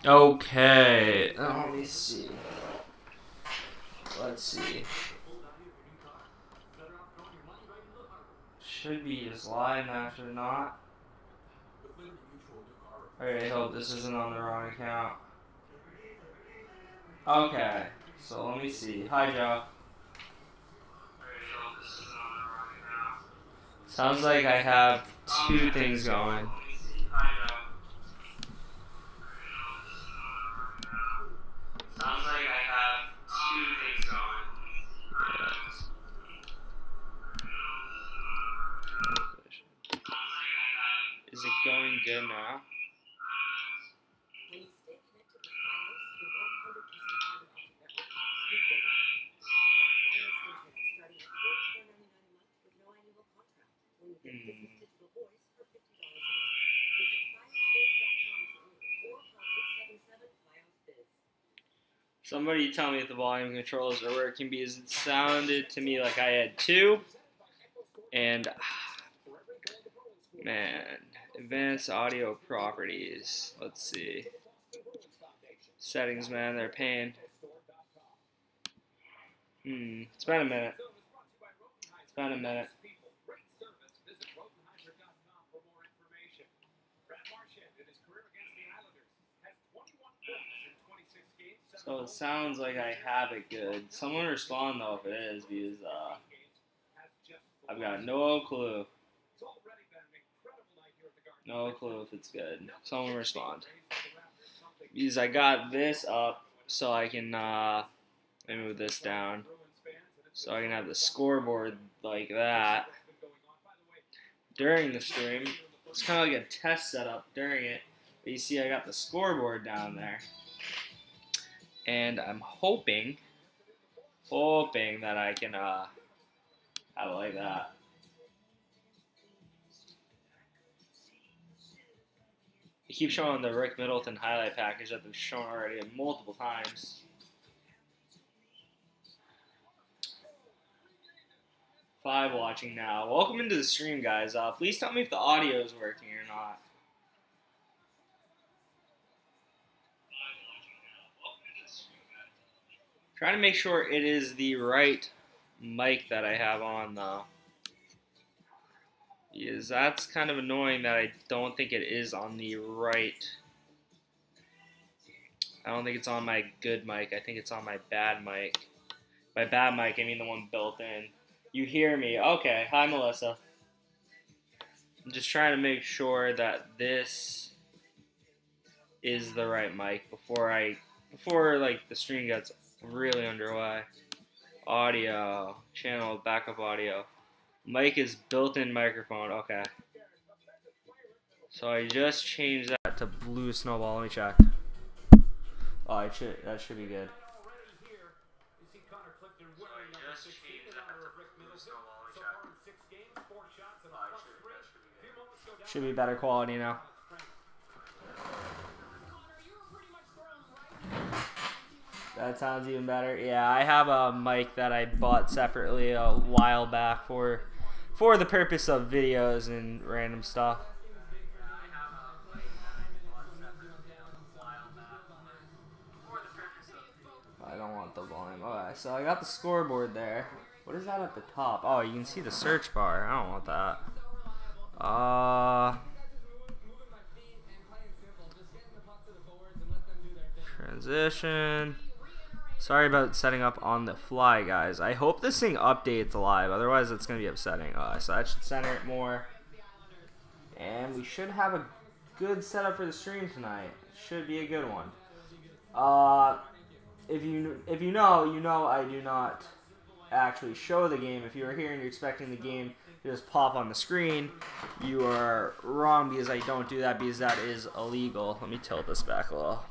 Okay. Let me see. Let's see. Should be just live, actually not. Alright, I hope this isn't on the wrong account. Okay, so let me see. Hi, Joe. Sounds like I have two things going. Sounds like I have two things going. Yes. Is it going good now? Somebody tell me if the volume controls are working, because it sounded to me like I had two. And, man, advanced audio properties. Let's see. Settings, man, they're paying. It's been a minute. It's been a minute. So it sounds like I have it good. Someone respond though if it is, because I've got no clue. No clue if it's good. Someone respond. Because I got this up so I can let me move this down. So I can have the scoreboard like that during the stream. It's kind of like a test setup during it. But you see I got the scoreboard down there. And I'm hoping that I can have it like that. They keep showing the Rick Middleton highlight package that they've shown already multiple times. Five watching now. Welcome into the stream, guys. Please tell me if the audio is working or not. Trying to make sure it is the right mic that I have on, though. Because that's kind of annoying that I don't think it is on the right. I don't think it's on my good mic. I think it's on my bad mic. By bad mic, I mean the one built in. You hear me? Okay. Hi, Melissa. I'm just trying to make sure that this is the right mic before like the stream gets really underway. Audio, channel, backup audio. Mic is built-in microphone. Okay. So I just changed that to blue snowball. Let me check. Oh, that should be good. Should be better quality now. That sounds even better. Yeah, I have a mic that I bought separately a while back for the purpose of videos and random stuff. I don't want the volume. Alright, so I got the scoreboard there. What is that at the top? Oh, you can see the search bar. I don't want that. Transition. Sorry about setting up on the fly, guys. I hope this thing updates live. Otherwise, it's going to be upsetting. So I should center it more. And we should have a good setup for the stream tonight. Should be a good one. If you know I do not actually show the game. If you are here and you're expecting the game to just pop on the screen, you are wrong, because I don't do that, because that is illegal. Let me tilt this back a little.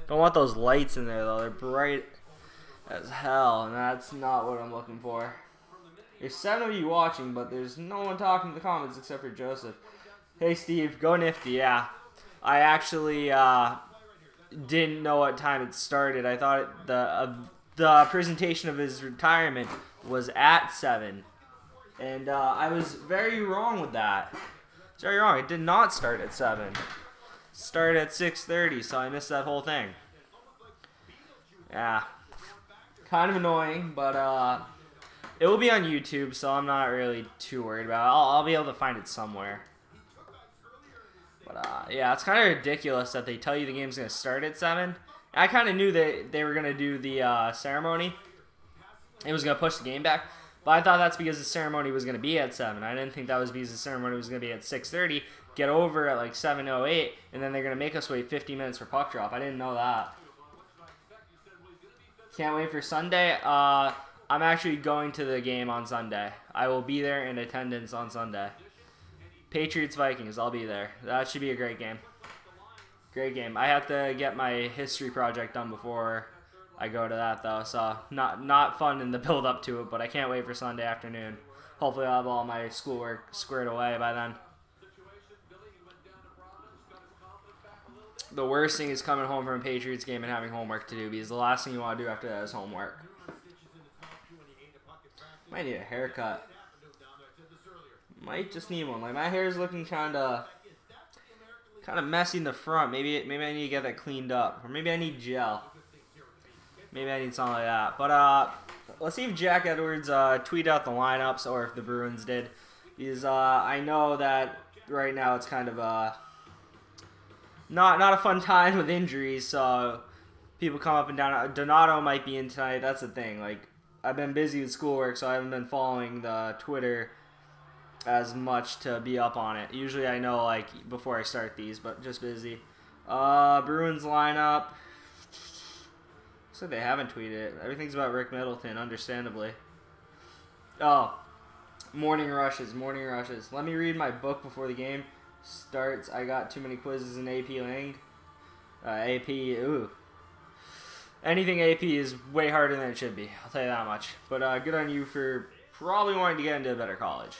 Don't want those lights in there, though. They're bright as hell, and that's not what I'm looking for. There's 7 of you watching, but there's no one talking in the comments except for Joseph. Hey, Steve. Go Nifty. Yeah. I actually didn't know what time it started. I thought the presentation of his retirement was at 7. And I was very wrong with that. It's very wrong. It did not start at 7. started at 6:30, so I missed that whole thing. Yeah, kind of annoying, but it will be on YouTube, so I'm not really too worried about it. I'll be able to find it somewhere. But yeah, it's kind of ridiculous that they tell you the game's going to start at 7. I kind of knew that they were going to do the ceremony. It was going to push the game back. But I thought that's because the ceremony was going to be at 7. I didn't think that was because the ceremony was going to be at 6:30, get over at like 7:08, and then they're going to make us wait 50 minutes for puck drop. I didn't know that. Can't wait for Sunday. I'm actually going to the game on Sunday. I will be there in attendance on Sunday. Patriots-Vikings, I'll be there. That should be a great game. Great game. I have to get my history project done before I go to that, though. So, not fun in the build-up to it, but I can't wait for Sunday afternoon. Hopefully I'll have all my schoolwork squared away by then. The worst thing is coming home from a Patriots game and having homework to do, because the last thing you want to do after that is homework. Might need a haircut. Might just need one. Like, my hair is looking kind of messy in the front. Maybe I need to get that cleaned up, or maybe I need gel. Maybe I need something like that. But let's see if Jack Edwards tweeted out the lineups, or if the Bruins did. Because I know that right now it's kind of not a fun time with injuries. So people come up and down. Donato might be in tonight. That's the thing. Like, I've been busy with schoolwork, so I haven't been following the Twitter as much to be up on it. Usually I know like before I start these, but just busy. Bruins lineup. Looks like they haven't tweeted it. Everything's about Rick Middleton, understandably. Oh, morning rushes, morning rushes. Let me read my book before the game starts. I got too many quizzes in AP Lang. AP, ooh. Anything AP is way harder than it should be. I'll tell you that much. But good on you for probably wanting to get into a better college.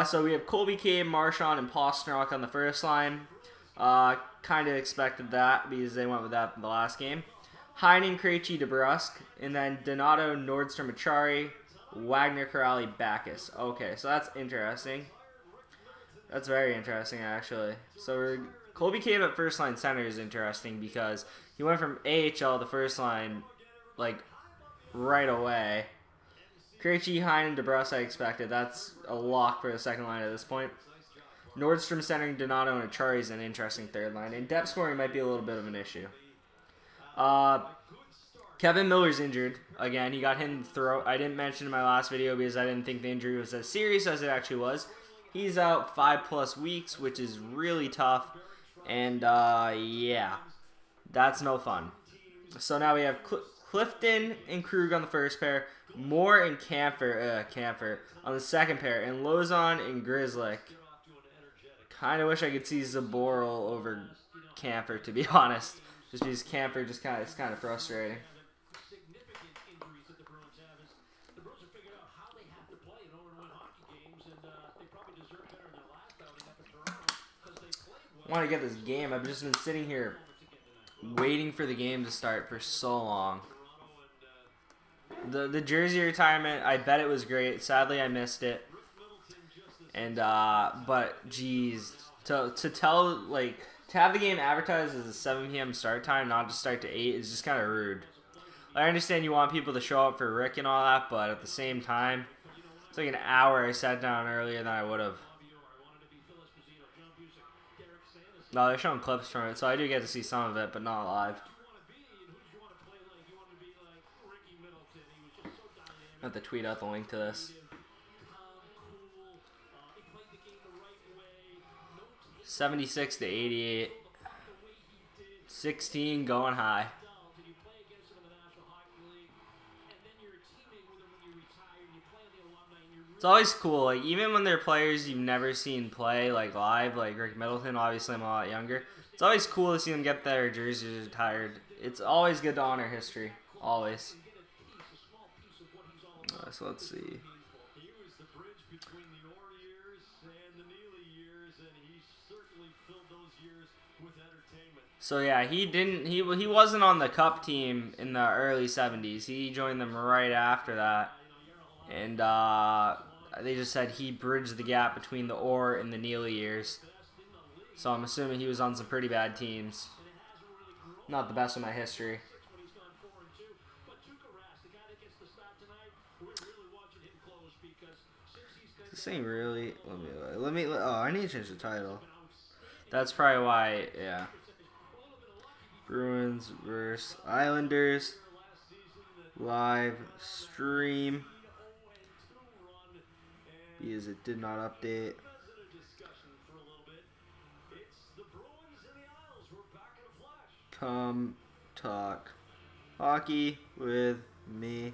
So we have Colby Cave, Marchand, and Pastrnak on the first line. Kind of expected that because they went with that in the last game. Heinen, Krejci, DeBrusk, and then Donato, Nordstrom, Achari, Wagner, Corrali, Backus. Okay, so that's interesting. That's very interesting, actually. So Colby Cave at first line center is interesting because he went from AHL to first line, like, right away. Krejci, Heinen, DeBrusk, I expected. That's a lock for the second line at this point. Nordstrom centering Donato and Achari is an interesting third line. And depth scoring might be a little bit of an issue. Kevin Miller's injured. Again, he got hit in the throat. I didn't mention in my last video because I didn't think the injury was as serious as it actually was. He's out 5+ weeks, which is really tough. And, yeah, that's no fun. So now we have Clifton and Krug on the first pair. Moore and Camphor on the second pair. And Lozon and Grzelcyk. Kind of wish I could see Zaboral over Camphor, to be honest. Just because Camphor just it's kind of frustrating. I want to get this game. I've just been sitting here waiting for the game to start for so long. The jersey retirement, I bet it was great. Sadly, I missed it. And but geez, to have the game advertised as a 7 p.m. start time, not to start to 8, is just kind of rude. I understand you want people to show up for Rick and all that, but at the same time, it's like an hour I sat down earlier than I would have. No, they're showing clips from it, so I do get to see some of it, but not live. I have to tweet out the link to this. 76 to 88. 16 going high. It's always cool, like, even when they're players you've never seen play, like, live, like Rick Middleton, obviously I'm a lot younger. It's always cool to see them get their jerseys retired. It's always good to honor history. Always. So let's see. So yeah, he wasn't on the Cup team in the early 70s. He joined them right after that. And they just said he bridged the gap between the Orr and the Neely years. So I'm assuming he was on some pretty bad teams. Not the best in my history. This ain't really. Oh, I need to change the title. That's probably why. Yeah. Bruins versus Islanders. Live stream. Because it did not update. Come talk hockey with me.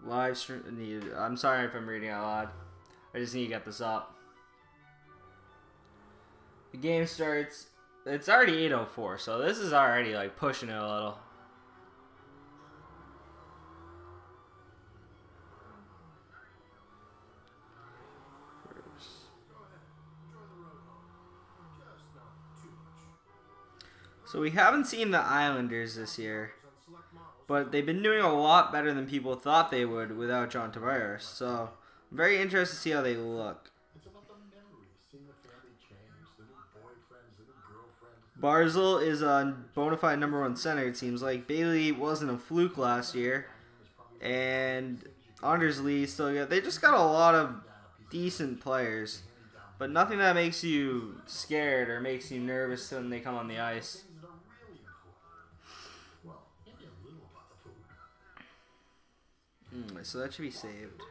Live stream needed. I'm sorry if I'm reading out loud. I just need to get this up. The game starts. It's already 8:04, so this is already like pushing it a little. So we haven't seen the Islanders this year, but they've been doing a lot better than people thought they would without John Tavares. So I'm very interested to see how they look. Barzal is a bona fide #1 center, it seems like. Bailey wasn't a fluke last year. And Anders Lee still got... They just got a lot of decent players. But nothing that makes you scared or makes you nervous when they come on the ice. So that should be saved.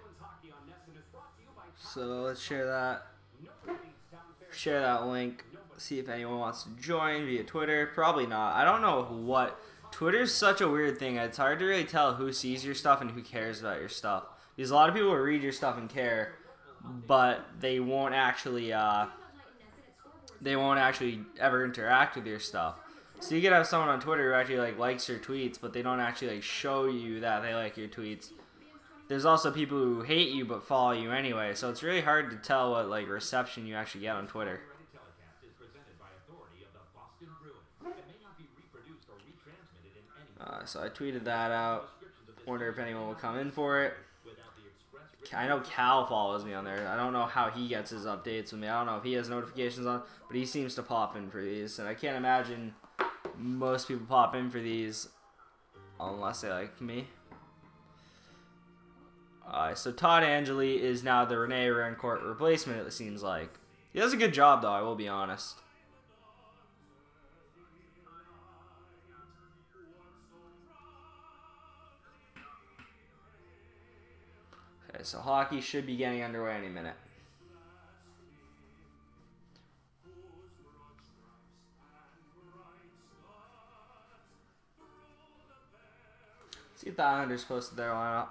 So let's share that. Share that link. See if anyone wants to join via Twitter. Probably not. I don't know what. Twitter's such a weird thing. It's hard to really tell who sees your stuff and who cares about your stuff. Because a lot of people will read your stuff and care, but they won't actually ever interact with your stuff. So you could have someone on Twitter who actually like likes your tweets, but they don't actually like show you that they like your tweets. There's also people who hate you but follow you anyway, so it's really hard to tell what like reception you actually get on Twitter. So I tweeted that out. Wonder if anyone will come in for it. I know Cal follows me on there. I don't know how he gets his updates with me. I don't know if he has notifications on, but he seems to pop in for these. And I can't imagine most people pop in for these unless they like me. So Todd Angeli is now the Rene Rancourt replacement, it seems like. He does a good job, though, I will be honest. Okay, so hockey should be getting underway any minute. See if the Islanders posted their lineup.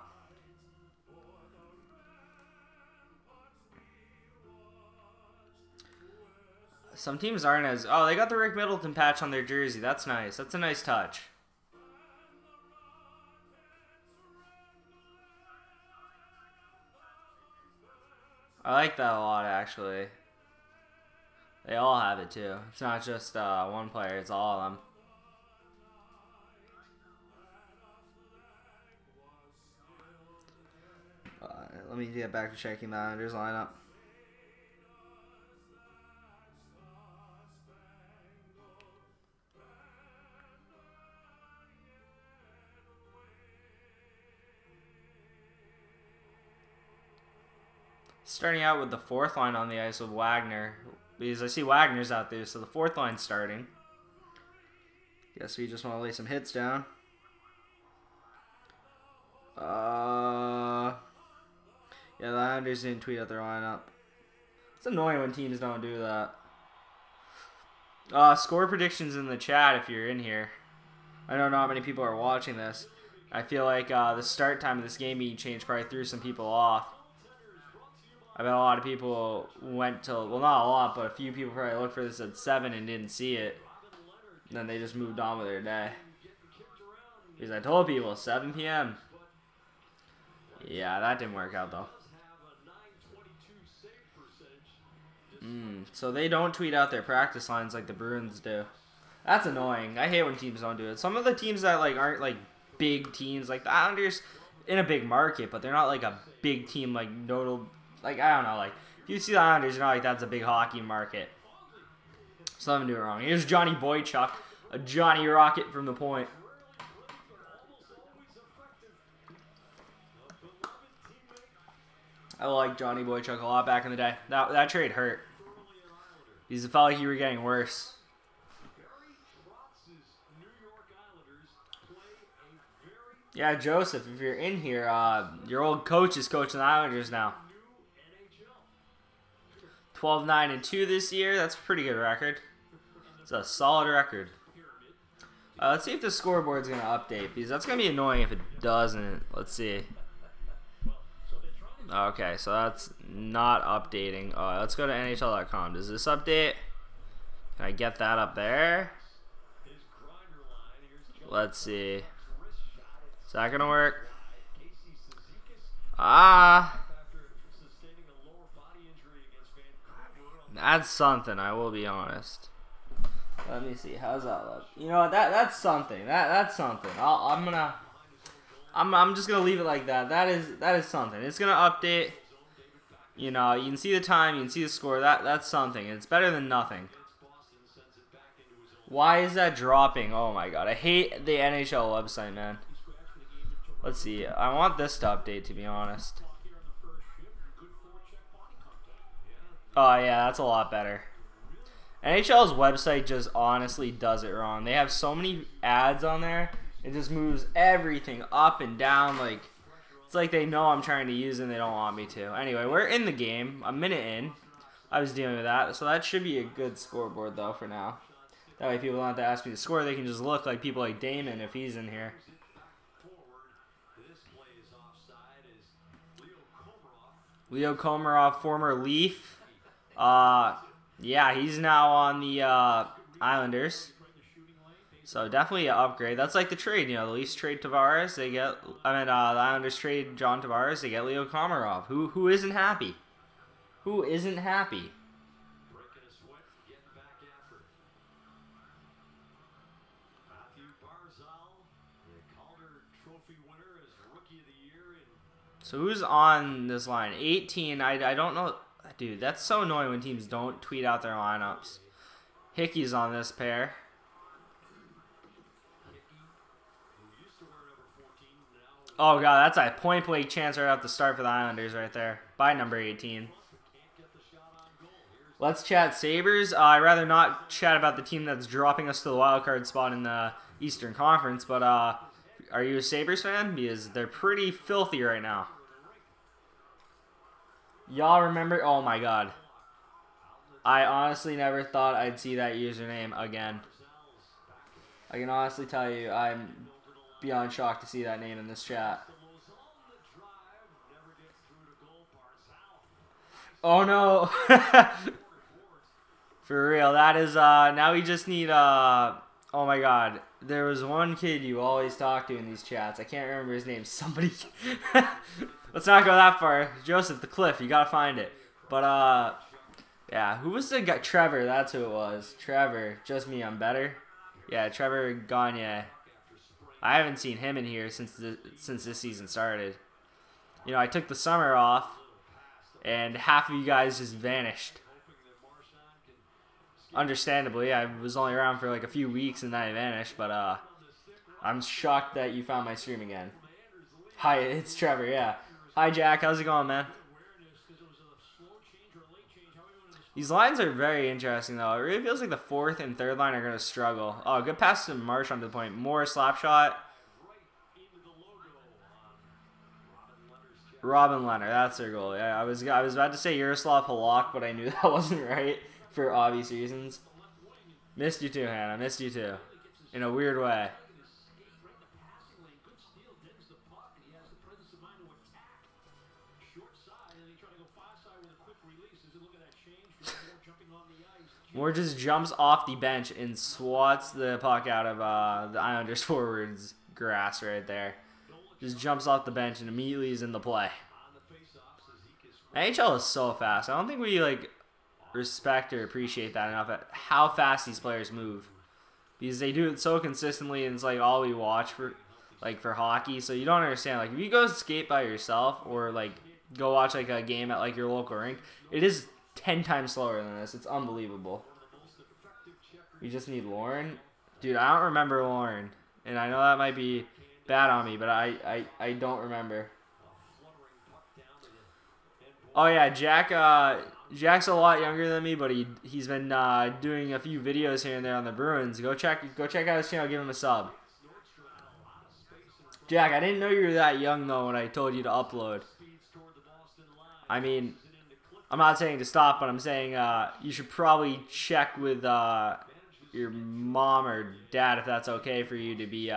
Some teams aren't as... Oh, they got the Rick Middleton patch on their jersey. That's nice. That's a nice touch. I like that a lot, actually. They all have it, too. It's not just one player. It's all of them. Let me get back to checking the Islanders lineup. Starting out with the fourth line on the ice with Wagner. Because I see Wagner's out there, so the fourth line's starting. Guess we just want to lay some hits down. Yeah, the Islanders didn't tweet out their lineup. It's annoying when teams don't do that. Score predictions in the chat if you're in here. I don't know how many people are watching this. I feel like the start time of this game being changed probably threw some people off. I bet a lot of people went till, well, not a lot, but a few people probably looked for this at 7 and didn't see it. And then they just moved on with their day. Because I told people, 7 p.m. Yeah, that didn't work out, though. So they don't tweet out their practice lines like the Bruins do. That's annoying. I hate when teams don't do it. Some of the teams that like aren't like big teams, like the Islanders, in a big market, but they're not like a big team like notable. Like, I don't know, like, if you see the Islanders, you're not like, that's a big hockey market. Something doing wrong. Here's Johnny Boychuk, a Johnny Rocket from the point. I like Johnny Boychuk a lot back in the day. That trade hurt. Because it felt like you were getting worse. Yeah, Joseph, if you're in here, your old coach is coaching the Islanders now. 12-9-2 this year. That's a pretty good record. It's a solid record. Let's see if the scoreboard's going to update, because that's going to be annoying if it doesn't. Let's see. Okay, so that's not updating. Let's go to NHL.com. Does this update? Can I get that up there? Let's see. Is that going to work? That's something, I will be honest. Let me see. How's that look? You know what? That's something. That's something. I'm just gonna leave it like that. That is something. It's gonna update. You know, you can see the time, you can see the score. That's something. It's better than nothing. Why is that dropping? Oh my god, I hate the NHL website, man. Let's see. I want this to update, to be honest. Oh yeah, that's a lot better. NHL's website just honestly does it wrong. They have so many ads on there. It just moves everything up and down. Like, it's like they know I'm trying to use it and they don't want me to. Anyway, we're in the game. A minute in. I was dealing with that. So that should be a good scoreboard, though, for now. That way people don't have to ask me to score. They can just look like people like Damon if he's in here. Leo Komarov, former Leaf. Yeah, he's now on the Islanders. So definitely an upgrade. That's like the trade, you know. The Leafs trade Tavares, they get. The Islanders trade John Tavares, they get Leo Komarov. Who isn't happy? Who isn't happy? So who's on this line? 18. I don't know. Dude, that's so annoying when teams don't tweet out their lineups. Hickey's on this pair. Oh, God, that's a point-blank chance right off the start for the Islanders right there. By number 18. Let's chat Sabres. I'd rather not chat about the team that's dropping us to the wild card spot in the Eastern Conference, but are you a Sabres fan? Because they're pretty filthy right now. Y'all remember? Oh my god. I honestly never thought I'd see that username again. I can honestly tell you, I'm beyond shocked to see that name in this chat. Oh no. For real, that is, now we just need, oh my god. There was one kid you always talk to in these chats. I can't remember his name. Somebody... Let's not go that far. Joseph, the Cliff, you gotta find it. But, yeah, who was the guy? Trevor, that's who it was. Trevor, just me, I'm better. Yeah, Trevor Gagne. I haven't seen him in here since this season started. You know, I took the summer off, and half of you guys just vanished. Understandably, I was only around for like a few weeks and then I vanished, but I'm shocked that you found my stream again. Hi, it's Trevor, yeah. Hi, Jack. How's it going, man? These lines are very interesting, though. It really feels like the fourth and third line are going to struggle. Oh, good pass to Marsh onto the point. More slap shot. Robin Leonard, that's their goal. Yeah, I was about to say Yaroslav Halak, but I knew that wasn't right for obvious reasons. Missed you too, Hannah. Missed you too. In a weird way. Moore just jumps off the bench and swats the puck out of the Islanders forwards' grass right there. Just jumps off the bench and immediately is in the play. NHL is so fast. I don't think we like respect or appreciate that enough at how fast these players move. Because they do it so consistently and it's like all we watch for hockey. So you don't understand. Like if you go skate by yourself or like go watch like a game at like your local rink, it is 10 times slower than this. It's unbelievable. We just need Lauren. Dude, I don't remember Lauren. And I know that might be bad on me, but I don't remember. Oh yeah, Jack's a lot younger than me, but he's been doing a few videos here and there on the Bruins. Go check out his channel, give him a sub. Jack, I didn't know you were that young though when I told you to upload. I mean, I'm not saying to stop, but I'm saying you should probably check with your mom or dad if that's okay for you to be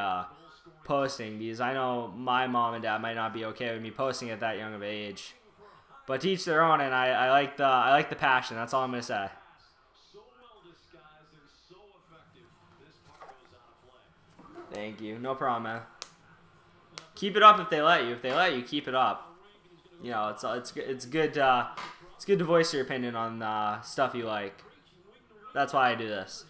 posting, because I know my mom and dad might not be okay with me posting at that young of age. But to each their own, and I like the passion. That's all I'm gonna say. Thank you. No problem, man. Keep it up if they let you. If they let you, keep it up. You know, it's good. It's good to voice your opinion on stuff you like. That's why I do this.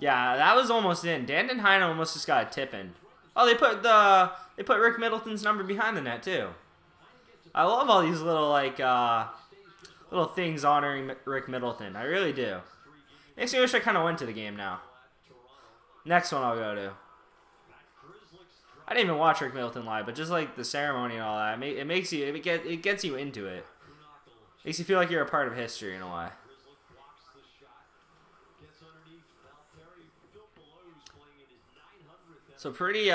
Yeah, that was almost in. Danton Heine almost just got a tip in. Oh, they put Rick Middleton's number behind the net too. I love all these little little things honoring Rick Middleton. I really do. Makes me wish I kind of went to the game now. Next one I'll go to. I didn't even watch Rick Middleton live, but just like the ceremony and all that, it gets you into it. Makes you feel like you're a part of history in a way. So pretty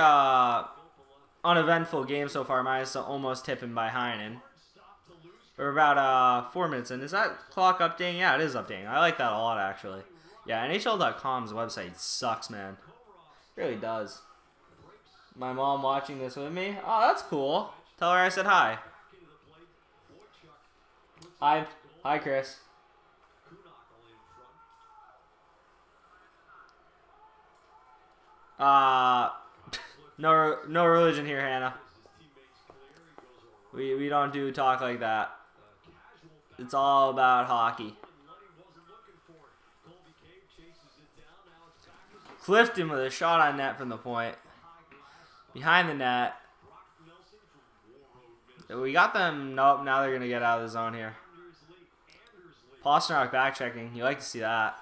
uneventful game so far, minus almost tipping by Heinen. We're about 4 minutes in. Is that clock updating? Yeah, it is updating. I like that a lot, actually. Yeah, NHL.com's website sucks, man. It really does. My mom watching this with me. Oh, that's cool. Tell her I said hi. Hi. Hi, Chris. No religion here, Hannah. We don't do talk like that. It's all about hockey. Clifton with a shot on net from the point. Behind the net. We got them. Nope, now they're going to get out of the zone here. Pasternak back checking. You like to see that.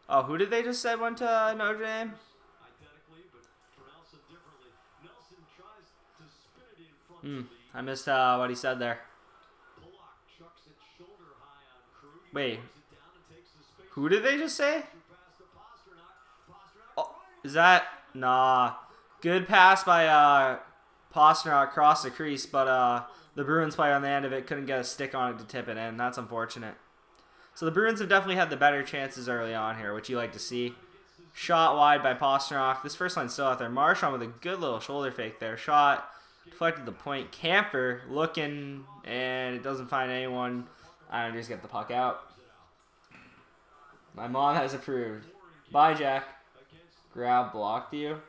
Oh, who did they just say went to Notre Dame? I missed what he said there. Wait. Who did they just say? Oh, is that? Nah. Good pass by Pasternak across the crease, but the Bruins player on the end of it couldn't get a stick on it to tip it in. That's unfortunate. So the Bruins have definitely had the better chances early on here, which you like to see. Shot wide by Pasternak. This first line's still out there. Marchand with a good little shoulder fake there. Shot. Deflected the point. Camper looking, and it doesn't find anyone. I don't just get the puck out. My mom has approved. Bye, Jack. Grab blocked you.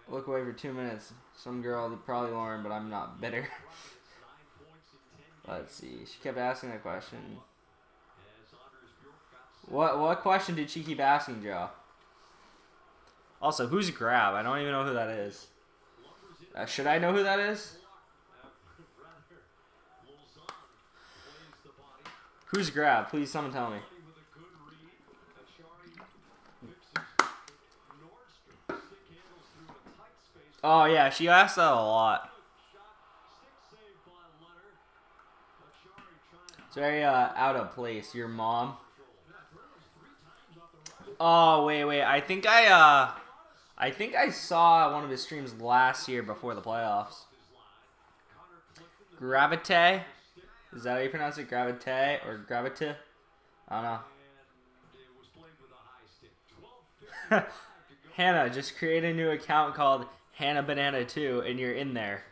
Look away for 2 minutes. Some girl, probably Lauren, but I'm not bitter. Let's see. She kept asking that question. What question did she keep asking, Joe? Also, who's Grab? I don't even know who that is. Should I know who that is? Who's Grab? Please, someone tell me. Oh, yeah, she asked that a lot. It's very out of place. Your mom. Oh, wait. I think I saw one of his streams last year before the playoffs. Gravite? Is that how you pronounce it? Gravite or Gravite? I don't know. Hannah, just create a new account called Hannah Banana 2 and you're in there.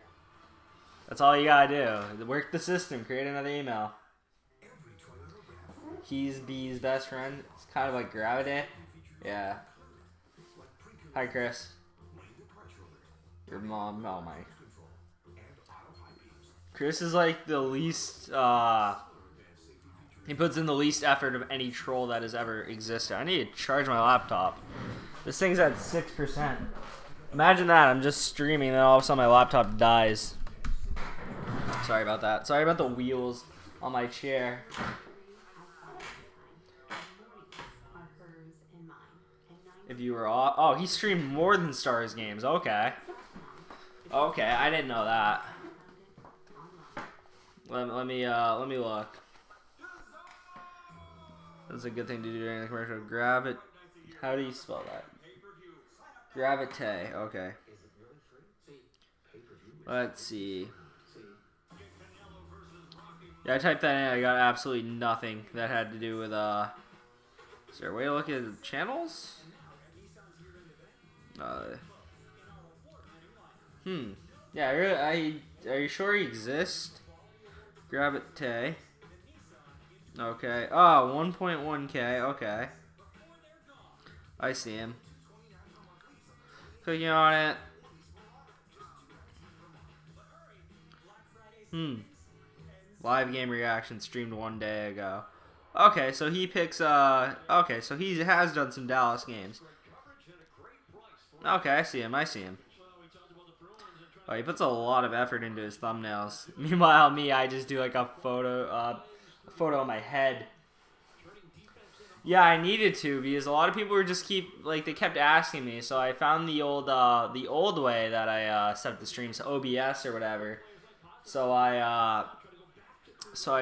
That's all you gotta do. Work the system. Create another email. He's B's best friend. It's kind of like Gravity. Yeah. Hi, Chris. Your mom. Oh, my. Chris is like the least, He puts in the least effort of any troll that has ever existed. I need to charge my laptop. This thing's at 6%. Imagine that. I'm just streaming, and then all of a sudden my laptop dies. Sorry about that. Sorry about the wheels on my chair. If you were off, oh, he streamed more than Stars games. Okay. Okay, I didn't know that. Let me look. That's a good thing to do during the commercial. Grab it. How do you spell that? Gravite. Okay. Let's see. Yeah, I typed that in. I got absolutely nothing that had to do with Is there a way to look at the channels? Yeah, are you sure he exists? Gravite. Okay. Oh, 1.1K. Okay. I see him. Clicking on it. Live game reaction streamed 1 day ago. Okay, so he picks, okay, so he has done some Dallas games. Okay, I see him. Oh, he puts a lot of effort into his thumbnails. Meanwhile, me, I just do like a photo of my head. Yeah, I needed to because a lot of people were just they kept asking me. So I found the old way that I set up the streams, OBS or whatever. So I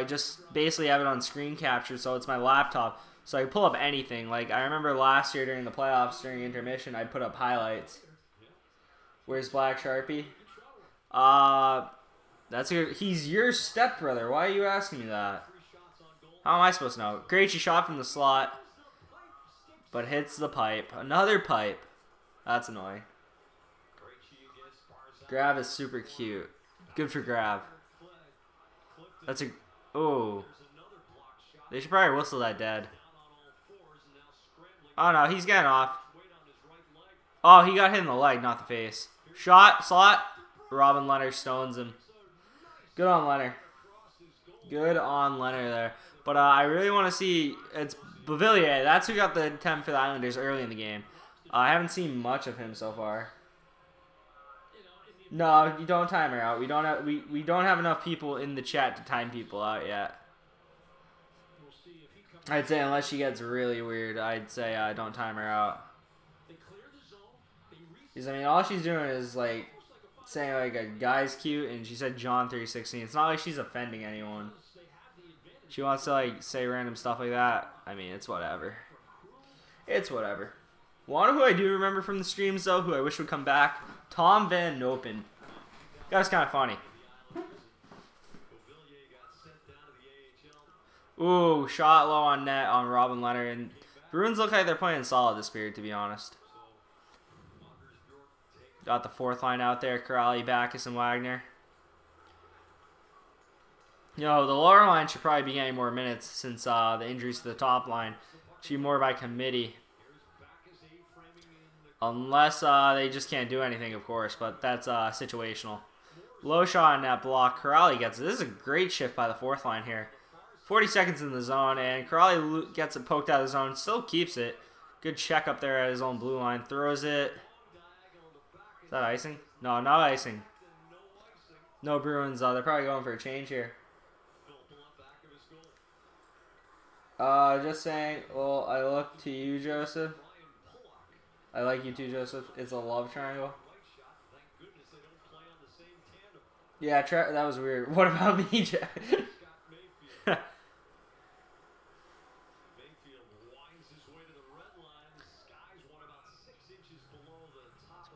just basically have it on screen capture, so it's my laptop. So I pull up anything. Like I remember last year during the playoffs, during intermission, I'd put up highlights. Where's Black Sharpie? He's your stepbrother. Why are you asking me that? How am I supposed to know? Krejci shot from the slot, but hits the pipe. Another pipe. That's annoying. Grab is super cute. Good for Grab. That's a... Oh. They should probably whistle that dead. Oh, no. He's getting off. Oh, he got hit in the leg, not the face. Shot. Slot. Robin Leonard stones him. Good on Leonard. Good on Leonard there. But I really want to see... It's Beauvillier. That's who got the attempt for the Islanders early in the game. I haven't seen much of him so far. No, you don't time her out. We don't have enough people in the chat to time people out yet. I'd say unless she gets really weird, I'd say don't time her out. Because I mean, all she's doing is like saying like a guy's cute, and she said John 3:16. It's not like she's offending anyone. She wants to like say random stuff like that. I mean, it's whatever. It's whatever. One who I do remember from the streams though, who I wish would come back. Tom Van Nopen. That was kind of funny. Ooh, shot low on net on Robin Leonard. And Bruins look like they're playing solid this period, to be honest. Got the fourth line out there. Corrali, Backus, and Wagner. You know, the lower line should probably be getting more minutes since the injuries to the top line. Should be more by committee. Unless they just can't do anything, of course, but that's situational. Low shot on that block. Corrali gets it. This is a great shift by the fourth line here. 40 seconds in the zone, and Corrali gets it poked out of the zone. Still keeps it. Good check up there at his own blue line. Throws it. Is that icing? No, not icing. No Bruins. They're probably going for a change here. Just saying. Well, I look to you, Joseph. I like you too, Joseph. It's a love triangle. Yeah, that was weird. What about me, Jack? It's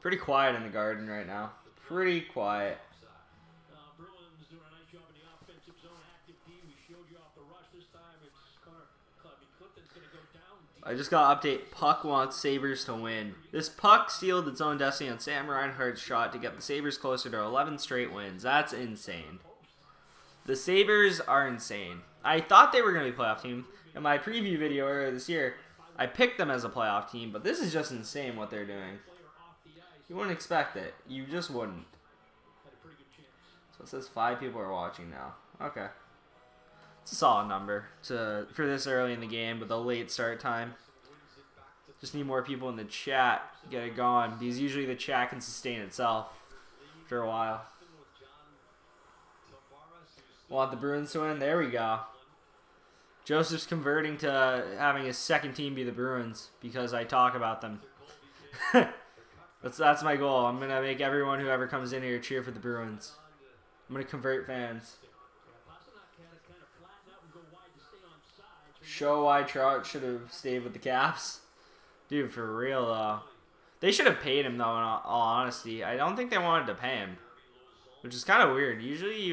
pretty quiet in the garden right now. Pretty quiet. Bruins doing a nice job in the offensive zone. Active D. We showed you off the rush this time. It's Clifton's going to go down. I just got to update. Puck wants Sabres to win. This puck sealed its own destiny on Sam Reinhart's shot to get the Sabres closer to 11 straight wins. That's insane. The Sabres are insane. I thought they were going to be a playoff team. In my preview video earlier this year, I picked them as a playoff team, but this is just insane what they're doing. You wouldn't expect it. You just wouldn't. So it says 5 people are watching now. Okay. It's a solid number for this early in the game with a late start time. Just need more people in the chat to get it going, because usually the chat can sustain itself for a while. Want the Bruins to win? There we go. Joseph's converting to having his second team be the Bruins because I talk about them. That's my goal. I'm going to make everyone who ever comes in here cheer for the Bruins. I'm going to convert fans. Show why Trout should have stayed with the Caps. Dude, for real, though. They should have paid him, though, in all honesty. I don't think they wanted to pay him, which is kind of weird. Usually,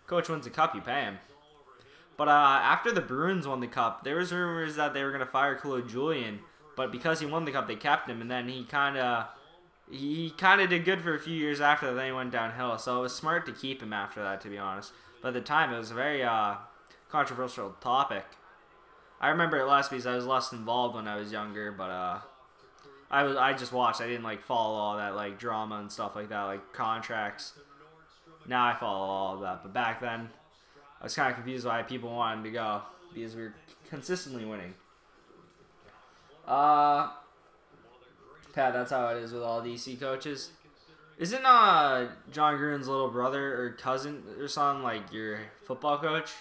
coach wins a cup, you pay him. But after the Bruins won the cup, there was rumors that they were going to fire Claude Julien. But because he won the cup, they kept him. And then he kind of did good for a few years after that. Then he went downhill. So it was smart to keep him after that, to be honest. But at the time, it was a very controversial topic. I remember it less because I was less involved when I was younger. But I just watched. I didn't like follow all that like drama and stuff like that, like contracts. Now I follow all of that. But back then, I was kind of confused why people wanted him to go, because we were consistently winning. Pat, that's how it is with all DC coaches. Isn't John Gruden's little brother or cousin or something like your football coach?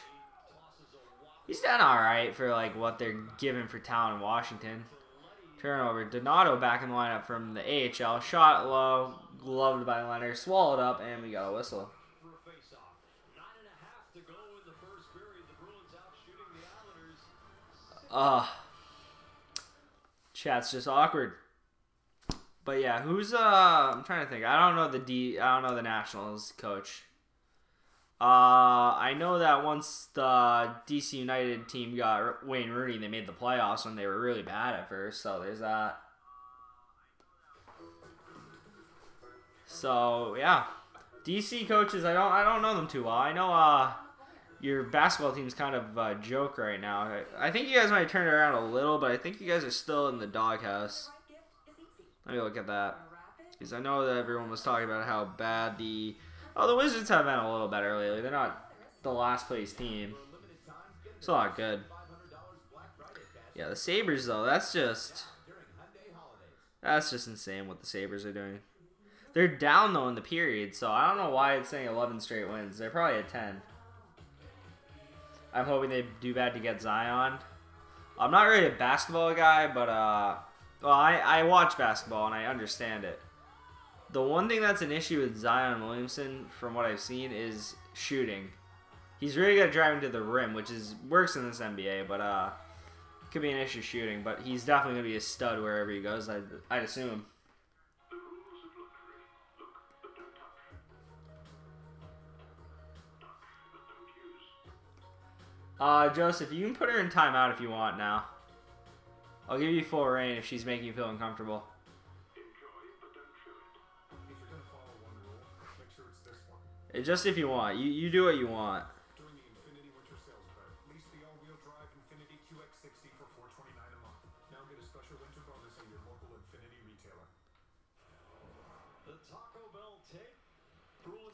He's done all right for like what they're giving for talent in Washington. Turnover. Donato back in the lineup from the AHL. Shot low, gloved by Leonard, swallowed up, and we got a whistle. Chat's just awkward. But yeah, who's I'm trying to think. I don't know the Nationals coach. I know that once the DC United team got Wayne Rooney, they made the playoffs when they were really bad at first, so there's that. So, yeah. DC coaches, I don't know them too well. I know your basketball team's kind of a joke right now. I think you guys might turn it around a little, but I think you guys are still in the doghouse. Let me look at that. Because I know that everyone was talking about how bad the Wizards have been a little better lately. They're not the last place team. Still not good. Yeah, the Sabres, though, that's just insane what the Sabres are doing. They're down, though, in the period, so I don't know why it's saying 11 straight wins. They're probably at 10. I'm hoping they do bad to get Zion. I'm not really a basketball guy, but well, I watch basketball and I understand it. The one thing that's an issue with Zion Williamson, from what I've seen, is shooting. He's really good at driving to the rim, which works in this NBA, but could be an issue shooting. But he's definitely gonna be a stud wherever he goes, I'd assume. Joseph, you can put her in timeout if you want now. I'll give you full reign if she's making you feel uncomfortable. Just if you want. You do what you want. During the Infinity Winter Sales event, lease the all-wheel drive Infinity QX60 for $429 a month. Now get a special winter bonus at your local Infinity retailer. The Taco Bell take.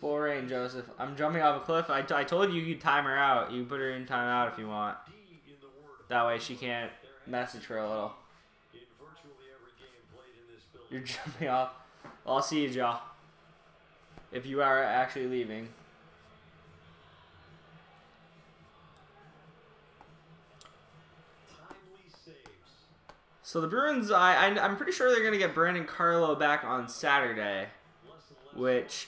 Full reign, Joseph. I'm jumping off a cliff. I told you you could time her out. You can put her in timeout if you want. That way she can't message for a little. You're jumping off. Well, I'll see you, Joe. If you are actually leaving. So the Bruins, I'm pretty sure they're going to get Brandon Carlo back on Saturday, which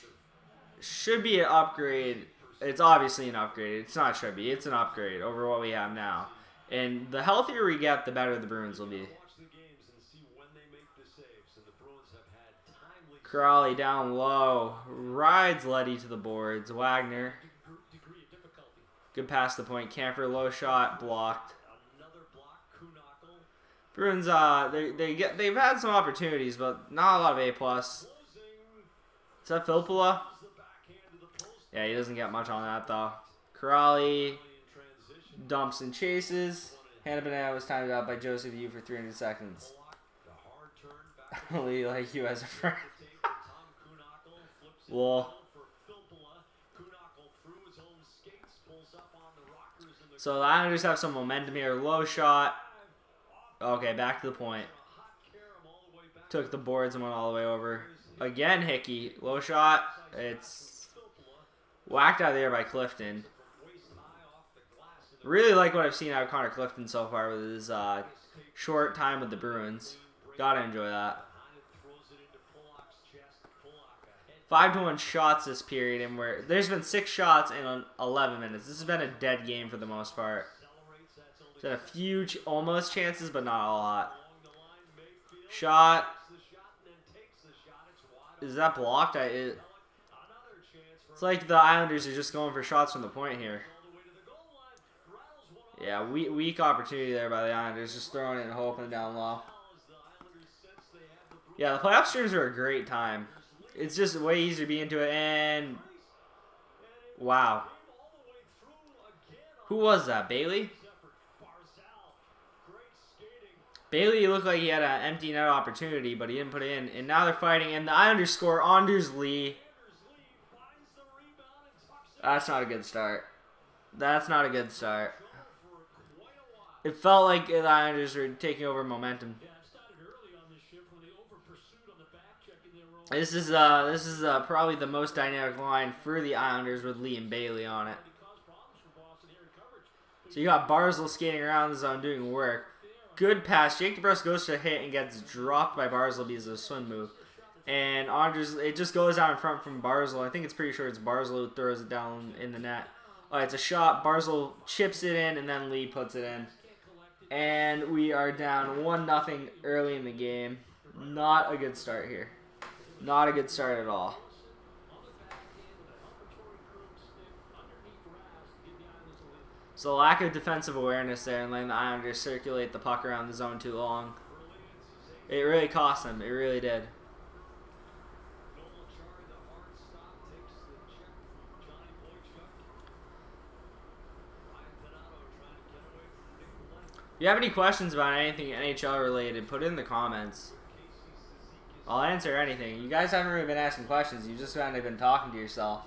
should be an upgrade. It's obviously an upgrade. It's not should be. It's an upgrade over what we have now. And the healthier we get, the better the Bruins will be. Crawley down low. Rides Letty to the boards. Wagner. Good pass to the point. Camper, low shot, blocked. Bruins, they've had some opportunities, but not a lot of A+. Is that Filppula? Yeah, he doesn't get much on that, though. Crawley dumps and chases. Hannah Banana was timed out by Joseph Yu for 300 seconds. I only like you as a friend. Well, So the Islanders have some momentum here. Low shot. Okay, back to the point. Took the boards and went all the way over. Again, Hickey. Low shot. It's whacked out of there by Clifton. Really like what I've seen out of Connor Clifton so far with his short time with the Bruins. Gotta enjoy that. 5-1 shots this period, and there's been 6 shots in 11 minutes. This has been a dead game for the most part. There's been a few almost chances, but not a lot. Shot. Is that blocked? It's like the Islanders are just going for shots from the point here. Yeah, weak opportunity there by the Islanders, just throwing it and hoping down low. Yeah, the playoff streams are a great time. It's just way easier to be into it, and wow. Who was that, Bailey? Bailey looked like he had an empty net opportunity, but he didn't put it in. And now they're fighting, and the Islanders score. Anders Lee. That's not a good start. That's not a good start. It felt like the Islanders were taking over momentum. This is probably the most dynamic line for the Islanders with Lee and Bailey on it. So you got Barzal skating around the zone doing work. Good pass. Jake DeBrusk goes to hit and gets dropped by Barzal because of a swim move. And Anders, it just goes out in front from Barzal. I think it's pretty sure it's Barzal who throws it down in the net. It's a shot. Barzal chips it in, and then Lee puts it in. And we are down 1-0 early in the game. Not a good start here. Not a good start at all. So lack of defensive awareness there and letting the Islanders circulate the puck around the zone too long. It really cost them. It really did. If you have any questions about anything NHL related, put it in the comments. I'll answer anything. You guys haven't really been asking questions. You just kind of been talking to yourself.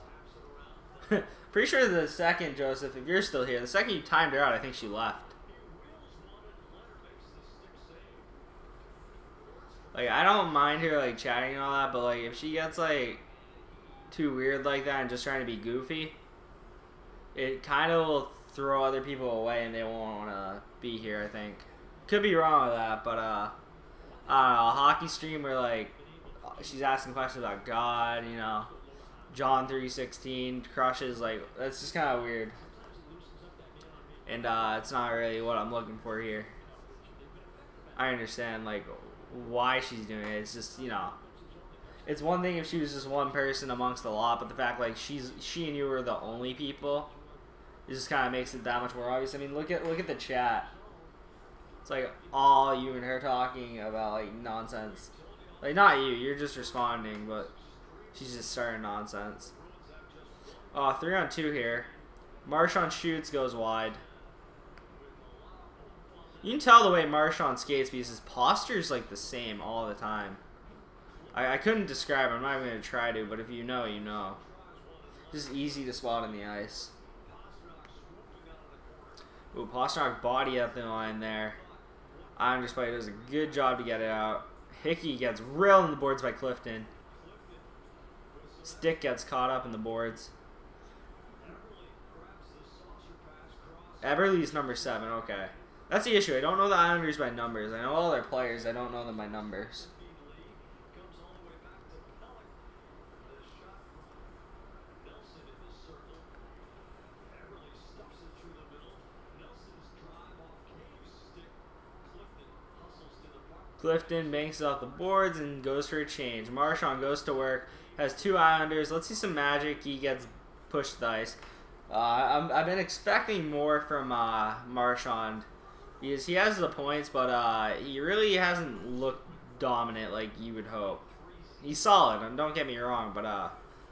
Pretty sure the second, Joseph, if you're still here, the second you timed her out, I think she left. Like, I don't mind her, like, chatting and all that, but, like, if she gets, like, too weird like that and just trying to be goofy, it kind of will throw other people away and they won't want to be here, I think. Could be wrong with that, but, I don't know, a hockey stream where, like, she's asking questions about God, you know, John 3:16, crushes, like, that's just kind of weird. And, it's not really what I'm looking for here. I understand, like, why she's doing it. It's just, you know, it's one thing if she was just one person amongst a lot, but the fact, like, she and you were the only people, it just kind of makes it that much more obvious. I mean, look at the chat. It's like all you and her talking about, like, nonsense. Like, not you, you're just responding, but she's just starting nonsense. 3-on-2 here. Marchand shoots, goes wide. You can tell the way Marchand skates because his posture is, like, the same all the time. I couldn't describe it. I'm not even going to try to, but if you know, you know. Just easy to spot on the ice. Ooh, Pasternak body up the line there. Islanders player does a good job to get it out. Hickey gets railed in the boards by Clifton. Stick gets caught up in the boards. Everly's number 7, okay. That's the issue. I don't know the Islanders by numbers. I know all their players. I don't know them by numbers. Clifton banks off the boards and goes for a change. Marchand goes to work. Has 2 Islanders. Let's see some magic. He gets pushed to the ice. I've been expecting more from Marchand. He has the points, but he really hasn't looked dominant like you would hope. He's solid, and don't get me wrong, but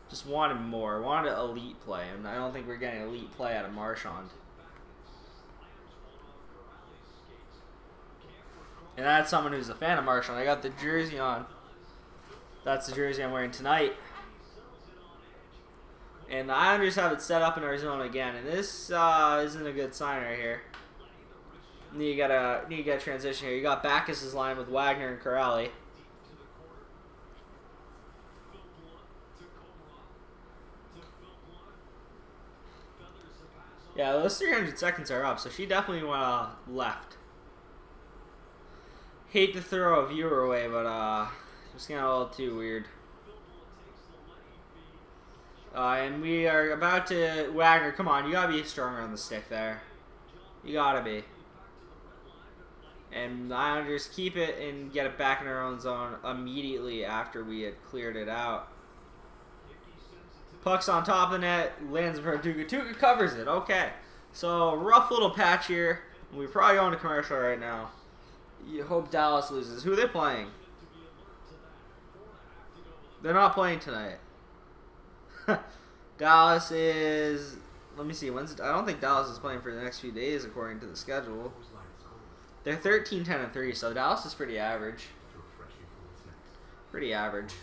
just wanted more. Wanted elite play, and I don't think we're getting elite play out of Marchand. And that's someone who's a fan of Marchand. I got the jersey on. That's the jersey I'm wearing tonight. And the Islanders have it set up in our zone again, and this isn't a good sign right here. You get a transition here. You got Backus's line with Wagner and Corrali. Yeah, those 300 seconds are up, so she definitely went left. Hate to throw a viewer away, but just getting a little too weird. And we are about to... Wagner, come on. You got to be stronger on the stick there. You got to be. And the Islanders keep it and get it back in our own zone immediately after we had cleared it out. Puck's on top of the net. Lands in front of Tuukka. Tuukka covers it. Okay. So, rough little patch here. We're probably going to commercial right now. You hope Dallas loses. Who are they playing? They're not playing tonight. Dallas is... Let me see. I don't think Dallas is playing for the next few days according to the schedule. They're 13-10-3, so Dallas is pretty average. Pretty average.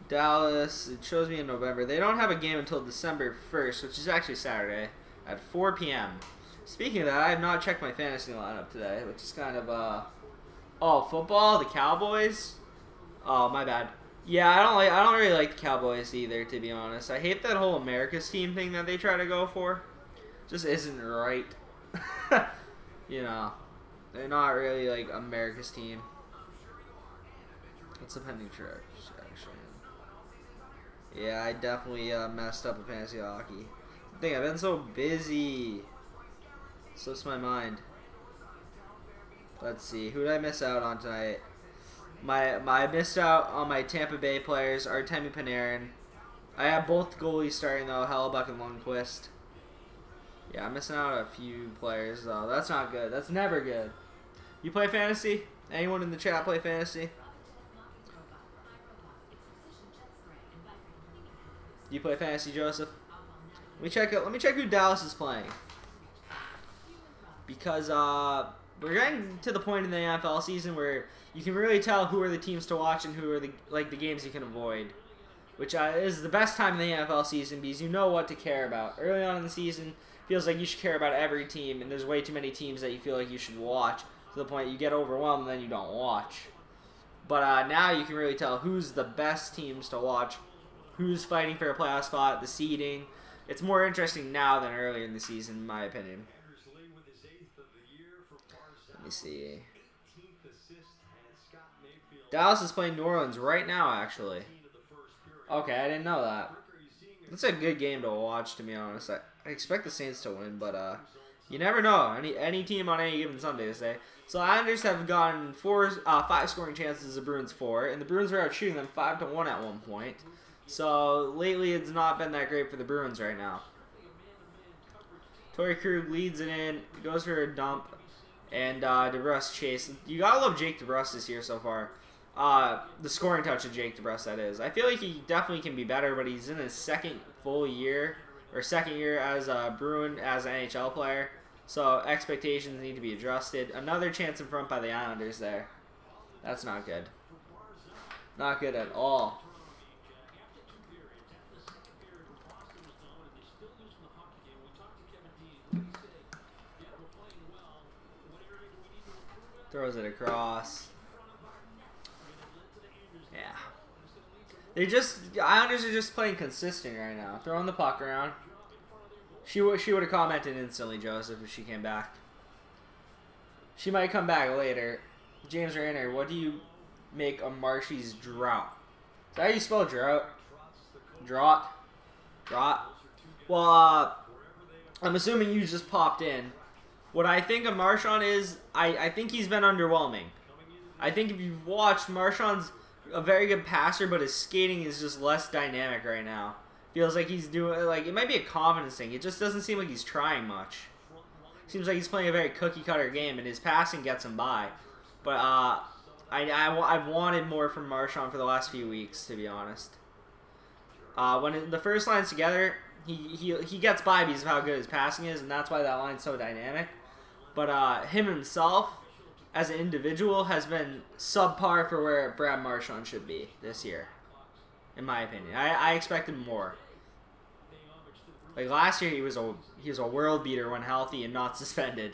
Dallas, it shows me in November. They don't have a game until December 1st, which is actually Saturday, at 4 p.m. Speaking of that, I have not checked my fantasy lineup today, which is kind of, oh, football? The Cowboys? Oh, my bad. Yeah, I don't really like the Cowboys either, to be honest. I hate that whole America's team thing that they try to go for. Just isn't right. You know, they're not really, like, America's team. What's the pending transaction? Yeah, I definitely messed up in fantasy hockey. I think I've been so busy. Slips my mind. Let's see. Who did I miss out on tonight? I missed out on my Tampa Bay players, Artemi Panarin. I have both goalies starting, though, Hellebuck and Lundqvist. Yeah, I'm missing out on a few players, though. That's not good. That's never good. You play fantasy? Anyone in the chat play fantasy? You play fantasy, Joseph? Let me check who Dallas is playing. Because we're getting to the point in the NFL season where you can really tell who are the teams to watch and who are the games you can avoid. Which is the best time in the NFL season because you know what to care about. Early on in the season, feels like you should care about every team, and there's way too many teams that you feel like you should watch to the point you get overwhelmed and then you don't watch. But now you can really tell who's the best teams to watch, who's fighting for a playoff spot, the seeding. It's more interesting now than earlier in the season, in my opinion. Let me see. Dallas is playing New Orleans right now, actually. Okay, I didn't know that. It's a good game to watch, to be honest. I expect the Saints to win, but you never know. Any team on any given Sunday, to say. So the Islanders have gotten 5 scoring chances, the Bruins 4, and the Bruins are out shooting them 5-1 at one point. So lately, it's not been that great for the Bruins right now. Torrey Krug leads it in, goes for a dump, and DeBrusk chase. You gotta love Jake DeBrusk this year so far. The scoring touch of Jake DeBrusk, that is. I feel like he definitely can be better, but he's in his second year as a Bruin, as an NHL player. So expectations need to be adjusted. Another chance in front by the Islanders there. That's not good. Not good at all. Throws it across. Yeah. Islanders are just playing consistent right now. Throwing the puck around. She would have commented instantly, Joseph, if she came back. She might come back later. James Rayner, what do you make of Marshy's drought? Is that how you spell drought? Drought? Well, I'm assuming you just popped in. What I think of Marchand is, I think he's been underwhelming. I think if you've watched, Marchand's a very good passer, but his skating is just less dynamic right now. Feels like he's doing, like, it might be a confidence thing. It just doesn't seem like he's trying much. Seems like he's playing a very cookie-cutter game, and his passing gets him by. But I've wanted more from Marchand for the last few weeks, to be honest. When the first line's together, he gets by because of how good his passing is, and that's why that line's so dynamic. But him himself, as an individual has been subpar for where Brad Marchand should be this year, in my opinion. I expected more. Like last year, he was a world beater when healthy and not suspended.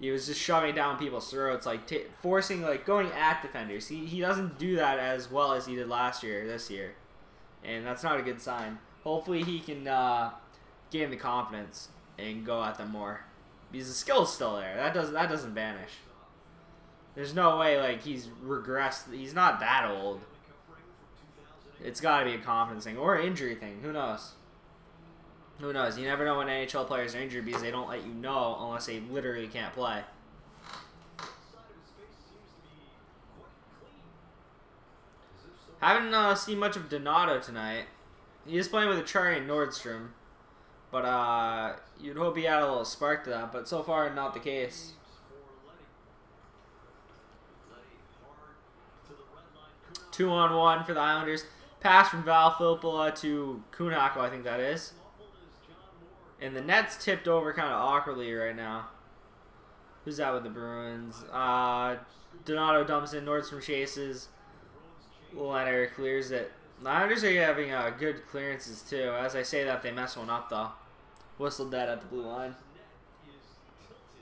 He was just shoving down people's throats, like forcing, like going at defenders. He doesn't do that as well as he did last year, this year, and that's not a good sign. Hopefully, he can gain the confidence and go at them more, because the skill's still there. That doesn't vanish. There's no way like he's regressed. He's not that old. It's got to be a confidence thing or an injury thing. Who knows? Who knows? You never know when NHL players are injured because they don't let you know unless they literally can't play. Haven't seen much of Donato tonight. He is playing with Achari and Nordstrom, but you'd hope he had a little spark to that. But so far, not the case. 2-on-1 for the Islanders. Pass from Val Filppula to Kunako, I think that is. And the net's tipped over kind of awkwardly right now. Who's that with the Bruins? Donato dumps in, Nordstrom chases. Leonard clears it. The Islanders are having good clearances too. As I say that, they mess one up though. Whistled that at the blue line.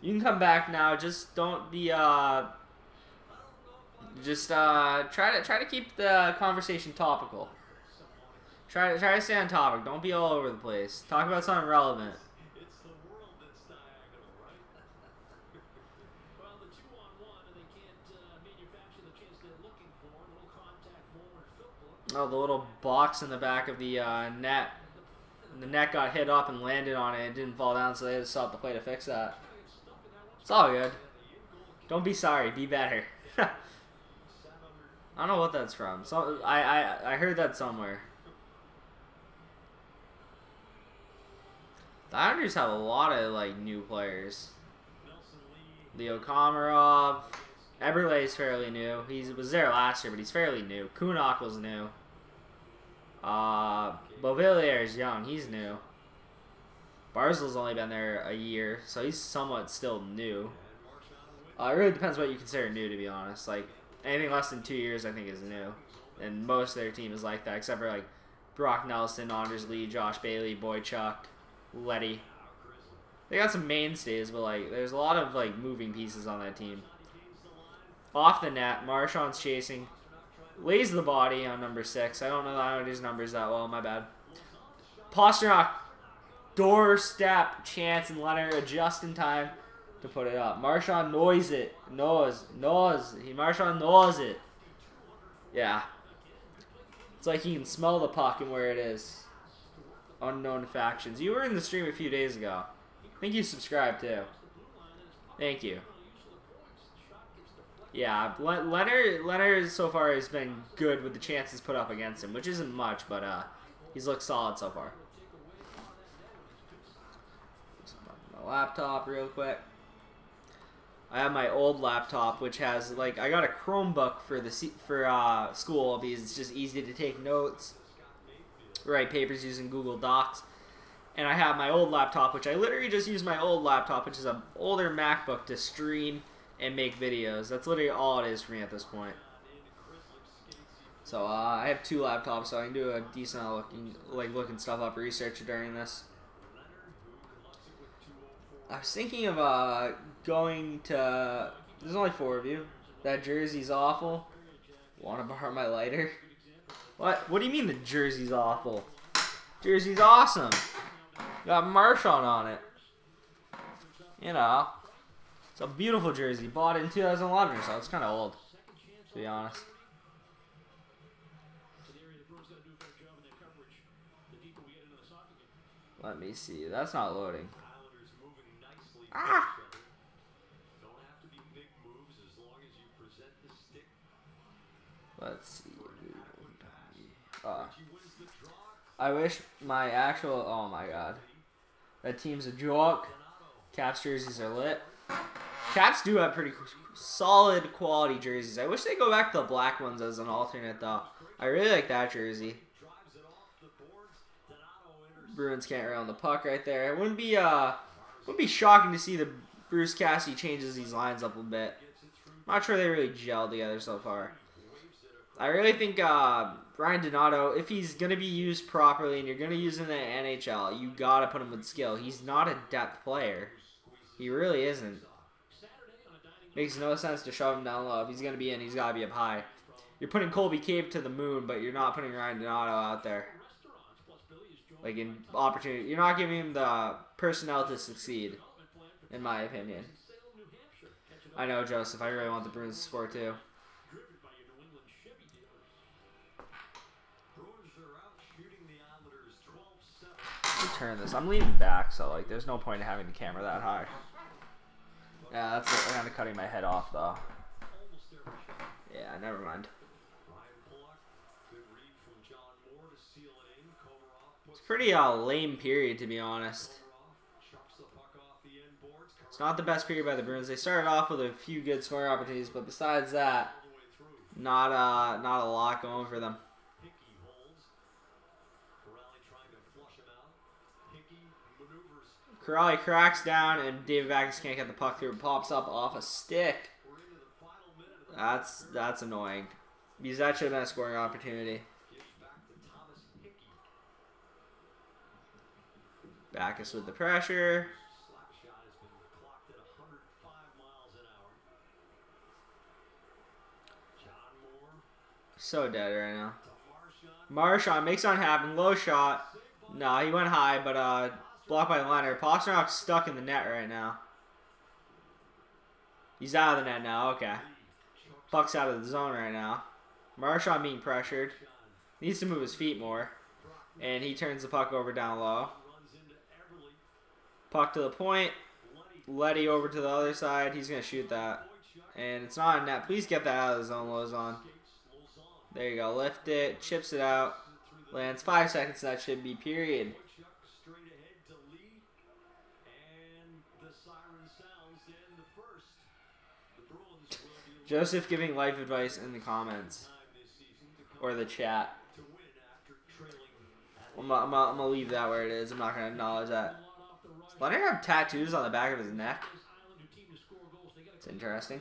You can come back now. Just don't be try to keep the conversation topical. Try to stay on topic. Don't be all over the place. Talk about something relevant. It's the world that's diagonal, right? Well, the 2-on-1, and they can't manufacture the chance they're looking for. A little contact more and Filppula. Oh, the little box in the back of the net. And the net got hit up and landed on it. It didn't fall down, so they had to stop the play to fix that. It's all good. Don't be sorry. Be better. I don't know what that's from. So I heard that somewhere. The Islanders have a lot of like new players. Leo Komarov, Eberle is fairly new. He was there last year, but he's fairly new. Kunok was new. Beauvillier is young. He's new. Barzil's only been there a year, so he's somewhat still new. It really depends what you consider new, to be honest. Like anything less than 2 years, I think, is new. And most of their team is like that, except for like Brock Nelson, Anders Lee, Josh Bailey, Boychuk, Letty. They got some mainstays, but like there's a lot of like moving pieces on that team. Off the net, Marchand's chasing. Lays the body on number 6. I don't know the Islanders' numbers that well, my bad. Pasternak, doorstep chance, and Leonard adjust in time to put it up. Marchand knows it. Marchand knows it. Yeah. It's like he can smell the puck and where it is. Unknown factions. You were in the stream a few days ago. I think you subscribed too. Thank you. Yeah, Leonard so far has been good with the chances put up against him, which isn't much, but he's looked solid so far. My laptop real quick. I have my old laptop, which has like I got a Chromebook for school because it's just easy to take notes, write papers using Google Docs. And I have my old laptop, which I literally just use my old laptop, which is an older MacBook, to stream and make videos. That's literally all it is for me at this point. So I have 2 laptops, so I can do a decent looking stuff up, research during this. I was thinking of going to. There's only 4 of you. That jersey's awful. Want to borrow my lighter? What? What do you mean the jersey's awful? Jersey's awesome. Got Marchand on it. You know. It's a beautiful jersey. Bought it in 2011 or so. It's kind of old, to be honest. Let me see. That's not loading. Ah! Let's see. I wish my actual. Oh my god. That team's a joke. Caps jerseys are lit. Caps do have pretty solid quality jerseys. I wish they go back to the black ones as an alternate though. I really like that jersey. Bruins can't round the puck right there. It wouldn't be shocking to see the Bruce Cassidy changes these lines up a bit. Not sure they really gelled together so far. I really think Ryan Donato, if he's going to be used properly and you're going to use him in the NHL, you got to put him with skill. He's not a depth player. He really isn't. Makes no sense to shove him down low. If he's going to be in, he's got to be up high. You're putting Colby Cave to the moon, but you're not putting Ryan Donato out there. Like in opportunity. You're not giving him the personnel to succeed, in my opinion. I know, Joseph. I really want the Bruins to score too. Turn this. I'm leaning back, so like, there's no point in having the camera that high. Yeah, that's kind of cutting my head off, though. Yeah, never mind. It's pretty lame period, to be honest. It's not the best period by the Bruins. They started off with a few good scoring opportunities, but besides that, not a lot going for them. Corrali cracks down, and David Backes can't get the puck through. It pops up off a stick. That's annoying, because that should have been a scoring opportunity. Backes with the pressure. So dead right now. Marchand makes it happen. Low shot. No, he went high, but blocked by the liner. Pasternak's stuck in the net right now. He's out of the net now. Okay. Puck's out of the zone right now. Marchand being pressured. Needs to move his feet more. And he turns the puck over down low. Puck to the point. Letty over to the other side. He's going to shoot that. And it's not a net. Please get that out of the zone, Lozon. There you go. Lift it. Chips it out. Lands 5 seconds. That should be period. Joseph giving life advice in the comments. Or the chat. I'm gonna leave that where it is. I'm not going to acknowledge that. Does Leonard have tattoos on the back of his neck? It's interesting.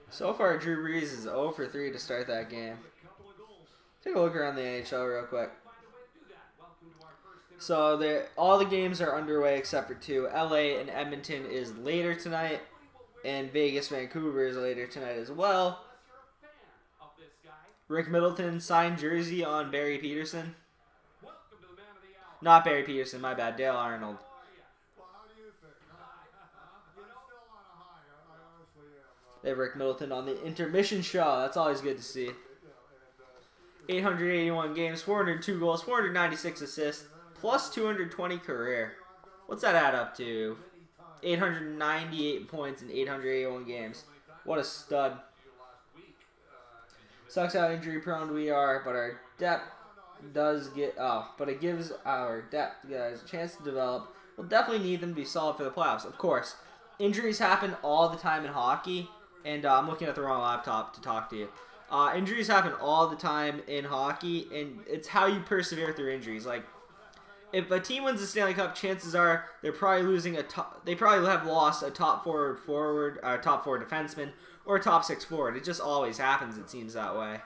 So far, Drew Brees is 0 for 3 to start that game. Take a look around the NHL real quick. So all the games are underway except for 2. LA and Edmonton is later tonight, and Vegas, Vancouver is later tonight as well. Rick Middleton signed jersey on Barry Peterson. Not Barry Peterson, my bad. Dale Arnold. They have Rick Middleton on the intermission show. That's always good to see. 881 games, 402 goals, 496 assists, plus 220 career. What's that add up to? 898 points in 881 games. What a stud. Sucks how injury prone we are, but our depth does get... Oh, but it gives our depth guys a chance to develop. We'll definitely need them to be solid for the playoffs. Of course, injuries happen all the time in hockey. And I'm looking at the wrong laptop to talk to you. Injuries happen all the time in hockey, and it's how you persevere through injuries. Like, if a team wins the Stanley Cup, chances are they're probably losing they probably have lost a top four defenseman, or a top 6 forward. It just always happens. It seems that way.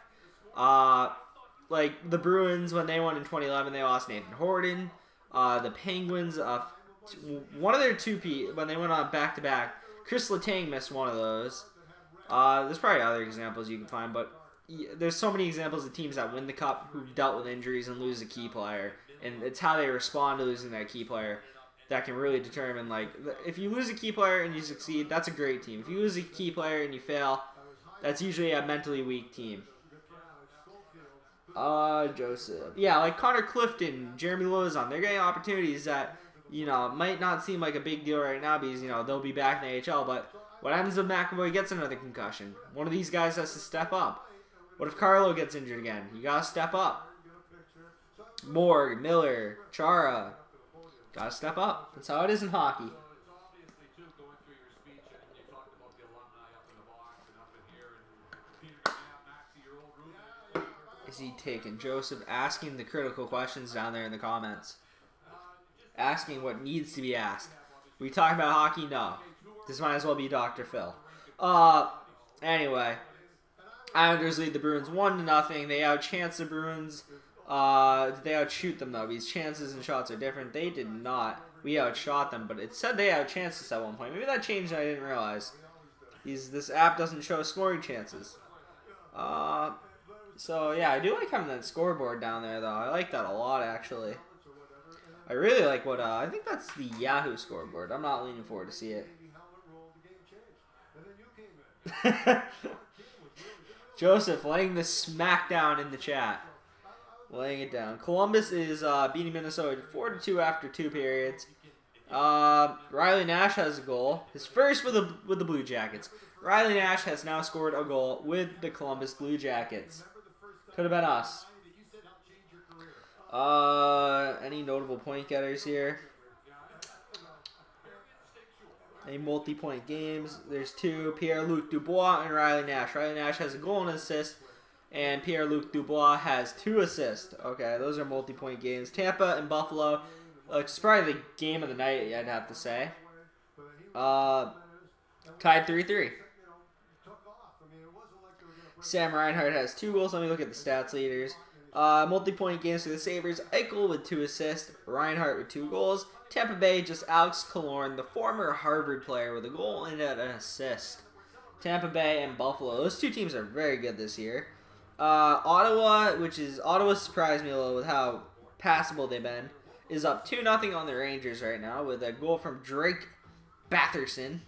Like the Bruins, when they won in 2011, they lost Nathan Horton. The Penguins, one of their 2P when they went on back-to-back, Chris Letang missed one of those. There's probably other examples you can find, but there's so many examples of teams that win the Cup who've dealt with injuries and lose a key player. And it's how they respond to losing that key player that can really determine, like, if you lose a key player and you succeed, that's a great team. If you lose a key player and you fail, that's usually a mentally weak team. Joseph. Yeah, like Connor Clifton, Jeremy Lozon, they're getting opportunities that, you know, might not seem like a big deal right now because, you know, they'll be back in the AHL, but what happens if McAvoy gets another concussion? One of these guys has to step up. What if Carlo gets injured again? You gotta step up. Morg, Miller, Chara. Gotta step up. That's how it is in hockey. Is he taking Joseph asking the critical questions down there in the comments? Asking what needs to be asked. We talking about hockey? No. This might as well be Dr. Phil. Anyway. Islanders lead the Bruins 1-0. They outchance the Bruins. They outshoot them, though. These chances and shots are different. They did not. We outshot them, but it said they outchanced us at one point. Maybe that changed and I didn't realize. This app doesn't show scoring chances. So, yeah, I do like having that scoreboard down there, though. I like that a lot, actually. I really like what, I think that's the Yahoo scoreboard. I'm not leaning forward to see it. Joseph laying the smackdown in the chat. Laying it down. Columbus is beating Minnesota 4-2 after 2 periods. Riley Nash has a goal. His first with the Blue Jackets. Riley Nash has now scored a goal with the Columbus Blue Jackets. Could have been us. Any notable point getters here? Any multi-point games? There's 2. Pierre-Luc Dubois and Riley Nash. Riley Nash has a goal and an assist. And Pierre-Luc Dubois has 2 assists. Okay, those are multi-point games. Tampa and Buffalo. It's probably the game of the night, I'd have to say. Tied 3-3. Sam Reinhart has 2 goals. Let me look at the stats leaders. Multi-point games for the Sabres. Eichel with 2 assists. Reinhart with 2 goals. Tampa Bay, just Alex Killorn, the former Harvard player, with a goal and an assist. Tampa Bay and Buffalo. Those 2 teams are very good this year. Ottawa surprised me a little with how passable they've been, is up 2-0 on the Rangers right now with a goal from Drake Batherson.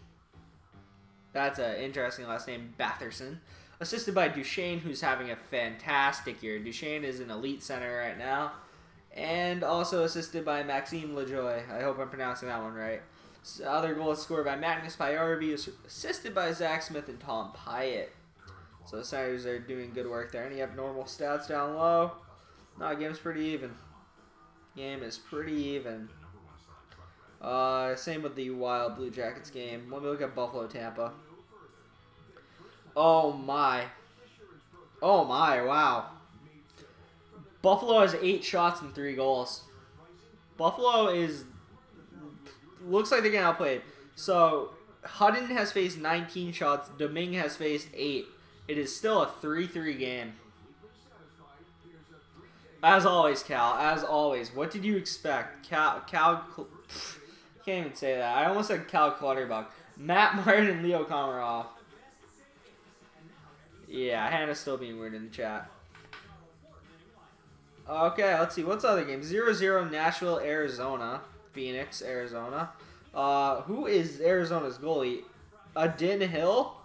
That's an interesting last name, Batherson. Assisted by Duchesne, who's having a fantastic year. Duchesne is an elite center right now. And also assisted by Maxime Lajoie. I hope I'm pronouncing that one right. Other goals scored by Magnus Pajärvi, assisted by Zach Smith and Tom Pyatt. So the Senators are doing good work there. Any abnormal stats down low? No, game's pretty even. Game is pretty even. Same with the Wild Blue Jackets game. Let me look at Buffalo Tampa. Oh my. Oh my, wow. Buffalo has 8 shots and 3 goals. Buffalo looks like they're getting outplayed. So Hutton has faced 19 shots. Domingue has faced 8. It is still a 3-3 game. As always, Cal. As always. What did you expect? Cal can't even say that. I almost said Cal Clutterbuck. Matt Martin and Leo Komarov. Yeah, Hannah's still being weird in the chat. Okay, let's see. What's the other game? 0-0 Nashville, Arizona. Phoenix, Arizona. Who is Arizona's goalie? Adin Hill?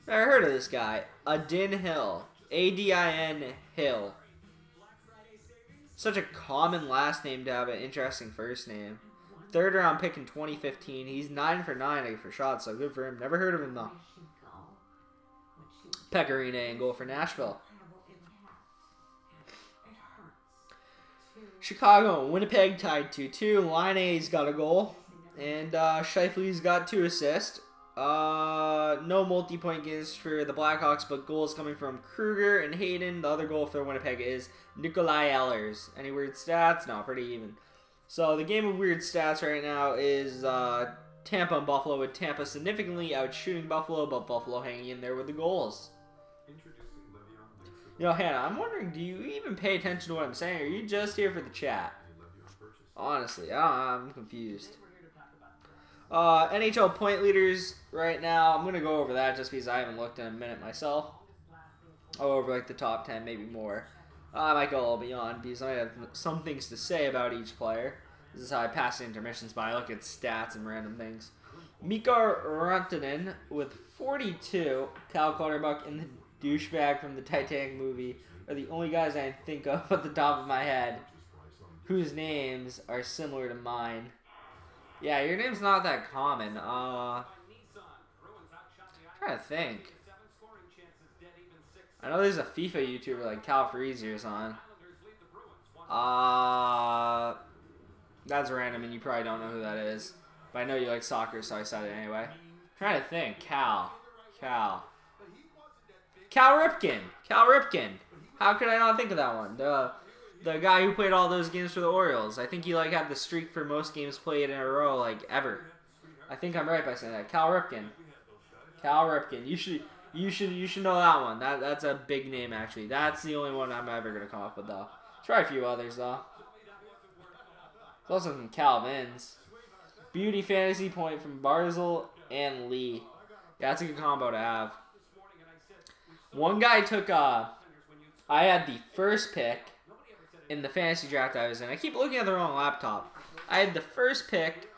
Never heard of this guy. Adin Hill. A-D-I-N Hill. Such a common last name to have an interesting first name. 3rd round pick in 2015. He's 9 for 9 for shots, so good for him. Never heard of him, though. Pecorine in goal for Nashville. Chicago and Winnipeg tied 2-2. Line A's got a goal. And Scheifele's got 2 assists. No multi-point games for the Blackhawks, but goals coming from Kruger and Hayden. The other goal for Winnipeg is Nikolai Ehlers. Any weird stats? No, pretty even. So the game of weird stats right now is Tampa and Buffalo, with Tampa significantly outshooting Buffalo, but Buffalo hanging in there with the goals. You know, Hannah, I'm wondering, do you even pay attention to what I'm saying, or are you just here for the chat? Honestly, I'm confused. NHL point leaders right now, I'm going to go over that just because I haven't looked in a minute myself. I'll go over like the top 10, maybe more. I might go a little beyond because I have some things to say about each player. This is how I pass the intermissions by. I look at stats and random things. Mikko Rantanen with 42. Cal Clutterbuck and the douchebag from the Titanic movie are the only guys I think of at the top of my head whose names are similar to mine. Yeah, your name's not that common. I'm trying to think. I know there's a FIFA YouTuber like Cal Freezy or something. That's random and you probably don't know who that is. But I know you like soccer, so I said it anyway. I'm trying to think. Cal Ripken. How could I not think of that one? The guy who played all those games for the Orioles. I think he like had the streak for most games played in a row like ever. I think I'm right by saying that. Cal Ripken. Cal Ripken. You should know that one. That's a big name actually. That's the only one I'm ever gonna come up with though. Try a few others though. There's also some Calvins. Beauty fantasy point from Barzil and Lee. Yeah, that's a good combo to have. One guy took I had the first pick in the fantasy draft I was in. I keep looking at the wrong laptop. I had the first pick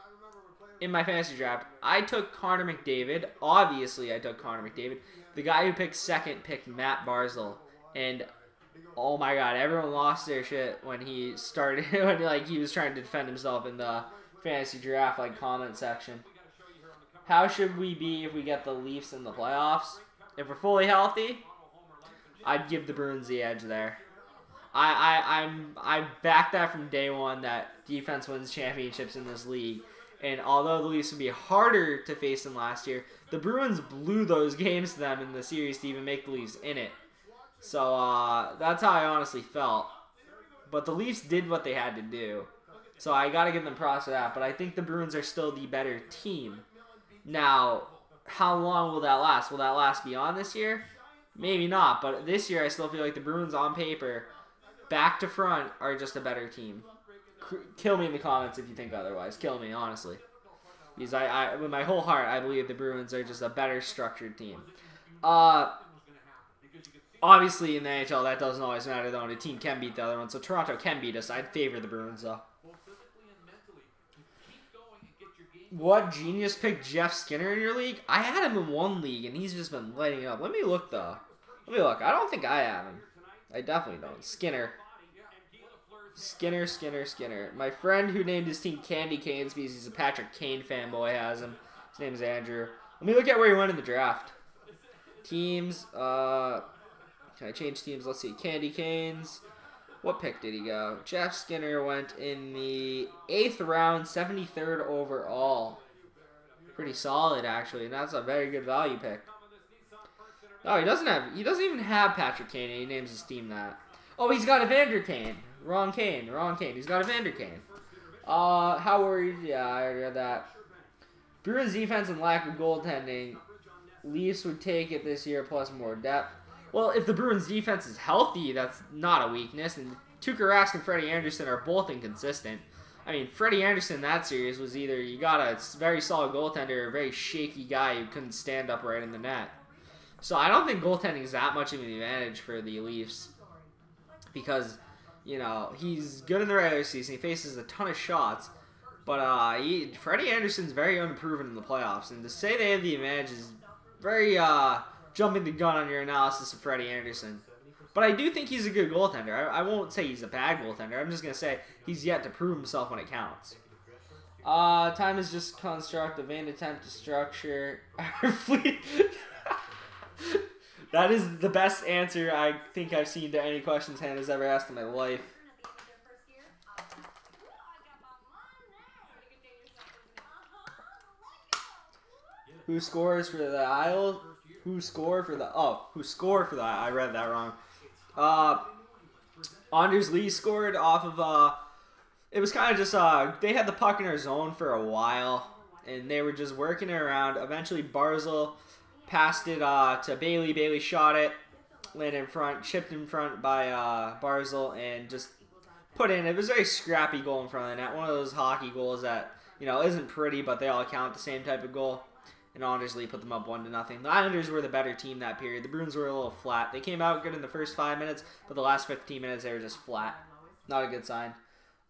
in my fantasy draft. I took Connor McDavid. Obviously, I took Connor McDavid. The guy who picked second picked Matt Barzil. And oh my god, everyone lost their shit when he started, when like he was trying to defend himself in the fantasy draft like comment section. How should we be if we get the Leafs in the playoffs? If we're fully healthy, I'd give the Bruins the edge there. I backed that from day one that defense wins championships in this league. And although the Leafs would be harder to face than last year, the Bruins blew those games to them in the series to even make the Leafs in it. So that's how I honestly felt. But the Leafs did what they had to do. So I got to give them props for that. But I think the Bruins are still the better team. Now, how long will that last? Will that last beyond this year? Maybe not. But this year I still feel like the Bruins on paper, back to front, are just a better team. Kill me in the comments if you think otherwise. Kill me, honestly. Because I with my whole heart, I believe the Bruins are just a better structured team. Obviously, in the NHL, that doesn't always matter, though, and a team can beat the other one. So Toronto can beat us. I'd favor the Bruins, though. What genius picked Jeff Skinner in your league? I had him in one league, and he's just been lighting it up. Let me look, though. Let me look. I don't think I have him. I definitely don't. Skinner. Skinner. My friend who named his team Candy Canes because he's a Patrick Kane fanboy has him. His name is Andrew. Let me look at where he went in the draft. Teams. Can I change teams? Let's see. Candy Canes. What pick did he go? Jeff Skinner went in the 8th round, 73rd overall. Pretty solid, actually, and that's a very good value pick. Oh, he doesn't even have Patrick Kane, and he names his team that. Oh, he's got Evander Kane. Wrong Kane. He's got Evander Kane. How worried? Yeah, I already read that. Bruins defense and lack of goaltending. Leafs would take it this year, plus more depth. Well, if the Bruins defense is healthy, that's not a weakness. And Tuukka Rask and Freddie Anderson are both inconsistent. I mean, Freddie Anderson in that series was either you got a very solid goaltender or a very shaky guy who couldn't stand upright in the net. So I don't think goaltending is that much of an advantage for the Leafs. Because, you know, he's good in the regular season. He faces a ton of shots. But Freddie Anderson's very unproven in the playoffs. And to say they have the advantage is very jumping the gun on your analysis of Freddie Anderson. But I do think he's a good goaltender. I won't say he's a bad goaltender. I'm just going to say he's yet to prove himself when it counts. Time is just construct, the vain attempt to structure our fleet. That is the best answer I think I've seen to any questions Hannah's ever asked in my life. Who scores for the Isles? Who scored for the... Oh, who scored for the... I read that wrong. Anders Lee scored off of... It was kind of just... They had the puck in our zone for a while, and they were just working it around. Eventually, Barzil passed it to Bailey. Bailey shot it, landed in front, chipped in front by Barzil, and just put in. It was a very scrappy goal in front of the net. One of those hockey goals that, you know, isn't pretty, but they all count the same type of goal. And Anders Lee put them up 1-0. The Islanders were the better team that period. The Bruins were a little flat. They came out good in the first 5 minutes, but the last 15 minutes they were just flat. Not a good sign.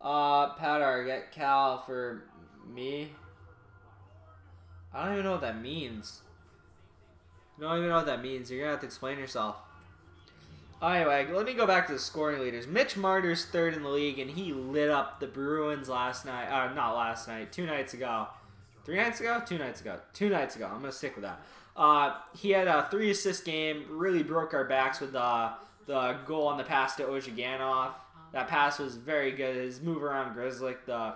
Padar, get Cal for me. I don't even know what that means. You don't even know what that means. You're going to have to explain yourself. Anyway, let me go back to the scoring leaders. Mitch Marner's 3rd in the league, and he lit up the Bruins last night. Not last night. 2 nights ago. 3 nights ago? 2 nights ago. 2 nights ago. I'm going to stick with that. He had a 3-assist game. Really broke our backs with the goal on the pass to Ozhiganov. That pass was very good. His move around Grizzly, the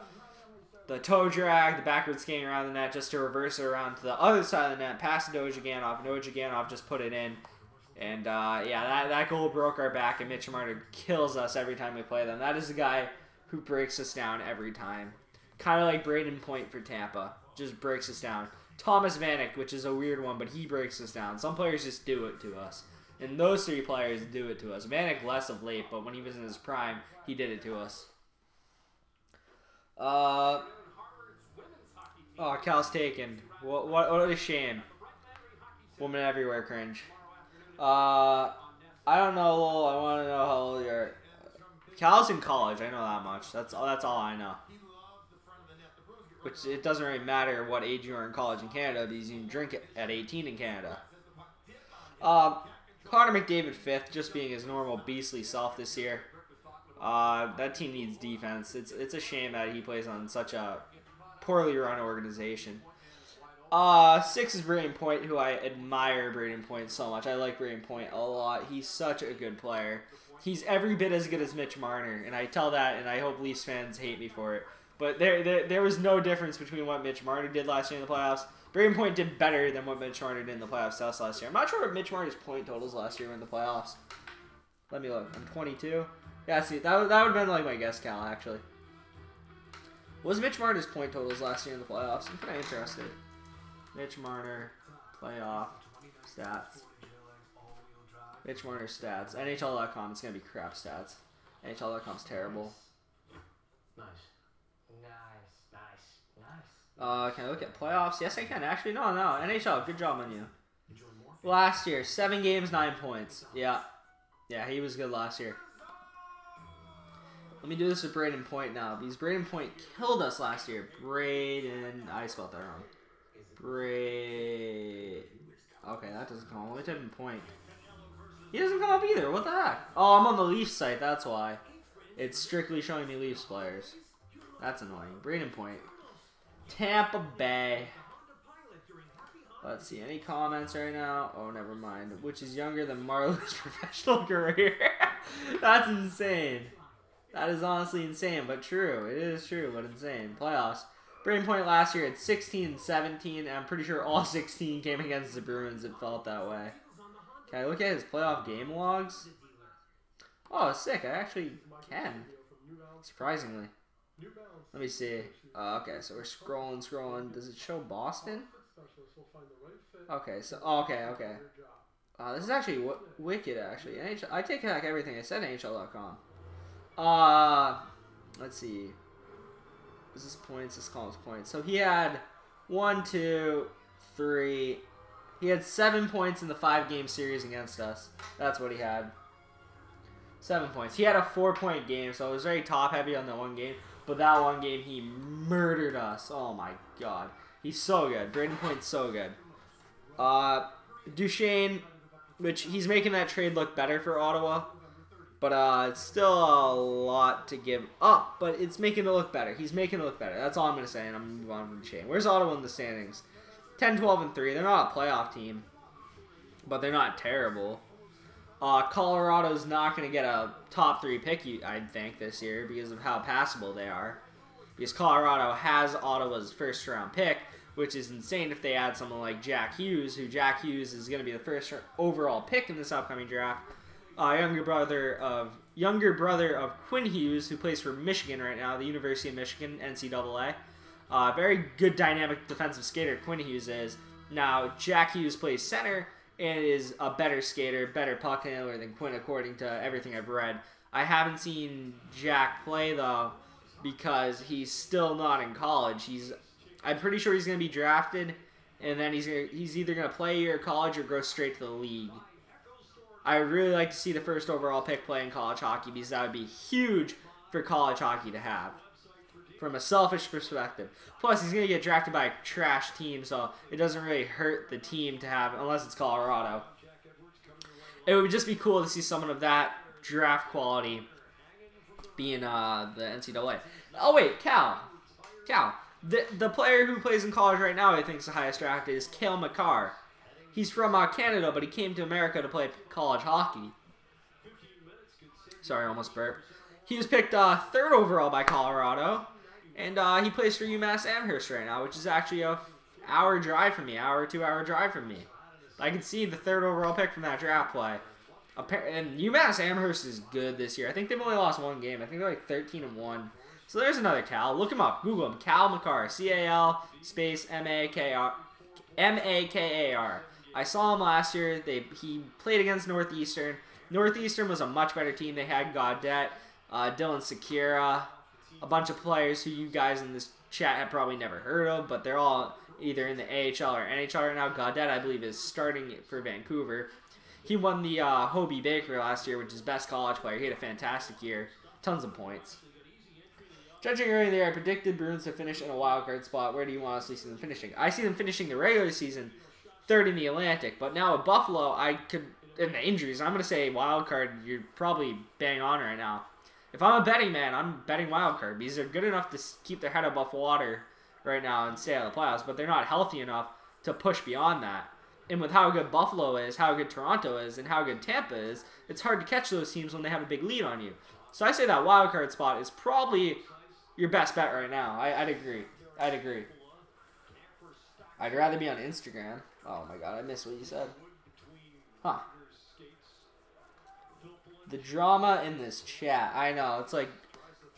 toe drag, the backward skating around the net just to reverse it around to the other side of the net, pass it to Ozhiganov, and Ozhiganov just put it in. And, yeah, that goal broke our back, and Mitch Marner kills us every time we play them. That is the guy who breaks us down every time. Kind of like Braden Point for Tampa. Just breaks us down. Thomas Vanek, which is a weird one, but he breaks us down. Some players just do it to us. And those 3 players do it to us. Vanek less of late, but when he was in his prime, he did it to us. Oh, Cal's taken. What a shame. Woman everywhere cringe. I don't know, Lowell. I want to know how old you are. Cal's in college. I know that much. That's all I know. Which, it doesn't really matter what age you are in college in Canada, because you can drink it at 18 in Canada. Connor McDavid 5th, just being his normal beastly self this year. That team needs defense. It's a shame that he plays on such a poorly run organization. 6 is Braden Point, who I admire Braden Point so much. I like Braden Point a lot. He's such a good player. He's every bit as good as Mitch Marner, and I tell that, and I hope Leafs fans hate me for it. But there was no difference between what Mitch Marner did last year in the playoffs. Braden Point did better than what Mitch Marner did in the playoffs last year. I'm not sure what Mitch Marner's point totals last year in the playoffs. Let me look. I'm 22. Yeah, see, that would have been like my guess, Cal, actually. What was Mitch Marner's point totals last year in the playoffs? I'm kind of interested. Mitch Marner, playoff, stats. Mitch Marner stats. NHL.com, it's going to be crap stats. NHL.com's terrible. Nice. Can I look at playoffs? Yes, I can. Actually, no. NHL, good job on you. Last year, 7 games, 9 points. Yeah. Yeah, he was good last year. Let me do this with Braden Point now, because Braden Point killed us last year. I spelled that wrong. Okay, that doesn't come up. Let me type in Point. He doesn't come up either. What the heck? Oh, I'm on the Leafs site. That's why. It's strictly showing me Leafs players. That's annoying. Braden Point. Tampa Bay. Let's see. Any comments right now? Oh, never mind. Which is younger than Marlowe's professional career. That's insane. That is honestly insane, but true. It is true, but insane. Playoffs. Braden Point last year at 16 and 17. And I'm pretty sure all 16 came against the Bruins. It felt that way. Can I look at his playoff game logs? Oh, sick. I actually can. Surprisingly. Let me see. Okay, so we're scrolling. Does it show Boston? Okay, so okay. This is actually wicked. Actually, NHL, I take back everything I said. NHL.com. Let's see. Is this points? This column's points. So he had 1, 2, 3. He had 7 points in the 5-game series against us. That's what he had. 7 points. He had a 4-point game, so it was very top heavy on that one game. But that one game, he murdered us. Oh my god. He's so good. Braden Point's so good. Duchesne, which he's making that trade look better for Ottawa. But it's still a lot to give up. But it's making it look better. He's making it look better. That's all I'm going to say. And I'm going to move on from Duchesne. Where's Ottawa in the standings? 10, 12, and 3. They're not a playoff team. But they're not terrible. Colorado's not going to get a top 3 pick, I think, this year because of how passable they are. Because Colorado has Ottawa's first-round pick, which is insane if they add someone like Jack Hughes, who Jack Hughes is going to be the first overall pick in this upcoming draft. Younger brother of Quinn Hughes, who plays for Michigan right now, the University of Michigan, NCAA. Very good dynamic defensive skater, Quinn Hughes is. Now, Jack Hughes plays center and is a better skater, better puck handler than Quinn, according to everything I've read. I haven't seen Jack play, though, because he's still not in college. I'm pretty sure he's going to be drafted, and then he's either going to play a year of college or go straight to the league. I would really like to see the first overall pick play in college hockey because that would be huge for college hockey to have, from a selfish perspective. Plus, he's going to get drafted by a trash team, so it doesn't really hurt the team to have, unless it's Colorado. It would just be cool to see someone of that draft quality be in the NCAA. Oh, wait, Cal. The player who plays in college right now I think is the highest drafted is Cale Makar. He's from Canada, but he came to America to play college hockey. Sorry, I almost burped. He was picked 3rd overall by Colorado. And he plays for UMass Amherst right now, which is actually a 2-hour drive from me. I can see the 3rd overall pick from that draft play. And UMass Amherst is good this year. I think they've only lost 1 game. I think they're like 13-1. So there's another Cal. Look him up. Google him. Cal Makar. C-A-L space M-A-K-R. M-A-K-A-R. I saw him last year. He played against Northeastern. Northeastern was a much better team. They had Gaudette, Dylan Sakira, a bunch of players who you guys in this chat have probably never heard of, but they're all either in the AHL or NHL right now. Gaudette, I believe, is starting for Vancouver. He won the Hobie Baker last year, which is best college player. He had a fantastic year. Tons of points. Judging earlier there, I predicted Bruins to finish in a wild card spot. Where do you want to see them finishing? I see them finishing the regular season 3rd in the Atlantic, but now with Buffalo, and the injuries, I'm going to say wild card, you're probably bang on right now. If I'm a betting man, I'm betting wild card because they're good enough to keep their head above water right now and stay out of the playoffs, but they're not healthy enough to push beyond that. And with how good Buffalo is, how good Toronto is, and how good Tampa is, it's hard to catch those teams when they have a big lead on you. So I say that wild card spot is probably your best bet right now. I'd agree. I'd agree. I'd rather be on Instagram. Oh my god, I missed what you said. Huh. The drama in this chat. I know, it's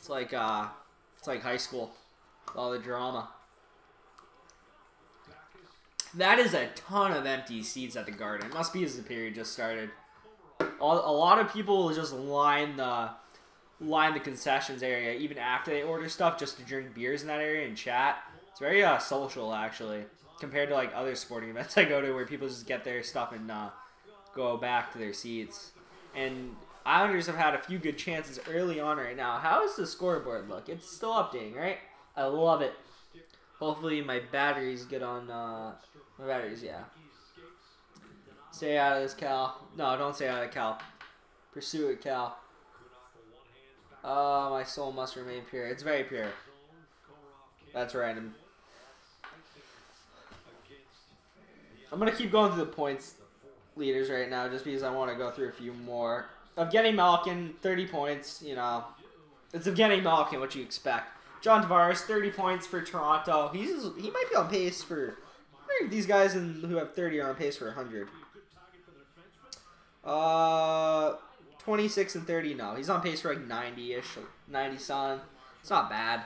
like high school. All the drama. That is a ton of empty seats at the Garden. It must be as the period just started. A lot of people will just line the concessions area even after they order stuff just to drink beers in that area and chat. It's very social actually, compared to like other sporting events I go to where people just get their stuff and go back to their seats. And Islanders have had a few good chances early on right now. How does the scoreboard look? It's still updating, right? I love it. Hopefully my battery's good on, my battery's, yeah. Stay out of this, Cal. No, don't stay out of it, Cal. Pursue it, Cal. My soul must remain pure. It's very pure. That's random. I'm going to keep going through the points leaders right now just because I want to go through a few more. Evgeny Malkin, 30 points, you know. It's Evgeny Malkin, what you expect. John Tavares, 30 points for Toronto. He might be on pace for... I think these guys who have 30 are on pace for 100. 26 and 30, no. He's on pace for like 90-ish, 90-some. It's not bad.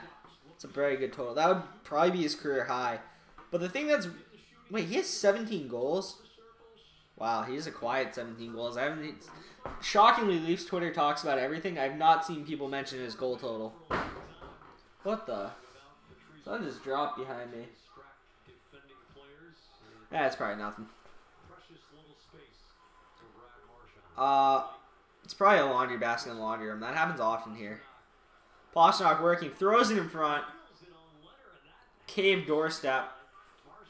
It's a very good total. That would probably be his career high. But the thing that's... Wait, he has 17 goals? Wow, he has a quiet 17 goals. I haven't... Shockingly, Leafs Twitter talks about everything. I've not seen people mention his goal total. What the? Something just dropped behind me. That's probably nothing. It's probably a laundry basket in the laundry room. That happens often here. Pastrnak working, throws it in front. Cave doorstep.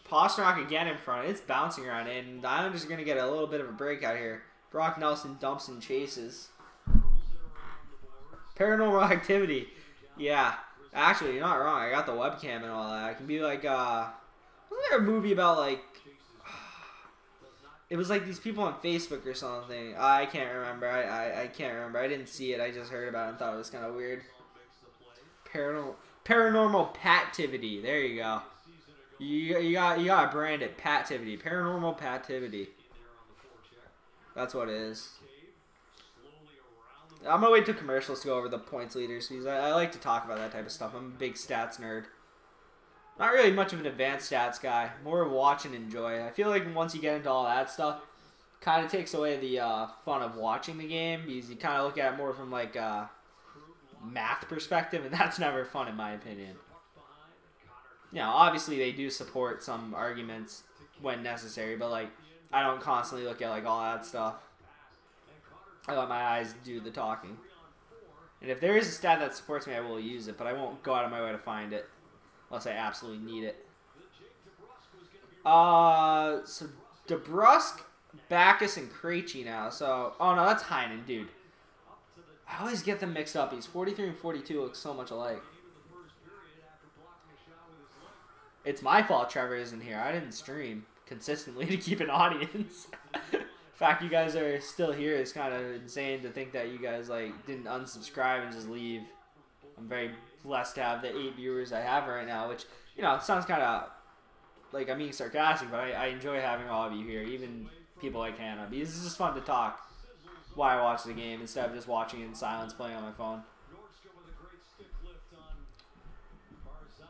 Pastrnak again in front. It's bouncing around, and the Islanders are going to get a little bit of a breakout here. Brock Nelson dumps and chases. Paranormal Activity. Yeah. Actually, you're not wrong. I got the webcam and all that. I can be like, wasn't there a movie about, like, it was like these people on Facebook or something. I can't remember. I can't remember. I didn't see it. I just heard about it and thought it was kind of weird. Paranormal Pativity. There you go. You got to brand it. Pativity. Paranormal Pativity. That's what it is. I'm going to wait till commercials to go over the points leaders because I like to talk about that type of stuff. I'm a big stats nerd. Not really much of an advanced stats guy. More of watch and enjoy. I feel like once you get into all that stuff, kind of takes away the fun of watching the game because you kind of look at it more from like a math perspective, and that's never fun in my opinion. You know, obviously they do support some arguments when necessary, but like I don't constantly look at like all that stuff. I let my eyes do the talking. And if there is a stat that supports me, I will use it, but I won't go out of my way to find it. Unless I absolutely need it. So DeBrusk, Backus, and Krejci now. So, oh no, that's Heinen, dude. I always get them mixed up. He's 43 and 42 look so much alike. It's my fault Trevor isn't here. I didn't stream consistently to keep an audience. The fact you guys are still here is kind of insane to think that you guys like didn't unsubscribe and just leave. I'm very blessed to have the 8 viewers I have right now, which, you know, sounds kind of like I'm being sarcastic, but I enjoy having all of you here, even people like Hannah, because it's just fun to talk while I watch the game instead of just watching it in silence playing on my phone. Nordstrom with a great stick lift on Barzal.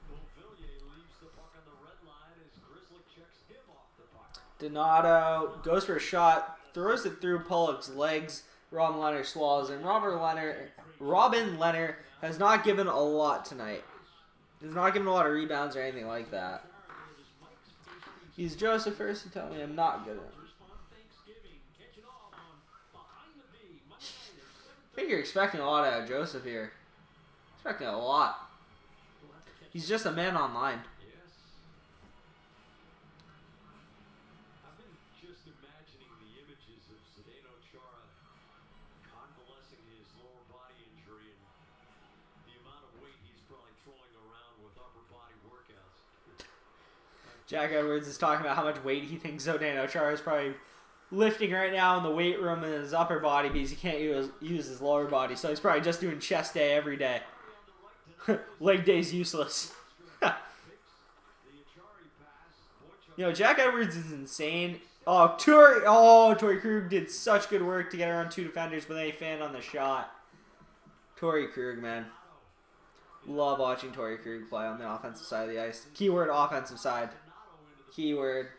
Beauvillier leaves the puck on the red line as Grizzly checks him off the puck. Donato goes for a shot, throws it through Pollock's legs. Robin Leonard swallows, and Robin Leonard has not given a lot tonight. He's not given a lot of rebounds or anything like that. He's Joseph first to tell me I'm not good at him. I think you're expecting a lot out of Joseph here. Expecting a lot. He's just a man online. I've been just imagining the images of Zdeno Chara convalescing his lower body injury and the amount of weight he's probably trolling around with upper body workouts. Jack Edwards is talking about how much weight he thinks Zdeno Chara is probably lifting right now in the weight room in his upper body because he can't use his lower body. So he's probably just doing chest day every day. Leg day's useless. You know, Jack Edwards is insane. Oh, Torrey Krug did such good work to get around two defenders, but then he fanned on the shot. Torrey Krug, man. Love watching Torrey Krug play on the offensive side of the ice. Keyword offensive side. Keyword.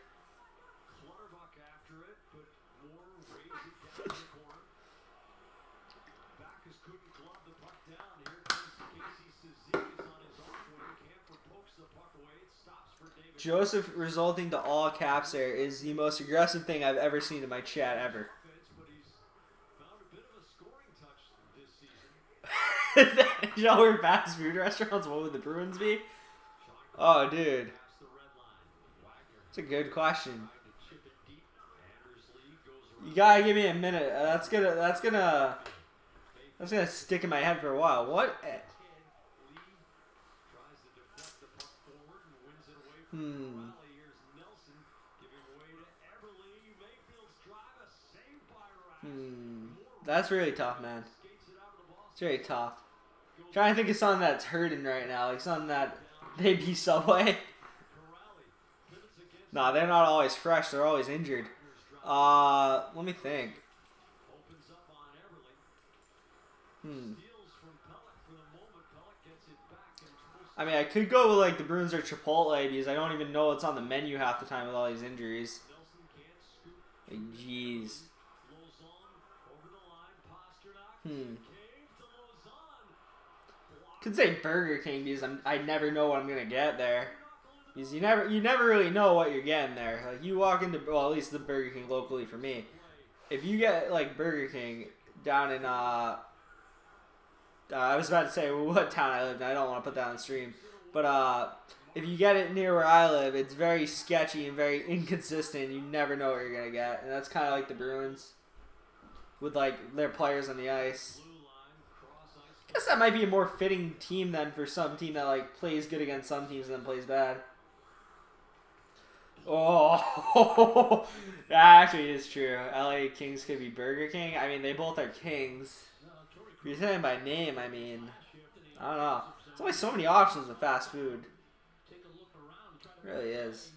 Joseph resulting to all caps there is the most aggressive thing I've ever seen in my chat ever. You know where fast food restaurants, what would the Bruins be? Oh, dude. That's a good question. You gotta give me a minute. That's gonna stick in my head for a while. What? That's really tough, man. It's very tough. I'm trying to think of something that's hurting right now, like something that they be Subway. Nah, they're not always fresh. They're always injured. Let me think. I mean, I could go with like the Bruins or Chipotle because I don't even know what's on the menu half the time with all these injuries. Like, jeez. Could say Burger King because I never know what I'm gonna get there. Because you never really know what you're getting there. Like you walk into, well, at least the Burger King locally for me. If you get like Burger King down in I was about to say what town I live in. I don't want to put that on the stream, but if you get it near where I live, it's very sketchy and very inconsistent. You never know what you're gonna get, and that's kind of like the Bruins with like their players on the ice. I guess that might be a more fitting team than for some team that like plays good against some teams and then plays bad. Oh, that actually is true. LA Kings could be Burger King. I mean, they both are kings. If you're saying by name, I mean, I don't know. There's only so many options with fast food. It really is.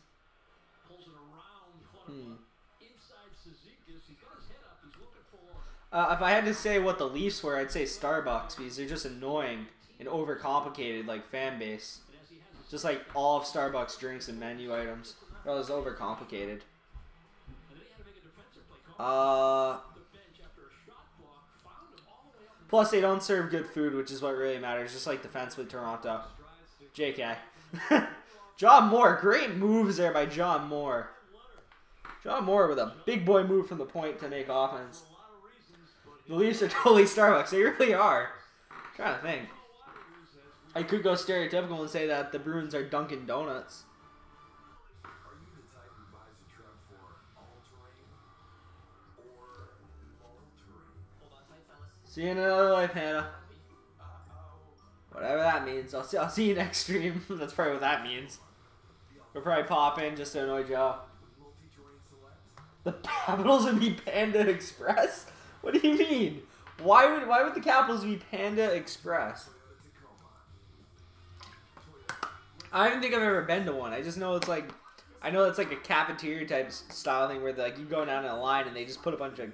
If I had to say what the Leafs were, I'd say Starbucks because they're just annoying and overcomplicated like fan base. Just like all of Starbucks drinks and menu items. They're always overcomplicated. Plus, they don't serve good food, which is what really matters. Just like defensively, Toronto. JK. John Moore. Great moves there by John Moore. John Moore with a big boy move from the point to make offense. The Leafs are totally Starbucks. They really are. I'm trying to think. I could go stereotypical and say that the Bruins are Dunkin' Donuts. See you in another life, Hannah. Whatever that means. I'll see you next stream. That's probably what that means. We'll probably pop in just to annoy Joe. The Capitals would be Panda Express? What do you mean? Why would the Capitals be Panda Express? I don't think I've ever been to one. I just know it's like, I know it's like a cafeteria type style thing where like you go down in a line and they just put a bunch of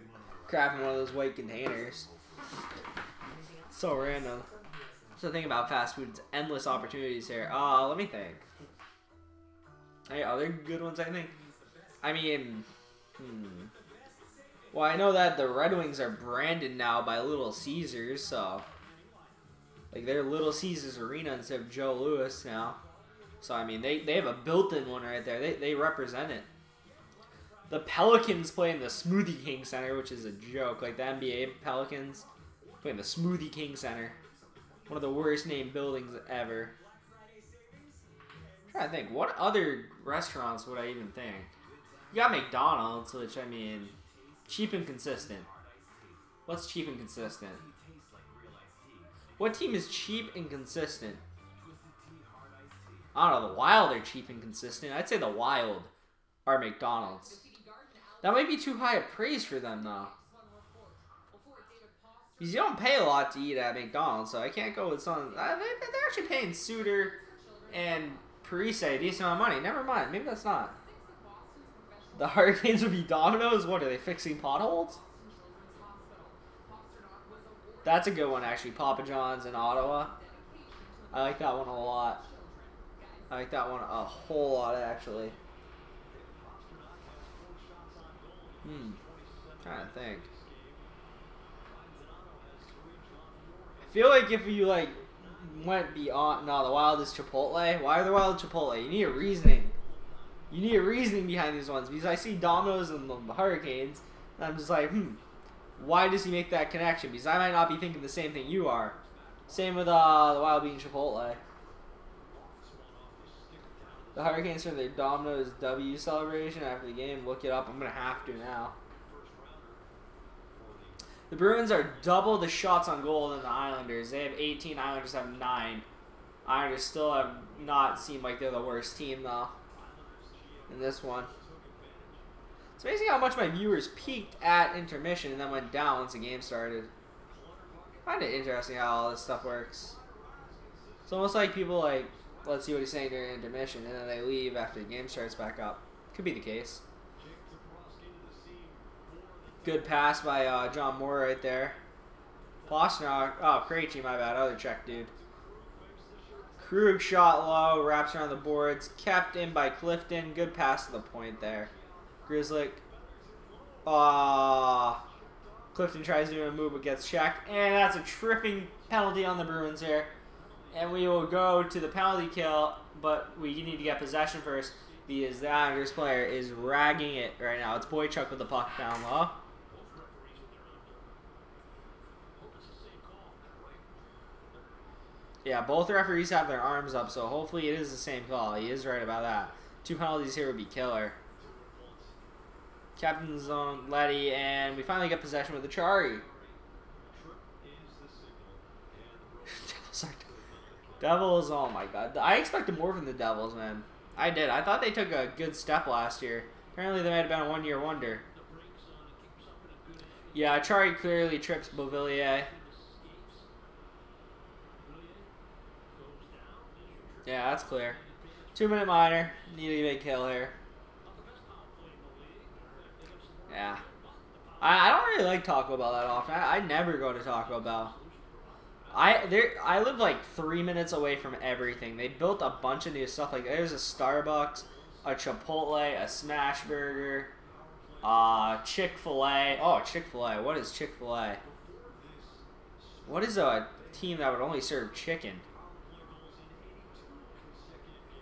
crap in one of those white containers. So random. That's the thing about fast food. It's endless opportunities here. Let me think. Hey, other good ones, I think. I mean, well, I know that the Red Wings are branded now by Little Caesars, so like they're Little Caesars Arena instead of Joe Louis now. So I mean, they have a built-in one right there. They represent it. The Pelicans play in the Smoothie King Center, which is a joke. Like the NBA Pelicans play in the Smoothie King Center. One of the worst named buildings ever. I'm trying to think, what other restaurants would I even think? You got McDonald's, which I mean, cheap and consistent. What's cheap and consistent? What team is cheap and consistent? I don't know, the Wild are cheap and consistent. I'd say the Wild are McDonald's. That might be too high a praise for them, though. Because you don't pay a lot to eat at McDonald's, so I can't go with some... They're actually paying Suter and Parise a decent amount of money. Never mind, maybe that's not. The Hurricanes would be Domino's? What, are they fixing potholes? That's a good one, actually. Papa John's in Ottawa. I like that one a lot. I like that one a whole lot, actually. Trying to think. I feel like if you, like, went beyond... No, the Wild is Chipotle. Why are the Wild Chipotle? You need a reasoning. You need a reasoning behind these ones. Because I see Domino's and the Hurricanes, and I'm just like, why does he make that connection? Because I might not be thinking the same thing you are. Same with the Wild being Chipotle. The Hurricanes for their Domino's W celebration after the game. Look it up. I'm going to have to now. The Bruins are double the shots on goal than the Islanders. They have 18. Islanders have 9. Islanders still have not seemed like they're the worst team, though, in this one. It's amazing how much my viewers peaked at intermission and then went down once the game started. I find it interesting how all this stuff works. It's almost like people like, let's see what he's saying during intermission, and then they leave after the game starts back up. Could be the case. Good pass by John Moore right there. Pastrnak. Oh, Krejci, my bad. Other Czech dude. Krug shot low, wraps around the boards. Kept in by Clifton. Good pass to the point there. Grizzlick. Clifton tries doing a move but gets checked. And that's a tripping penalty on the Bruins here. And we will go to the penalty kill, but we need to get possession first because the Islanders player is ragging it right now. It's Boychuk with the puck down low. Yeah, both referees have their arms up, so hopefully it is the same call. He is right about that. 2 penalties here would be killer. Captain's zone, Letty, and we finally get possession with the Chari. Devils, oh my god. I expected more from the Devils, man. I did. I thought they took a good step last year. Apparently they might have been a one-year wonder. Yeah, Chari clearly trips Beauvillier. Yeah, that's clear. 2-minute minor. Need a big kill here. Yeah. I don't really like Taco Bell that often. I never go to Taco Bell. I live like 3 minutes away from everything. They built a bunch of new stuff. Like there's a Starbucks, a Chipotle, a Smash Burger, Chick-fil-A. Oh, Chick-fil-A. What is Chick-fil-A? What is a team that would only serve chicken?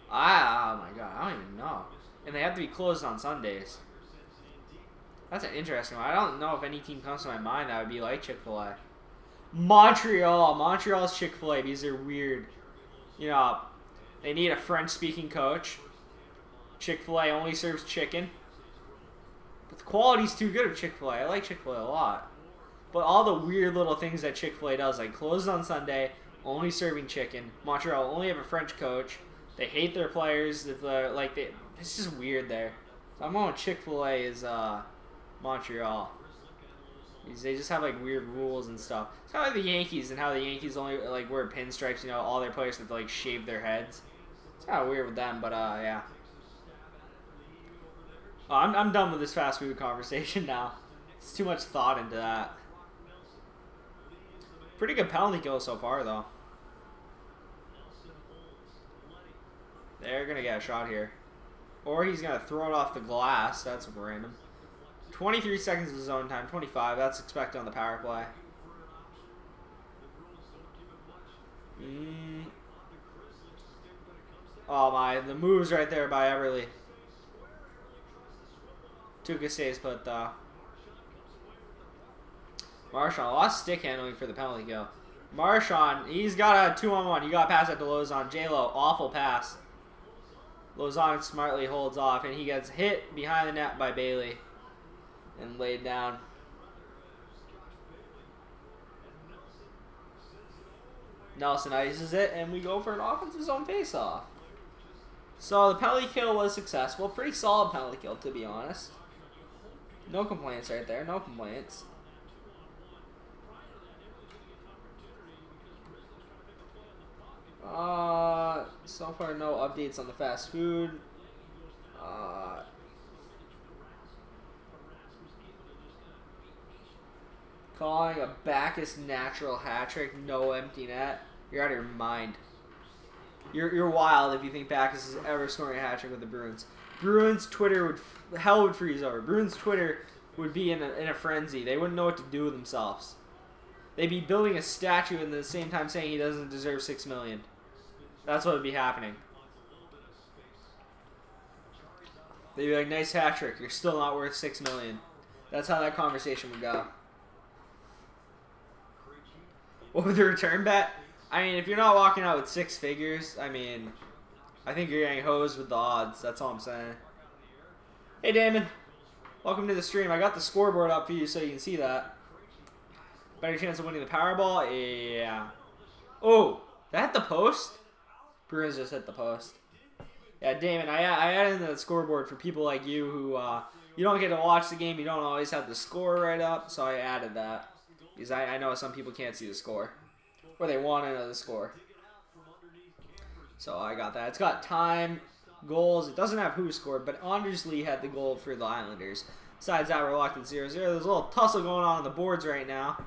Oh my god, I don't even know. And they have to be closed on Sundays. That's an interesting one. I don't know if any team comes to my mind that would be like Chick-fil-A. Montreal. Montreal's Chick-fil-A. These are weird. You know, they need a French-speaking coach. Chick-fil-A only serves chicken. But the quality's too good of Chick-fil-A. I like Chick-fil-A a lot. But all the weird little things that Chick-fil-A does, like closed on Sunday, only serving chicken. Montreal only have a French coach. They hate their players. It's just weird there. So I'm going with Chick-fil-A is Montreal. They just have like weird rules and stuff. It's kind of like the Yankees and how the Yankees only like wear pinstripes. You know, all their players have to like shave their heads. It's kind of weird with them, but yeah. Oh, I'm done with this fast food conversation now. It's too much thought into that. Pretty good penalty kill so far, though. They're going to get a shot here. Or he's going to throw it off the glass. That's random. 23 seconds of zone time. 25. That's expected on the power play. Oh my. The moves right there by Everly. Tuca stays put, though. Marchand, a lot of stick handling for the penalty kill. Marchand, he's got a 2-on-1. You got to pass that to Lozon. J-Lo, awful pass. Lozon smartly holds off, and he gets hit behind the net by Bailey and laid down. Nelson ices it, and we go for an offensive zone faceoff. So the penalty kill was successful. Pretty solid penalty kill, to be honest. No complaints right there. No complaints. So far no updates on the fast food. Calling a Bacchus natural hat trick, no empty net. You're out of your mind. You're wild if you think Bacchus is ever scoring a hat trick with the Bruins. Bruins Twitter would freeze over. Bruins Twitter would be in a frenzy. They wouldn't know what to do with themselves. They'd be building a statue and at the same time saying he doesn't deserve $6 million. That's what would be happening. They'd be like, nice hat trick. You're still not worth $6 million. That's how that conversation would go. What would the return bet? I mean, if you're not walking out with 6 figures, I mean, I think you're getting hosed with the odds. That's all I'm saying. Hey, Damon. Welcome to the stream. I got the scoreboard up for you so you can see that. Better chance of winning the Powerball? Yeah. Oh, that hit the post? Bruins just hit the post. Yeah, Damon, I added in the scoreboard for people like you who you don't get to watch the game. You don't always have the score right up, so I added that. Because I know some people can't see the score. Or they want to know the score. So I got that. It's got time, goals. It doesn't have who scored, but Anders Lee had the goal for the Islanders. Besides that, we're locked at 0-0. There's a little tussle going on the boards right now.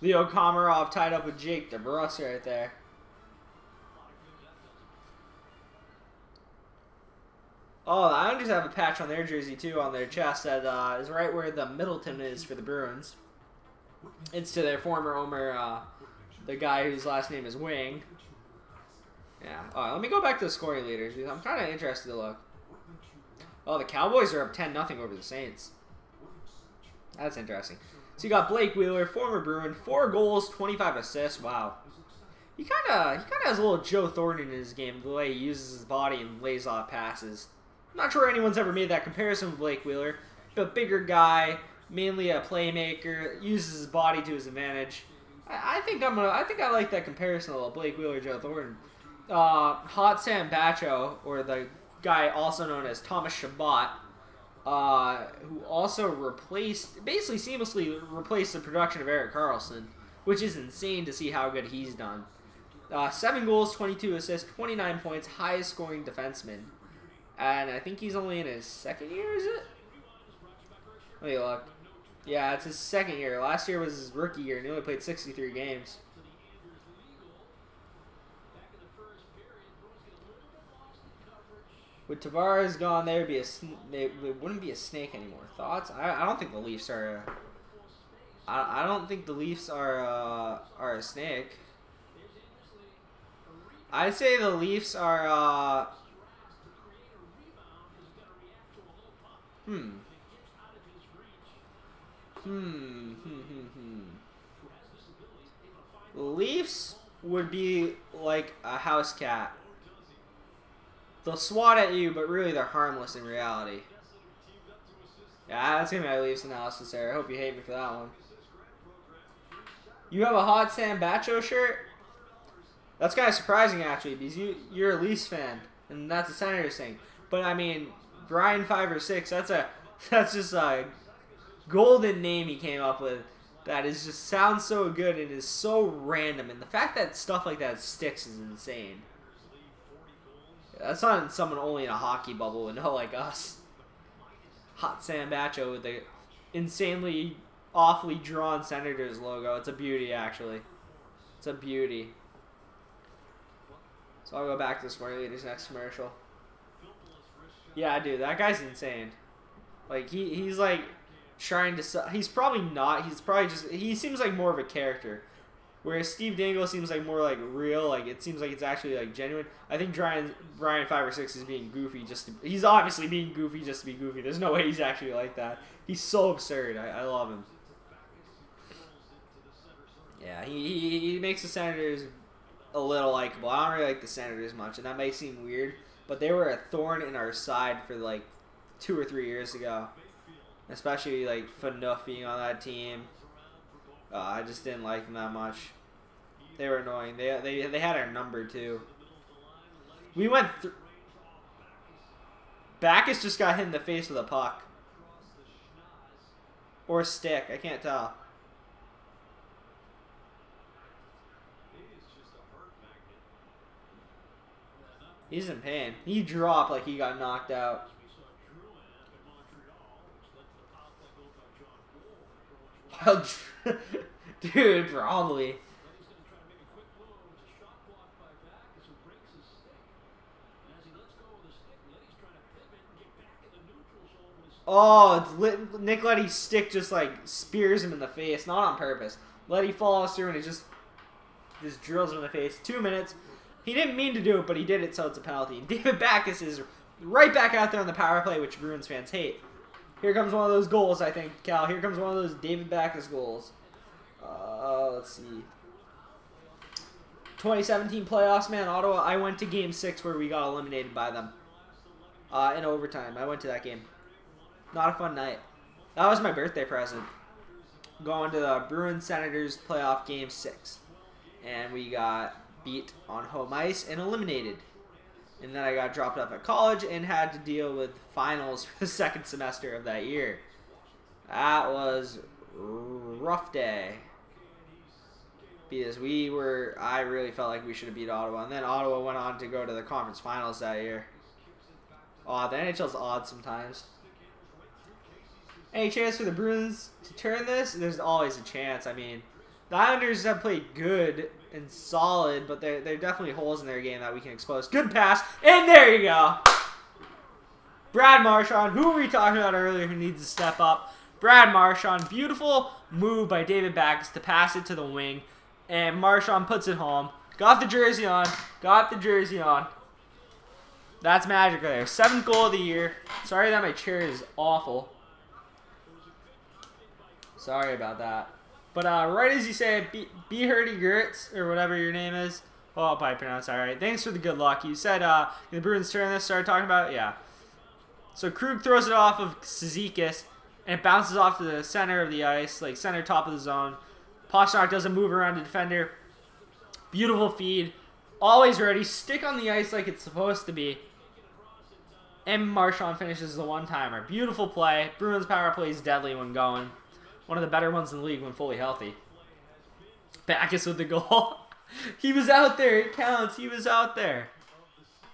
Leo Komarov tied up with Jake DeBrusk right there. Oh, the Islanders have a patch on their jersey, too, on their chest that is right where the Middleton is for the Bruins. It's to their former owner, the guy whose last name is Wing. Yeah. Let me go back to the scoring leaders, because I'm kind of interested to look. Oh, the Cowboys are up 10-0 over the Saints. That's interesting. So you got Blake Wheeler, former Bruin, 4 goals, 25 assists. Wow. He kind of has a little Joe Thornton in his game, the way he uses his body and lays off passes. I'm not sure anyone's ever made that comparison with Blake Wheeler, but bigger guy, mainly a playmaker, uses his body to his advantage. I think I like that comparison a little. Blake Wheeler, Joe Thornton. Hot Sam Bacho, or the guy also known as Thomas Chabot, who also basically seamlessly replaced the production of Erik Karlsson, which is insane to see how good he's done. 7 goals, 22 assists, 29 points, highest scoring defenseman. And I think he's only in his 2nd year, is it? Let me look. Yeah, it's his 2nd year. Last year was his rookie year, and he only played 63 games. With Tavares gone, there wouldn't be a snake anymore. Thoughts? I don't think the Leafs are. I don't think the Leafs are a snake. I'd say the Leafs are. The Leafs would be like a house cat. They'll swat at you, but really they're harmless in reality. Yeah, that's going to be my Leafs analysis there. I hope you hate me for that one. You have a Hot Sam Bacho shirt? That's kind of surprising, actually, because you're a Leafs fan, and that's a Senators thing. But, I mean, Brian 5 or 6, that's just a golden name he came up with that sounds so good and is so random. And the fact that stuff like that sticks is insane. That's not someone only in a hockey bubble would know, like us. Hot Sam Bacho with the insanely, awfully drawn Senators logo. It's a beauty, actually. It's a beauty. So I'll go back to the Square Leaders next commercial. Yeah, dude, that guy's insane. Like, he's like trying to... He's probably not. He's probably just... He seems like more of a character. Whereas Steve Dangle seems like more like real. Like, it seems like it's actually like genuine. I think Brian 5 or 6 is being goofy just to... He's obviously being goofy just to be goofy. There's no way he's actually like that. He's so absurd. I love him. Yeah, he makes the Senators a little likable. I don't really like the Senators much, and that may seem weird, but they were a thorn in our side for like 2 or 3 years ago. Especially like Phaneuf being on that team. I just didn't like them that much. They were annoying. They had our number too. We went through. Backus just got hit in the face with a puck. Or a stick. I can't tell. He's in pain. He dropped like he got knocked out. Wild, dude, probably. Oh, it's Nick Leddy's stick just like spears him in the face, not on purpose. Leddy follows through and it just drills him in the face. 2 minutes. He didn't mean to do it, but he did it, so it's a penalty. And David Backus is right back out there on the power play, which Bruins fans hate. Here comes one of those goals, I think, Cal. Here comes one of those David Backus goals. Let's see. 2017 playoffs, man. Ottawa, I went to Game 6 where we got eliminated by them. In overtime. I went to that game. Not a fun night. That was my birthday present. Going to the Bruins Senators playoff Game 6. And we got beat on home ice and eliminated. And then I got dropped off at college and had to deal with finals for the second semester of that year. That was a rough day. Because I really felt like we should have beat Ottawa. And then Ottawa went on to go to the conference finals that year. Oh, the NHL's odd sometimes. Any chance for the Bruins to turn this? There's always a chance. I mean, the Islanders have played good and solid, but there are definitely holes in their game that we can expose. Good pass, and there you go. Brad Marchand, who were we talking about earlier who needs to step up? Brad Marchand, beautiful move by David Backus to pass it to the wing, and Marchand puts it home. Got the jersey on, got the jersey on. That's magic right there. 7th goal of the year. Sorry that my chair is awful. Sorry about that. But right as you say, be Hurdy Gertz, or whatever your name is. Oh, I'll probably pronounce that right. Thanks for the good luck. You said the Bruins turn this, started talking about it? Yeah. So Krug throws it off of Cizikas, and it bounces off to the center of the ice, like center top of the zone. Pastrnak doesn't move around the defender. Beautiful feed. Always ready. Stick on the ice like it's supposed to be. And Marchand finishes the one-timer. Beautiful play. Bruins power play is deadly when going. One of the better ones in the league when fully healthy. Backus with the goal. He was out there. It counts. He was out there.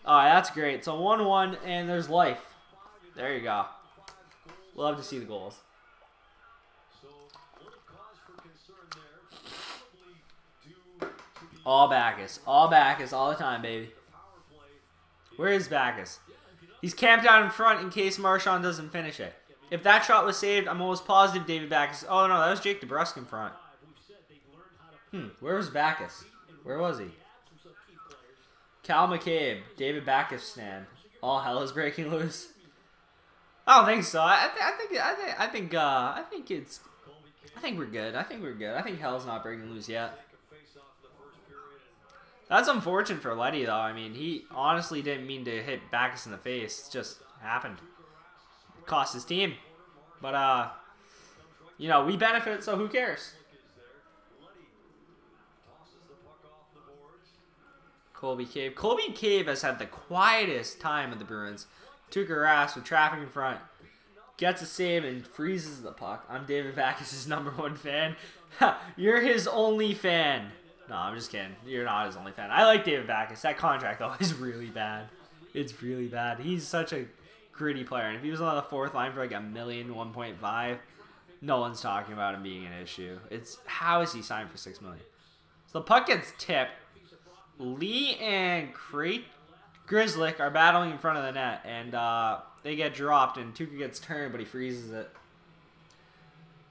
All right, that's great. So 1-1, and there's life. There you go. Love to see the goals. All Backus. All Backus all the time, baby. Where is Backus? He's camped out in front in case Marchand doesn't finish it. If that shot was saved, I'm almost positive David Backus... Oh, no, that was Jake DeBrusk in front. Where was Backus? Where was he? Cal McCabe. David Backus stand. All hell is breaking loose. I don't think so. I think we're good. I think we're good. I think hell's not breaking loose yet. That's unfortunate for Leddy, though. I mean, he honestly didn't mean to hit Backus in the face. It just happened. Cost his team. But, you know, we benefit, so who cares? Colby Cave. Colby Cave has had the quietest time with the Bruins. Took her ass with traffic in front. Gets a save and freezes the puck. I'm David Backus' #1 fan. You're his only fan. No, I'm just kidding. You're not his only fan. I like David Backus. That contract, though, is really bad. It's really bad. He's such a gritty player. And if he was on the fourth line for like $1 million, 1.5, no one's talking about him being an issue. It's how is he signed for $6 million? So the puck gets tipped. Lee and Grizzlick are battling in front of the net, and they get dropped, and Tuukka gets turned, but he freezes it.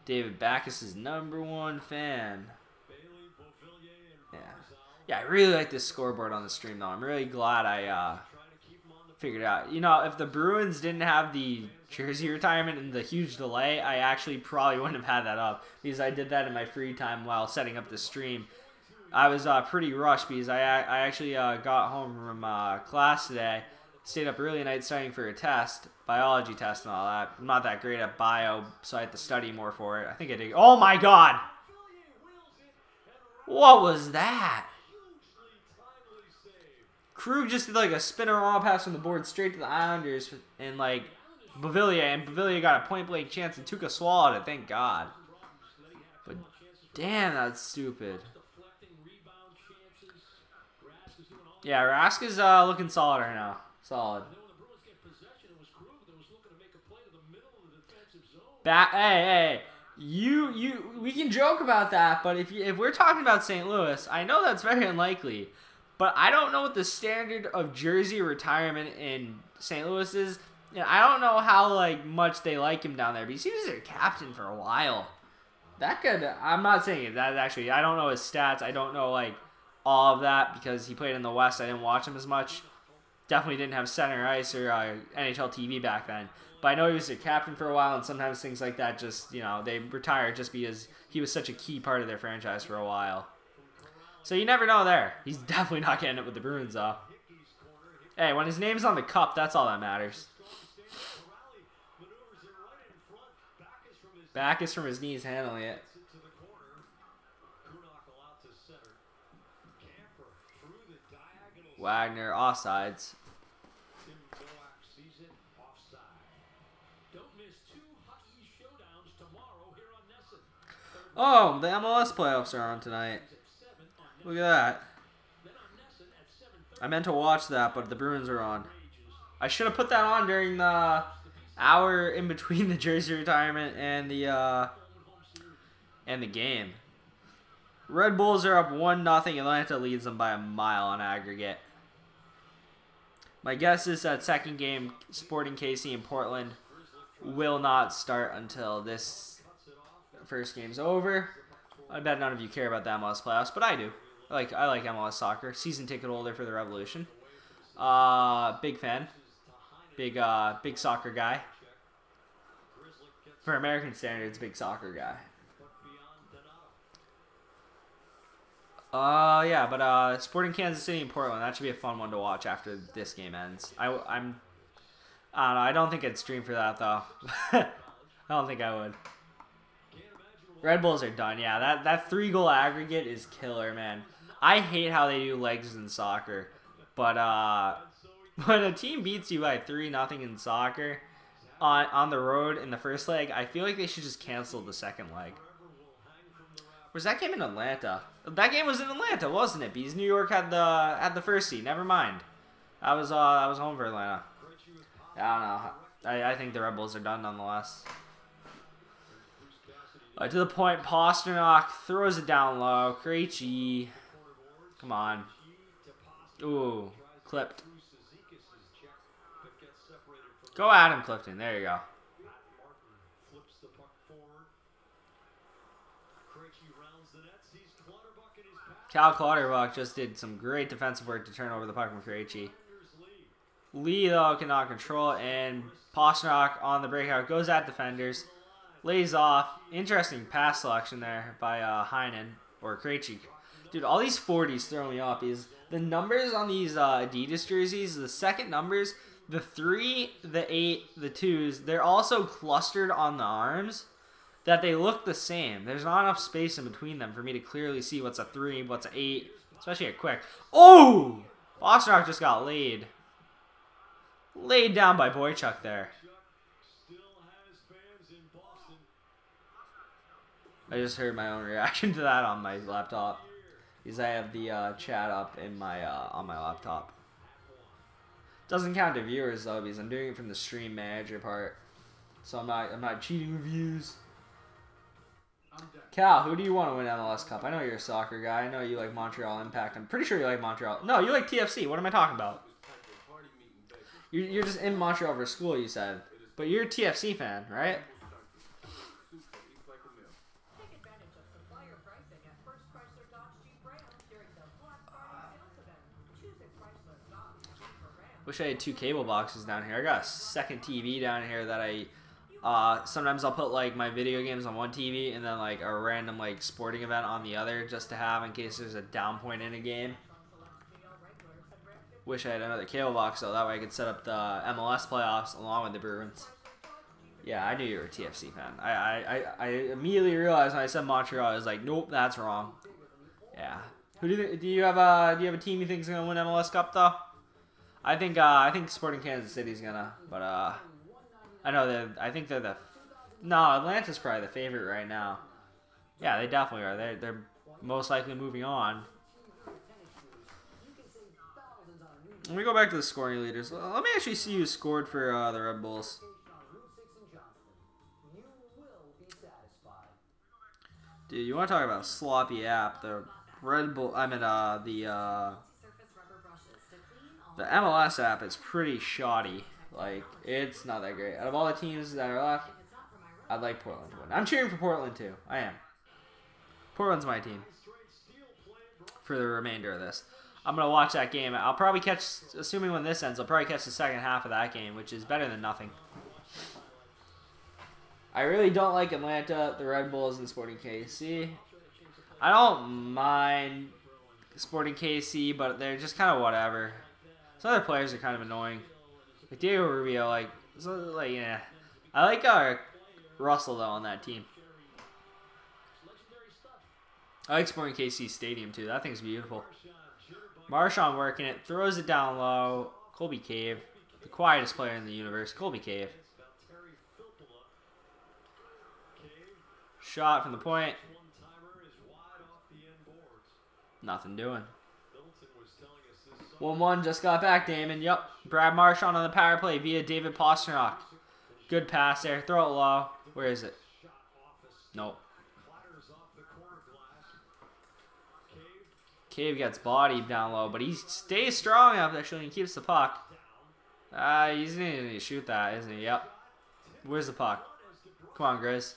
David Backus is #1 fan. Yeah, I really like this scoreboard on the stream, though. I'm really glad I figured it out. You know, if the Bruins didn't have the jersey retirement and the huge delay, I actually probably wouldn't have had that up, because I did that in my free time while setting up the stream. I was pretty rushed because I actually got home from class today, stayed up early night studying for a test, biology test and all that. I'm not that great at bio, so I had to study more for it. I think I did. Oh my god! What was that? Krug just did like a spinner all pass from the board straight to the Islanders and like Beauvillier got a point blank chance and Tuukka swallowed it, thank god. But damn, that's stupid. Yeah, Rask is looking solid right now. Solid. Hey, we can joke about that, but if we're talking about St. Louis, I know that's very unlikely, but I don't know what the standard of jersey retirement in St. Louis is. And I don't know how like much they like him down there, but he seems their captain for a while. That could. I'm not saying it. That actually, I don't know his stats. I don't know like all of that because he played in the West. I didn't watch him as much. Definitely didn't have center ice or NHL TV back then. But I know he was a captain for a while, and sometimes things like that just, you know, they retire just because he was such a key part of their franchise for a while. So you never know there. He's definitely not getting it with the Bruins, though. Hey, when his name's on the cup, that's all that matters. Backus from his knees handling it. Wagner, offsides. Oh, the MLS playoffs are on tonight. Look at that. I meant to watch that, but the Bruins are on. I should have put that on during the hour in between the jersey retirement and the game. Red Bulls are up 1-0. Atlanta leads them by a mile on aggregate. My guess is that second game, Sporting KC in Portland, will not start until this first game's over. I bet none of you care about the MLS playoffs, but I do. I like MLS soccer. Season ticket holder for the Revolution. Big fan. Big soccer guy. For American standards, big soccer guy. Yeah, but Sporting Kansas City and Portland, that should be a fun one to watch after this game ends. I don't know, I don't think I'd stream for that though. I don't think I would. Red Bulls are done. Yeah, that 3-goal aggregate is killer, man. I hate how they do legs in soccer, but when a team beats you by 3-0 in soccer on the road in the first leg, I feel like they should just cancel the second leg. Was that game in Atlanta? That game was in Atlanta, wasn't it? Because New York had the first seed. Never mind. I was home for Atlanta. I don't know. I think the Red Bulls are done nonetheless. To the point, Pasternak throws it down low. Krejci. Come on. Ooh, clipped. Go Adam Clifton. There you go. Cal Clutterbuck just did some great defensive work to turn over the puck from Krejci. Lee, though, cannot control it, and Pasternak on the breakout goes at defenders. Lays off. Interesting pass selection there by Heinen or Krejci. Dude, all these 40s throw me off. Is the numbers on these Adidas jerseys, the second numbers, the 3, the 8, the 2s, they're also clustered on the arms that they look the same. There's not enough space in between them for me to clearly see what's a 3, what's an 8, especially a quick. Oh! Pasternak just got laid down by Boychuk there. I just heard my own reaction to that on my laptop because I have the chat up in my on my laptop. Doesn't count to viewers though, because I'm doing it from the stream manager part. So I'm not cheating reviews. Cal, who do you want to win MLS Cup? I know you're a soccer guy. I know you like Montreal Impact. I'm pretty sure you like Montreal. No, you like TFC. What am I talking about? You're just in Montreal for school, you said. But you're a TFC fan, right? Wish I had 2 cable boxes down here. I got a second TV down here that sometimes I'll put like my video games on one TV and then like a random like sporting event on the other just to have in case there's a down point in a game. Wish I had another cable box so that way I could set up the MLS playoffs along with the Bruins. Yeah, I knew you were a TFC fan. I immediately realized when I said Montreal, I was like, nope, that's wrong. Yeah. Who do you have a team you think is gonna win MLS Cup though? I think Sporting Kansas City's gonna, but I know I think they're Atlanta's probably the favorite right now. Yeah, they definitely are. They're most likely moving on. Let me go back to the scoring leaders. Let me actually see who scored for the Red Bulls. Dude, you want to talk about a sloppy app? The Red Bull, the MLS app is pretty shoddy. Like, it's not that great. Out of all the teams that are left, I'd like Portland to win. I'm cheering for Portland too. I am. Portland's my team for the remainder of this. I'm going to watch that game. I'll probably catch, assuming when this ends, I'll probably catch the second half of that game, which is better than nothing. I really don't like Atlanta, the Red Bulls, and Sporting KC. I don't mind Sporting KC, but they're just kind of whatever. Some other players are kind of annoying. Like Diego Rubio, yeah. I like Russell, though, on that team. I like Sporting KC Stadium, too. That thing's beautiful. Marchand working it. Throws it down low. Colby Cave. The quietest player in the universe. Colby Cave. Shot from the point. Nothing doing. 1-1 just got back, Damon. Yep. Brad Marchand on the power play via David Pastrnak. Good pass there. Throw it low. Where is it? Nope. Cave gets bodied down low, but he stays strong enough actually and keeps the puck. He's going to shoot that, isn't he? Yep. Where's the puck? Come on, Grizz.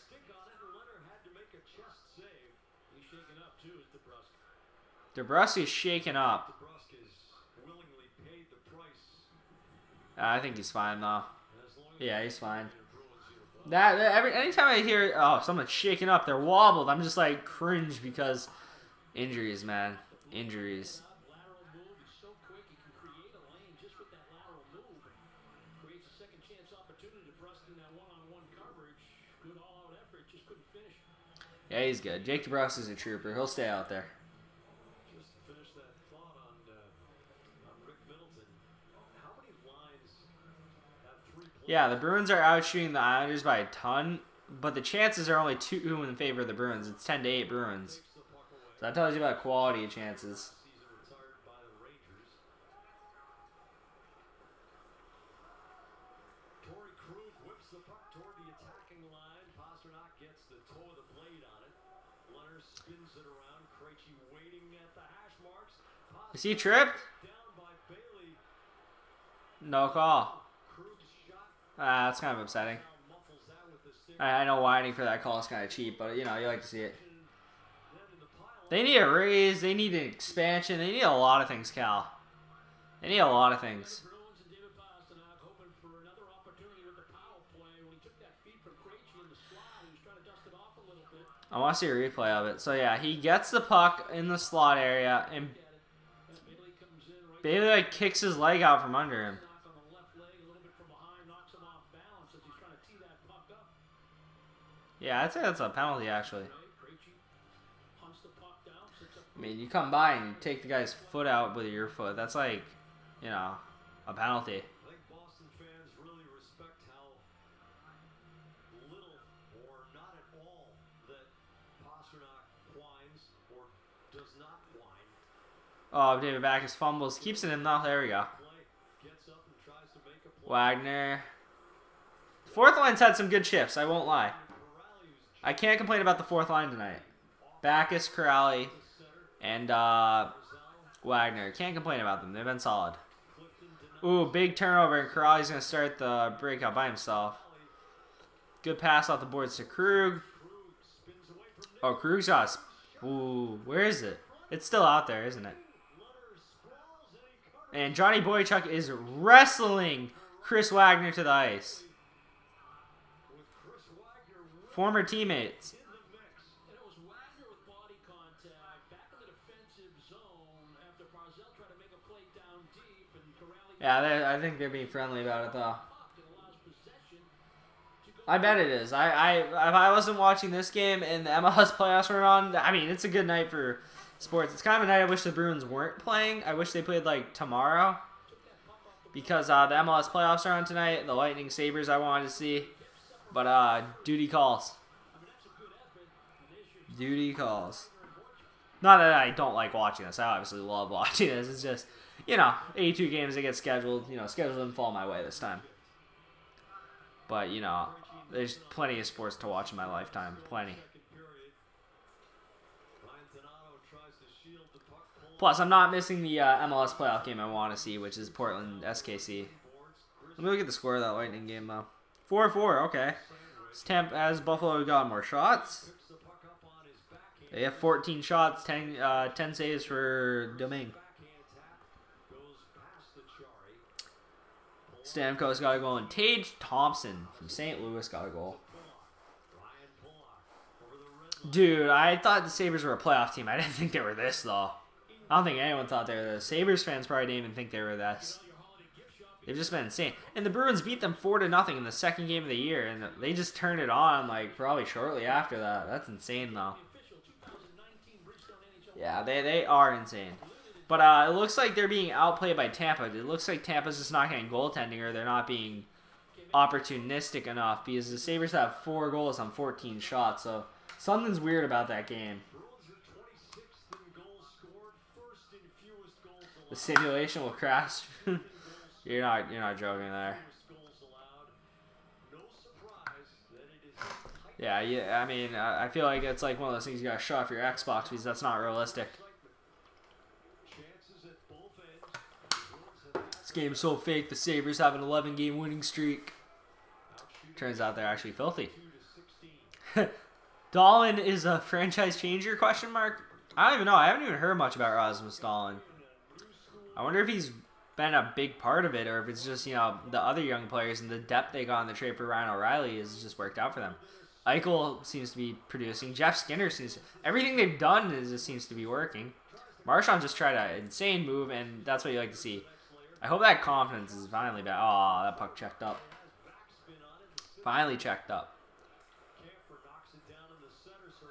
DeBrusque is shaken up. I think he's fine though. Yeah, he's fine. Anytime I hear someone's shaking up, they're wobbled, I'm just like cringe because injuries, man, injuries. Yeah, he's good. Jake DeBrusque is a trooper. He'll stay out there. Yeah, the Bruins are outshooting the Islanders by a ton, but the chances are only 2 in favor of the Bruins. It's 10-8 Bruins. So that tells you about quality of chances. Is he tripped? No call. That's kind of upsetting. I know whining for that call is kind of cheap, but you know, you like to see it. They need a raise. They need an expansion. They need a lot of things, Cal. They need a lot of things. I want to see a replay of it. So yeah, he gets the puck in the slot area, and Bailey like kicks his leg out from under him. Yeah, I'd say that's a penalty, actually. I mean, you come by and you take the guy's foot out with your foot. That's like, you know, a penalty. I think Boston fans really respect how little or not at all that Pastrnak whines or does not whine. Oh, David Backes fumbles. Keeps it in. No, there we go. Wagner. Fourth line's had some good shifts, I won't lie. I can't complain about the fourth line tonight. Backus, Corrali, and Wagner. Can't complain about them. They've been solid. Ooh, big turnover, and Corrali's going to start the breakout by himself. Good pass off the boards to Krug. Oh, Krug's got a... Ooh, where is it? It's still out there, isn't it? And Johnny Boychuk is wrestling Chris Wagner to the ice. Former teammates. Yeah, I think they're being friendly about it, though. I bet it is. If I wasn't watching this game and the MLS playoffs were on, I mean, it's a good night for sports. It's kind of a night I wish the Bruins weren't playing. I wish they played, like, tomorrow. Because the MLS playoffs are on tonight. The Lightning Sabres I wanted to see. But duty calls. Duty calls. Not that I don't like watching this. I obviously love watching this. It's just, you know, 82 games that get scheduled. You know, schedule didn't fall my way this time. But, you know, there's plenty of sports to watch in my lifetime. Plenty. Plus, I'm not missing the MLS playoff game I want to see, which is Portland SKC. Let me look at the score of that Lightning game, though. 4-4, okay. Has Buffalo got more shots? They have 14 shots, 10 saves for Domingue. Stamkos got a goal, and Tage Thompson from St. Louis got a goal. Dude, I thought the Sabres were a playoff team. I didn't think they were this, though. I don't think anyone thought they were this. Sabres fans probably didn't even think they were this. They've just been insane. And the Bruins beat them 4-0 in the second game of the year, and they just turned it on, like, probably shortly after that. That's insane, though. Yeah, they are insane. But it looks like they're being outplayed by Tampa. It looks like Tampa's just not getting goaltending, or they're not being opportunistic enough, because the Sabres have 4 goals on 14 shots, so something's weird about that game. The simulation will crash. You're not joking there. Yeah. I mean, I feel like it's like one of those things you gotta shut off your Xbox because that's not realistic. This game's so fake. The Sabres have an 11-game winning streak. Turns out they're actually filthy. Dahlin is a franchise changer? Question mark. I don't even know. I haven't even heard much about Rasmus Dahlin. I wonder if he's been a big part of it, or if it's just, you know, the other young players and the depth they got in the trade for Ryan O'Reilly has just worked out for them. Eichel seems to be producing. Jeff Skinner seems to, everything they've done seems to be working. Marchand just tried an insane move, and that's what you like to see. I hope that confidence is finally back. Oh, that puck checked up. Finally checked up.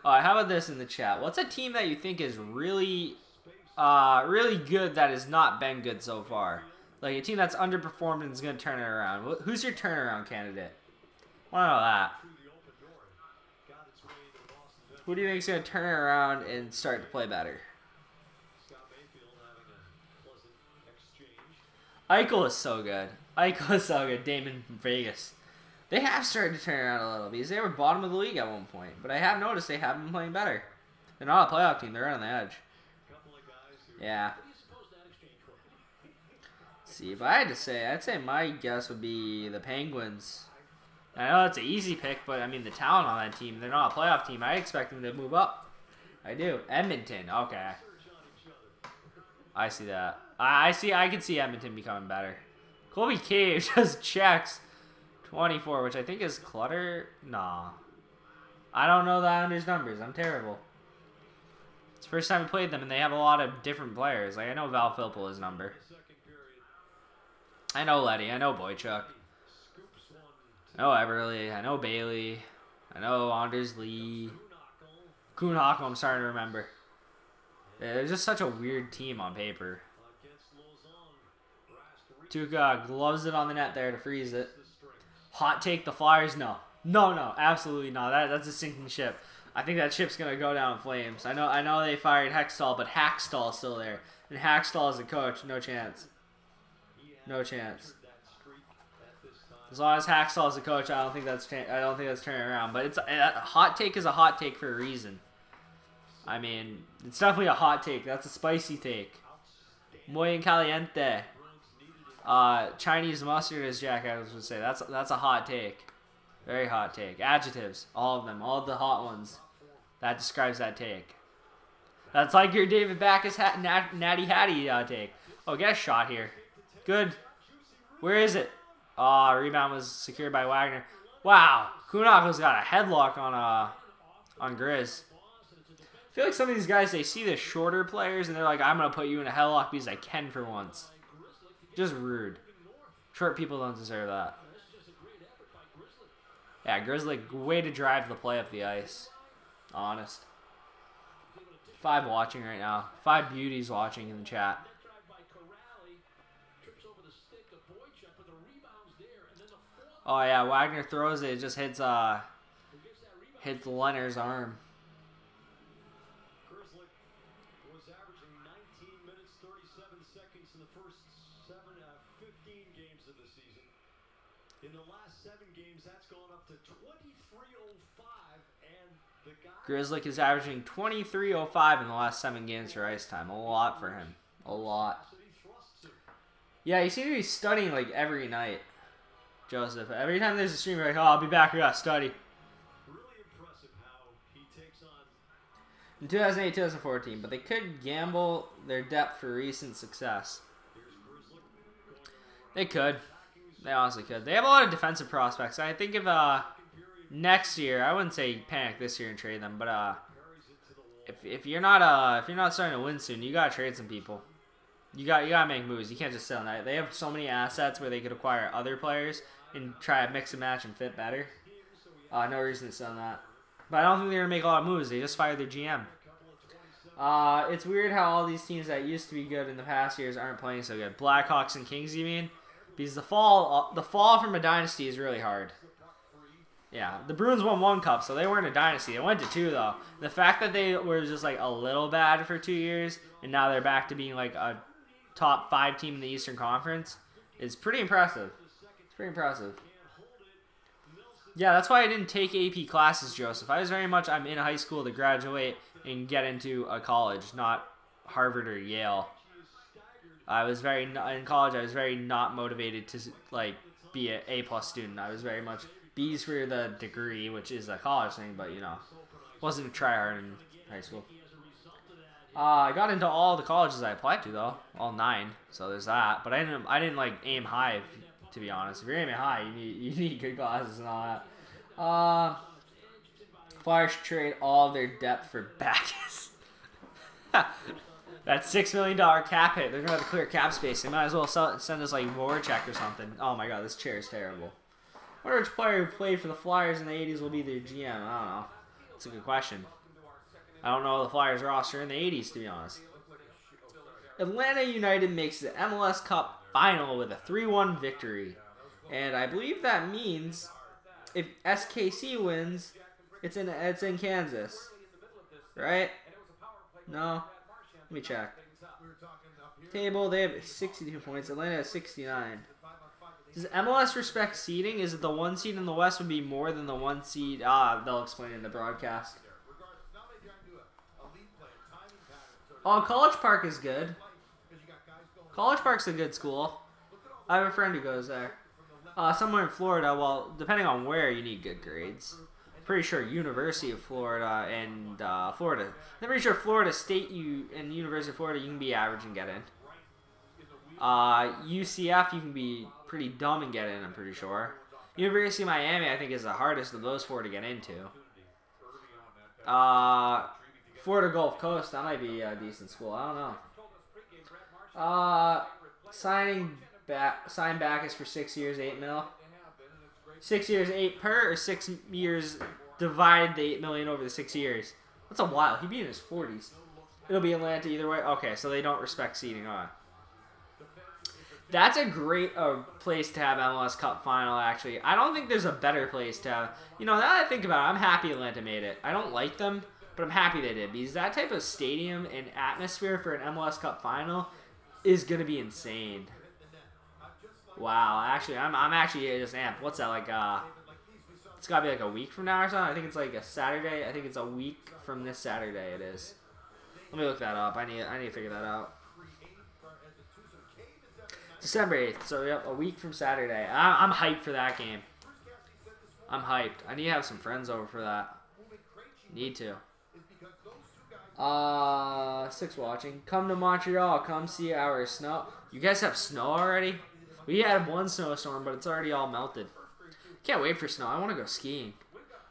How about this in the chat? What's a team that you think is really good that has not been good so far? Like a team that's underperformed and is going to turn it around. Who's your turnaround candidate? I want to know that. Who do you think is going to turn it around and start to play better? Eichel is so good. Eichel is so good. Damon from Vegas. They have started to turn around a little because they were bottom of the league at one point. But I have noticed they have been playing better. They're not a playoff team. They're right on the edge. Yeah. Let's see, if I had to say, I'd say my guess would be the Penguins. I know that's an easy pick, but I mean the talent on that team, they're not a playoff team. I expect them to move up. I do. Edmonton, okay. I see that. I can see Edmonton becoming better. Colby Cave just checks 24, which I think is Clutter. Nah. I don't know the Islanders' numbers. I'm terrible. It's the first time we played them, and they have a lot of different players. Like, I know Val Filppel his number. I know Letty. I know Boychuk. I know Everly. I know Bailey. I know Anders Lee. Kuhn Hockman, I'm starting to remember. They're just such a weird team on paper. Tuukka gloves it on the net there to freeze it. Hot take, the Flyers? No. No, absolutely not. That's a sinking ship. I think that ship's going to go down in flames. I know they fired Hextall, but Hackstall's still there. And Hackstall is the coach. No chance. No chance. As long as Hacksaw is the coach, I don't think that's turning around. But it's a hot take is a hot take for a reason. I mean, it's definitely a hot take. That's a spicy take. Muy caliente. Chinese mustard, as Jack Adams would say. That's a hot take. Very hot take. Adjectives, all of them, all of the hot ones. That describes that take. That's like your David Backus Natty Hattie take. Oh, get a shot here. Good. Where is it? Oh, rebound was secured by Wagner. Wow, Kunako's got a headlock on Grizz. I feel like some of these guys, they see the shorter players and they're like, I'm going to put you in a headlock because I can for once. Just rude. Short people don't deserve that. Yeah, Grizzly, way to drive the play up the ice. Honest. 5 watching right now. 5 beauties watching in the chat. Oh yeah, Wagner throws it. It just hits Leonard's arm. Was averaging 19 minutes 37 seconds in the first 15 games of the season. In the last 7 games, that's gone up to 23:05, and the guy Grizzly is averaging 23:05 in the last 7 games for ice time. A lot for him. A lot. Yeah, you seem to be studying like every night, Joseph. Every time there's a stream, you're like, oh, I'll be back. We gotta study. really impressive how he takes on In 2008, 2014, but they could gamble their depth for recent success. They could. They honestly could. They have a lot of defensive prospects. I think if next year, I wouldn't say panic this year and trade them, but if you're not starting to win soon, you gotta trade some people. You gotta make moves. You can't just sit on that. They have so many assets where they could acquire other players and try to mix and match and fit better. No reason to sit on that. But I don't think they're gonna make a lot of moves. They just fired their GM. It's weird how all these teams that used to be good in the past years aren't playing so good. Blackhawks and Kings, you mean? Because the fall from a dynasty is really hard. Yeah, the Bruins won 1 cup, so they weren't a dynasty. They went to 2 though. The fact that they were just like a little bad for 2 years and now they're back to being like a top 5 team in the Eastern Conference is pretty impressive. It's pretty impressive. Yeah, that's why I didn't take AP classes, Joseph. I was very much, I'm in high school to graduate and get into a college, not Harvard or Yale. In college, I was very not motivated to like be an A+ student. I was very much B's for the degree, which is a college thing, but you know, wasn't a try hard in high school. I got into all the colleges I applied to though, all 9. So there's that. But I didn't like aim high, to be honest. If you're aiming high, you need good classes and all that. Flyers trade all their depth for Backus. That $6 million cap hit. They're gonna have to clear cap space. They might as well send us like Voracek or something. Oh my god, this chair is terrible. I wonder which player who played for the Flyers in the 80s will be their GM. I don't know. That's a good question. I don't know the Flyers roster in the 80s, to be honest. Atlanta United makes the MLS Cup final with a 3-1 victory. And I believe that means if SKC wins, it's in Kansas. Right? No? Let me check. Table, they have 62 points. Atlanta has 69. Does MLS respect seeding? Is it the 1 seed in the West would be more than the 1 seed? They'll explain it in the broadcast. Oh, College Park is good. College Park's a good school. I have a friend who goes there. Somewhere in Florida, well, depending on where, you need good grades. Pretty sure University of Florida and Florida. I'm pretty sure Florida State and University of Florida, you can be average and get in. UCF, you can be pretty dumb and get in, I'm pretty sure. University of Miami, I think, is the hardest of those 4 to get into. Florida Gulf Coast, that might be a decent school. I don't know. Sign Backus for 6 years, 8 mil. 6 years, 8 per, or 6 years divide the 8 million over the 6 years. That's a while. He'd be in his 40s. It'll be Atlanta either way. Okay, so they don't respect seeding. All right. That's a great place to have MLS Cup final, actually. I don't think there's a better place to have. You know, now that I think about it, I'm happy Atlanta made it. I don't like them, but I'm happy they did. Because that type of stadium and atmosphere for an MLS Cup final is going to be insane. Wow, actually, I'm actually just amped. What's that, like, it's gotta be like a week from now or something? I think it's like a Saturday. I think it's a week from this Saturday it is. Let me look that up. I need to figure that out. December 8th, so yep, a week from Saturday. I'm hyped for that game. I'm hyped. I need to have some friends over for that. Need to. 6 watching. Come to Montreal. Come see our snow. You guys have snow already? We had 1 snowstorm, but it's already all melted. Can't wait for snow. I want to go skiing.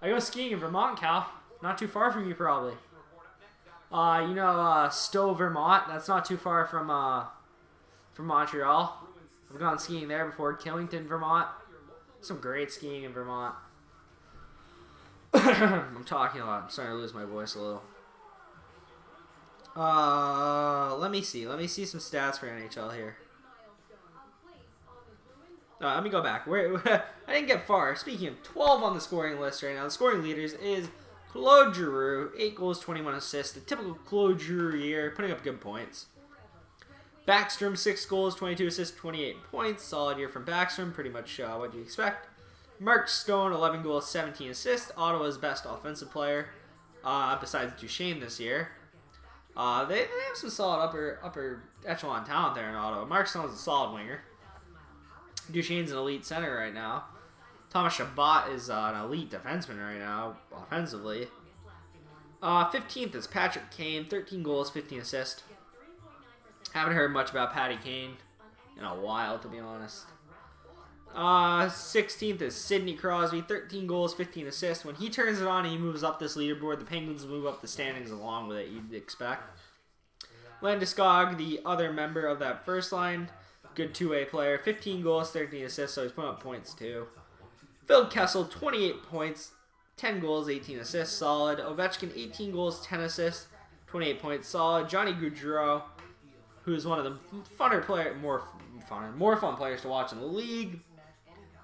I go skiing in Vermont, Cal. Not too far from you, probably. You know, Stowe, Vermont. That's not too far from Montreal. I've gone skiing there before. Killington, Vermont. Some great skiing in Vermont. I'm talking a lot. I'm starting to lose my voice a little. Let me see. Let me see some stats for NHL here. Let me go back. I didn't get far. Speaking of 12 on the scoring list right now, the scoring leaders is Claude Giroux, 8 goals, 21 assists. The typical Claude Giroux year, putting up good points. Backstrom, 6 goals, 22 assists, 28 points. Solid year from Backstrom, pretty much what you expect. Mark Stone, 11 goals, 17 assists. Ottawa's best offensive player, besides Duchesne this year. They have some solid upper echelon talent there in Ottawa. Mark Stone's a solid winger. Duchesne's an elite center right now. Thomas Chabot is an elite defenseman right now, offensively. 15th is Patrick Kane, 13 goals, 15 assists. Haven't heard much about Patty Kane in a while, to be honest. 16th is Sidney Crosby, 13 goals, 15 assists. When he turns it on and he moves up this leaderboard, the Penguins move up the standings along with it, you'd expect. Landeskog, the other member of that first line, good two-way player, 15 goals, 13 assists, so he's putting up points too. Phil Kessel, 28 points, 10 goals, 18 assists, solid. Ovechkin, 18 goals, 10 assists, 28 points, solid. Johnny Gaudreau, who's one of the more fun players to watch in the league,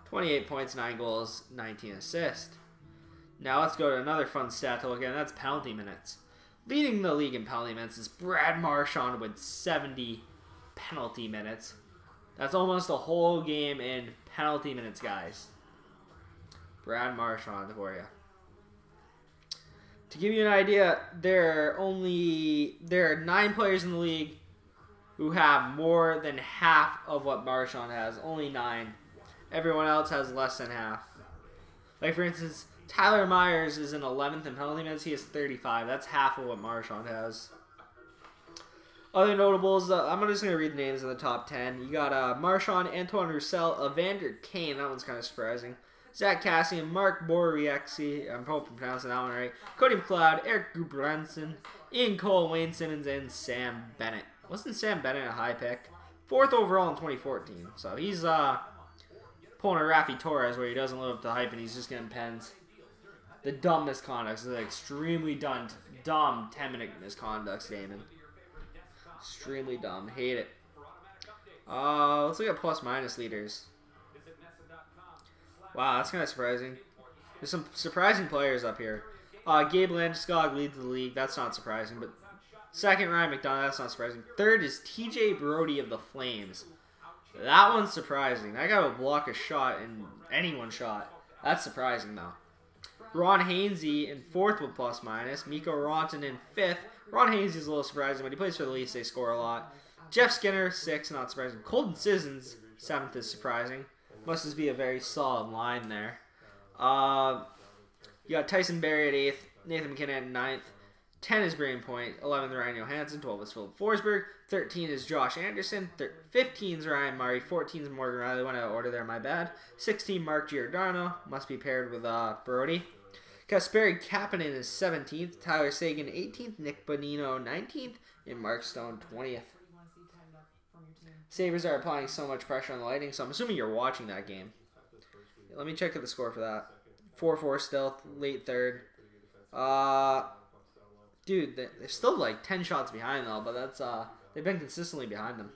28 points, 9 goals, 19 assists. Now let's go to another fun stat to look at, and that's penalty minutes. Leading the league in penalty minutes is Brad Marchand with 70 penalty minutes. That's almost a whole game in penalty minutes, guys. Brad Marchand for you. To give you an idea, there are 9 players in the league who have more than half of what Marchand has. Only 9. Everyone else has less than half. Like, for instance, Tyler Myers is in 11th in penalty minutes. He has 35. That's half of what Marchand has. Other notables, I'm just going to read the names of the top 10. You got Marchand, Antoine Roussel, Evander Kane. That one's kind of surprising. Zach Cassian, Mark Borowiecki, I'm hoping I'm pronouncing that one right. Cody McLeod, Eric Gudbranson, Ian Cole, Wayne Simmons, and Sam Bennett. Wasn't Sam Bennett a high pick? 4th overall in 2014. So he's pulling a Rafi Torres where he doesn't live up to hype and he's just getting pens. The dumb misconducts. The extremely dumb 10-minute misconducts, Damon. Extremely dumb. Hate it. Let's look at plus-minus leaders. Wow, that's kind of surprising. There's some surprising players up here. Gabe Landeskog leads the league. That's not surprising. But second, Ryan McDonough. That's not surprising. Third is TJ Brody of the Flames. That one's surprising. That guy will block a shot and anyone's shot. That's surprising, though. Ron Hainsey in 4th with plus-minus. Mikko Rantanen in 5th. Ron Hainsey's a little surprising, but he plays for the Leafs. They score a lot. Jeff Skinner, 6th. Not surprising. Colton Sissons, 7th is surprising. Must just be a very solid line there. You got Tyson Barrie at 8th. Nathan McKinnon at 9th. 10 is Brain Point. 11 Ryan Johansson. 12 is Philip Forsberg. 13 is Josh Anderson. 15 is Ryan Murray. 14 is Morgan Riley. Went out of order there, my bad. 16 Mark Giordano. Must be paired with Brody. Kasperi Kapanen is 17th. Tyler Seguin 18th. Nick Bonino 19th. And Mark Stone 20th. Sabres are applying so much pressure on the Lightning, so I'm assuming you're watching that game. Let me check out the score for that. 4-4 still, late third. Dude, they're still like 10 shots behind though, but that's they've been consistently behind them.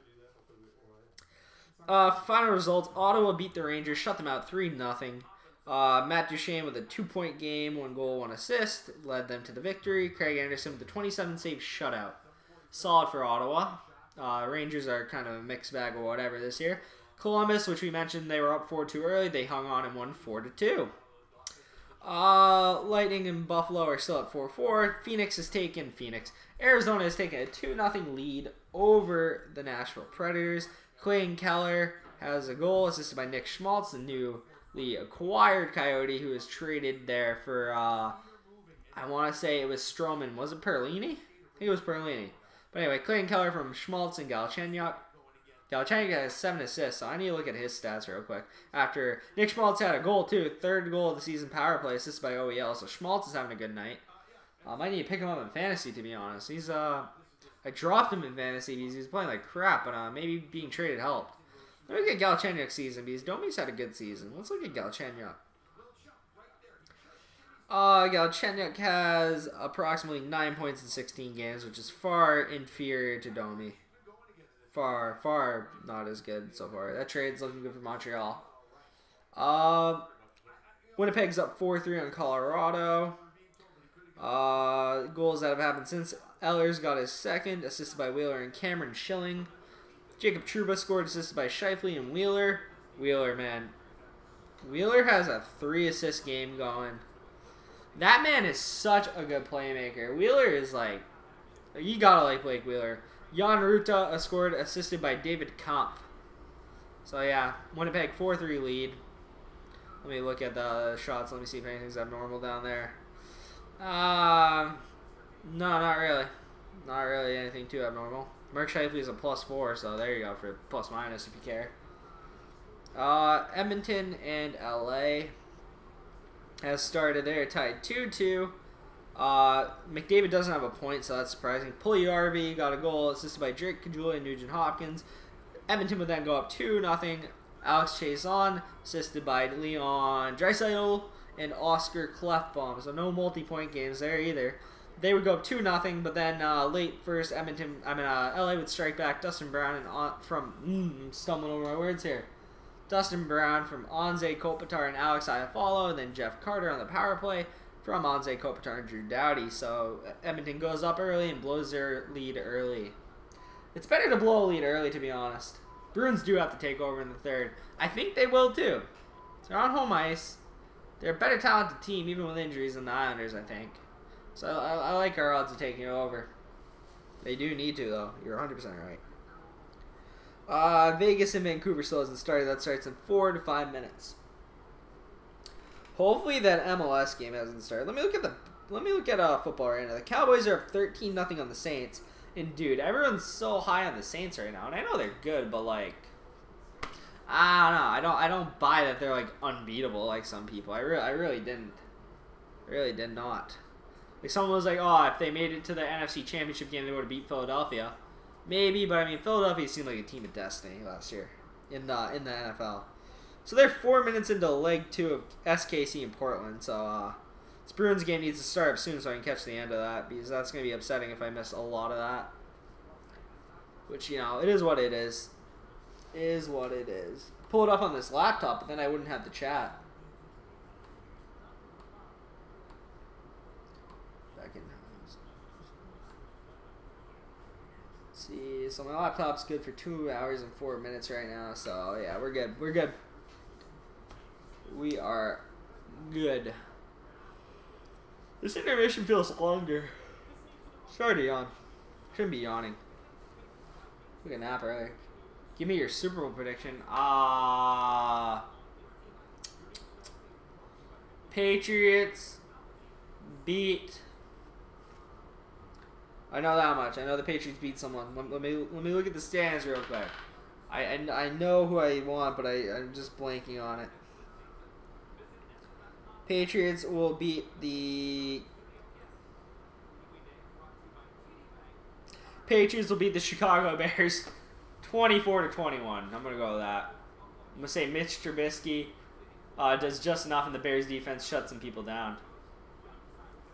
Final results: Ottawa beat the Rangers, shut them out 3-0. Matt Duchesne with a 2-point game, 1 goal, 1 assist, led them to the victory. Craig Anderson with a 27-save shutout, solid for Ottawa. Rangers are kind of a mixed bag or whatever this year. Columbus, which we mentioned they were up 4-2 early, they hung on and won 4-2. Lightning and Buffalo are still at 4-4. Arizona has taken a 2-0 lead over the Nashville Predators. Clayton Keller has a goal assisted by Nick Schmaltz, the newly acquired Coyote who was traded there for, I want to say it was Stroman. Was it Perlini? I think it was Perlini. But anyway, Clayton Keller from Schmaltz and Galchenyuk. Galchenyuk has 7 assists, so I need to look at his stats real quick. After Nick Schmaltz had a goal too, third goal of the season power play, assisted by OEL, so Schmaltz is having a good night. I need to pick him up in fantasy, to be honest. He's I dropped him in fantasy because he's playing like crap, but maybe being traded helped. Let me look at Galchenyuk's season because Domi's had a good season. Let's look at Galchenyuk. Galchenyuk has approximately 9 points in 16 games, which is far inferior to Domi. Far not as good so far. That trade's looking good for Montreal. Winnipeg's up 4-3 on Colorado. Goals that have happened since. Eller's got his second, assisted by Wheeler and Cameron Schilling. Jacob Trouba scored, assisted by Scheifele and Wheeler. Wheeler, man. Wheeler has a 3-assist game going. That man is such a good playmaker. Wheeler is like, you gotta like Blake Wheeler. Jan Ruta scored, assisted by David Kampf. So yeah, Winnipeg 4-3 lead. Let me look at the shots. Let me see if anything's abnormal down there. No, not really. Not really anything too abnormal. Mark Scheifele is a +4, so there you go for ± if you care. Edmonton and LA has started. They're tied 2-2. McDavid doesn't have a point, so that's surprising. Puljujarvi got a goal, assisted by Drake Caggiula and Nugent Hopkins. Edmonton would then go up 2-0. Alex Chiasson, assisted by Leon Draisaitl and Oscar Klefbom. So no multi-point games there either. They would go up 2-0, but then late first, LA would strike back. Dustin Brown and I'm stumbling over my words here. Dustin Brown from Anze Kopitar and Alex Iafallo, and then Jeff Carter on the power play from Anze Kopitar and Drew Doughty. So Edmonton goes up early and blows their lead early. It's better to blow a lead early, to be honest. Bruins do have to take over in the third. I think they will too. They're on home ice. They're a better talented team, even with injuries, than the Islanders, I think. So I like our odds of taking it over. They do need to, though. You're 100% right. Vegas and Vancouver still hasn't started. That starts in 4 to 5 minutes. Hopefully that MLS game hasn't started. Let me look at football right now. The Cowboys are up 13-0 on the Saints. And dude, everyone's so high on the Saints right now, and I know they're good, but like, I don't know. I don't buy that they're like unbeatable like some people. I really didn't. I really did not. Like someone was like, oh, if they made it to the NFC Championship game, they would have beat Philadelphia. Maybe, but I mean, Philadelphia seemed like a team of destiny last year in the NFL. So they're 4 minutes into leg 2 of SKC in Portland. So this Bruins game needs to start up soon so I can catch the end of that, because that's going to be upsetting if I miss a lot of that. Which, you know, it is what it is. Is what it is. Pull it up on this laptop, but then I wouldn't have the chat. Back in. See, so my laptop's good for 2 hours and 4 minutes right now. So yeah, we're good. We're good. We are good. This intermission feels longer. Sorry to yawn. Shouldn't be yawning. Took a nap earlier. Give me your Super Bowl prediction. Patriots beat. I know that much. I know the Patriots beat someone. Let me look at the standings real quick. I know who I want, but I'm just blanking on it. Patriots will beat the Chicago Bears 24-21. I'm gonna go with that. I'm gonna say Mitch Trubisky does just enough, and the Bears defense shuts some people down.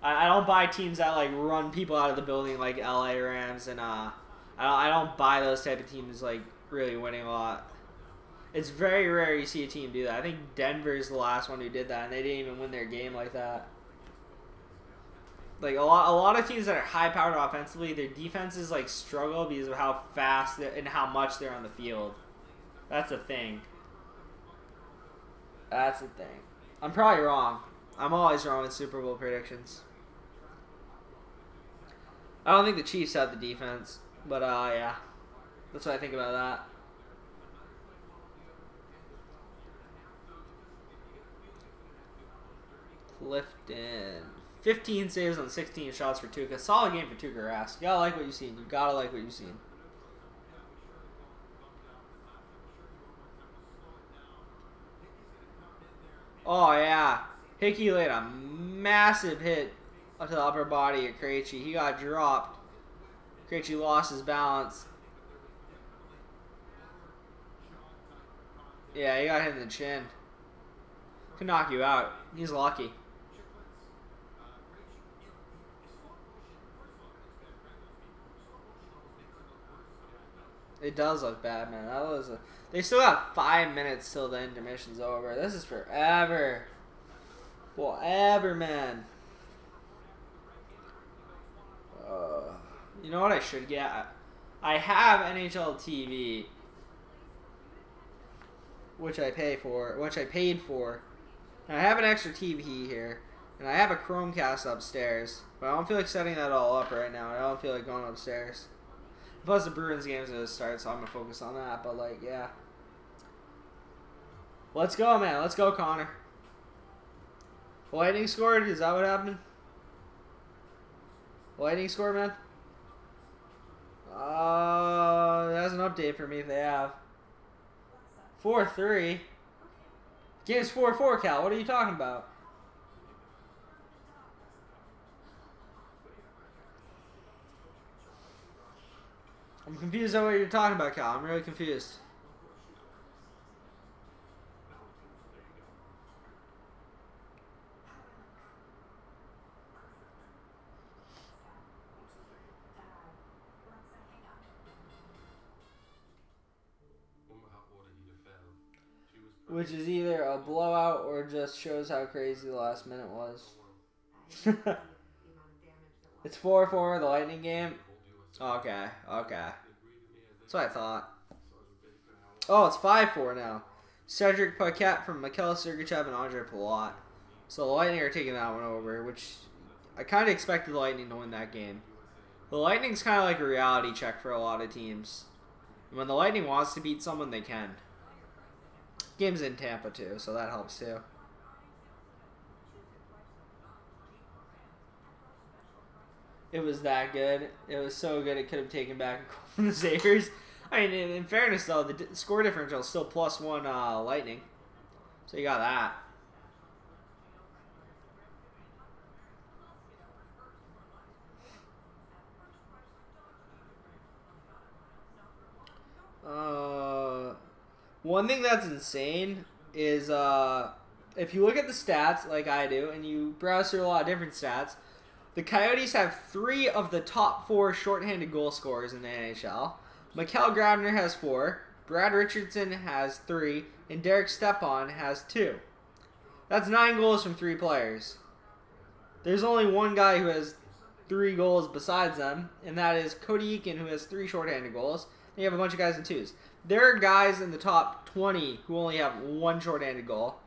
I don't buy teams that like run people out of the building like LA Rams, and I don't buy those type of teams like really winning a lot. It's very rare you see a team do that. I think Denver's the last one who did that, and they didn't even win their game like that. Like a lot of teams that are high-powered offensively, their defenses like struggle because of how fast and how much they're on the field. That's a thing. That's the thing. I'm probably wrong. I'm always wrong with Super Bowl predictions. I don't think the Chiefs have the defense, but yeah. That's what I think about that. Clifton. 15 saves on 16 shots for Tuca. Solid game for Tuca Rask. You gotta like what you've seen. You gotta like what you've seen. Oh, yeah. Hickey laid a massive hit to the upper body of Krejci. He got dropped. Krejci lost his balance. Yeah, he got hit in the chin. Could knock you out. He's lucky. It does look bad, man. That was a... They still got 5 minutes till the intermission's over. This is forever. Forever, man. You know what I should get? I have NHL TV, which I paid for. And I have an extra TV here, and I have a Chromecast upstairs, but I don't feel like setting that all up right now. I don't feel like going upstairs. Plus the Bruins game's gonna start, so I'm gonna focus on that. But like, yeah. Let's go, man. Let's go, Connor. Lightning scored? Is that what happened? Lightning scored, man? That's an update for me if they have. 4-3. Game's 4-4, Cal. What are you talking about? I'm confused on what you're talking about, Cal. I'm really confused. Which is either a blowout or just shows how crazy the last minute was. It's 4-4, the Lightning game. Okay, okay. That's what I thought. Oh, it's 5-4 now. Cedric Paquette from Mikhail Sergachev and Andre Palat. So the Lightning are taking that one over, which I kind of expected the Lightning to win that game. The Lightning's kind of like a reality check for a lot of teams. When the Lightning wants to beat someone, they can. Game's in Tampa, too, so that helps, too. It was that good. It was so good it could have taken back a goal from the Sabres. I mean, in fairness, though, the score differential is still +1 Lightning. So you got that. One thing that's insane is if you look at the stats like I do, and you browse through a lot of different stats, the Coyotes have 3 of the top 4 shorthanded goal scorers in the NHL. Mikael Grabner has 4, Brad Richardson has 3, and Derek Stepan has 2. That's 9 goals from 3 players. There's only one guy who has 3 goals besides them, and that is Cody Eakin, who has 3 shorthanded goals. And you have a bunch of guys in 2s. There are guys in the top 20 who only have 1 shorthanded goal.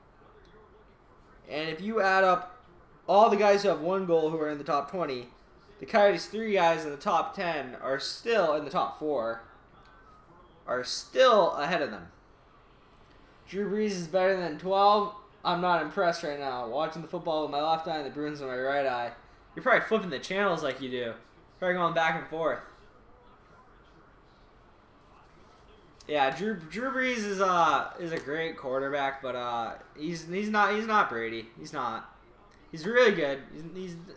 And if you add up all the guys who have 1 goal who are in the top 20, the Coyotes' 3 guys in the top 10 are still in the top 4, are still ahead of them. Drew Brees is better than 12. I'm not impressed right now. Watching the football with my left eye and the Bruins with my right eye. You're probably flipping the channels like you do. Probably going back and forth. Yeah, Drew Brees is a great quarterback, but he's not Brady. He's not. He's really good.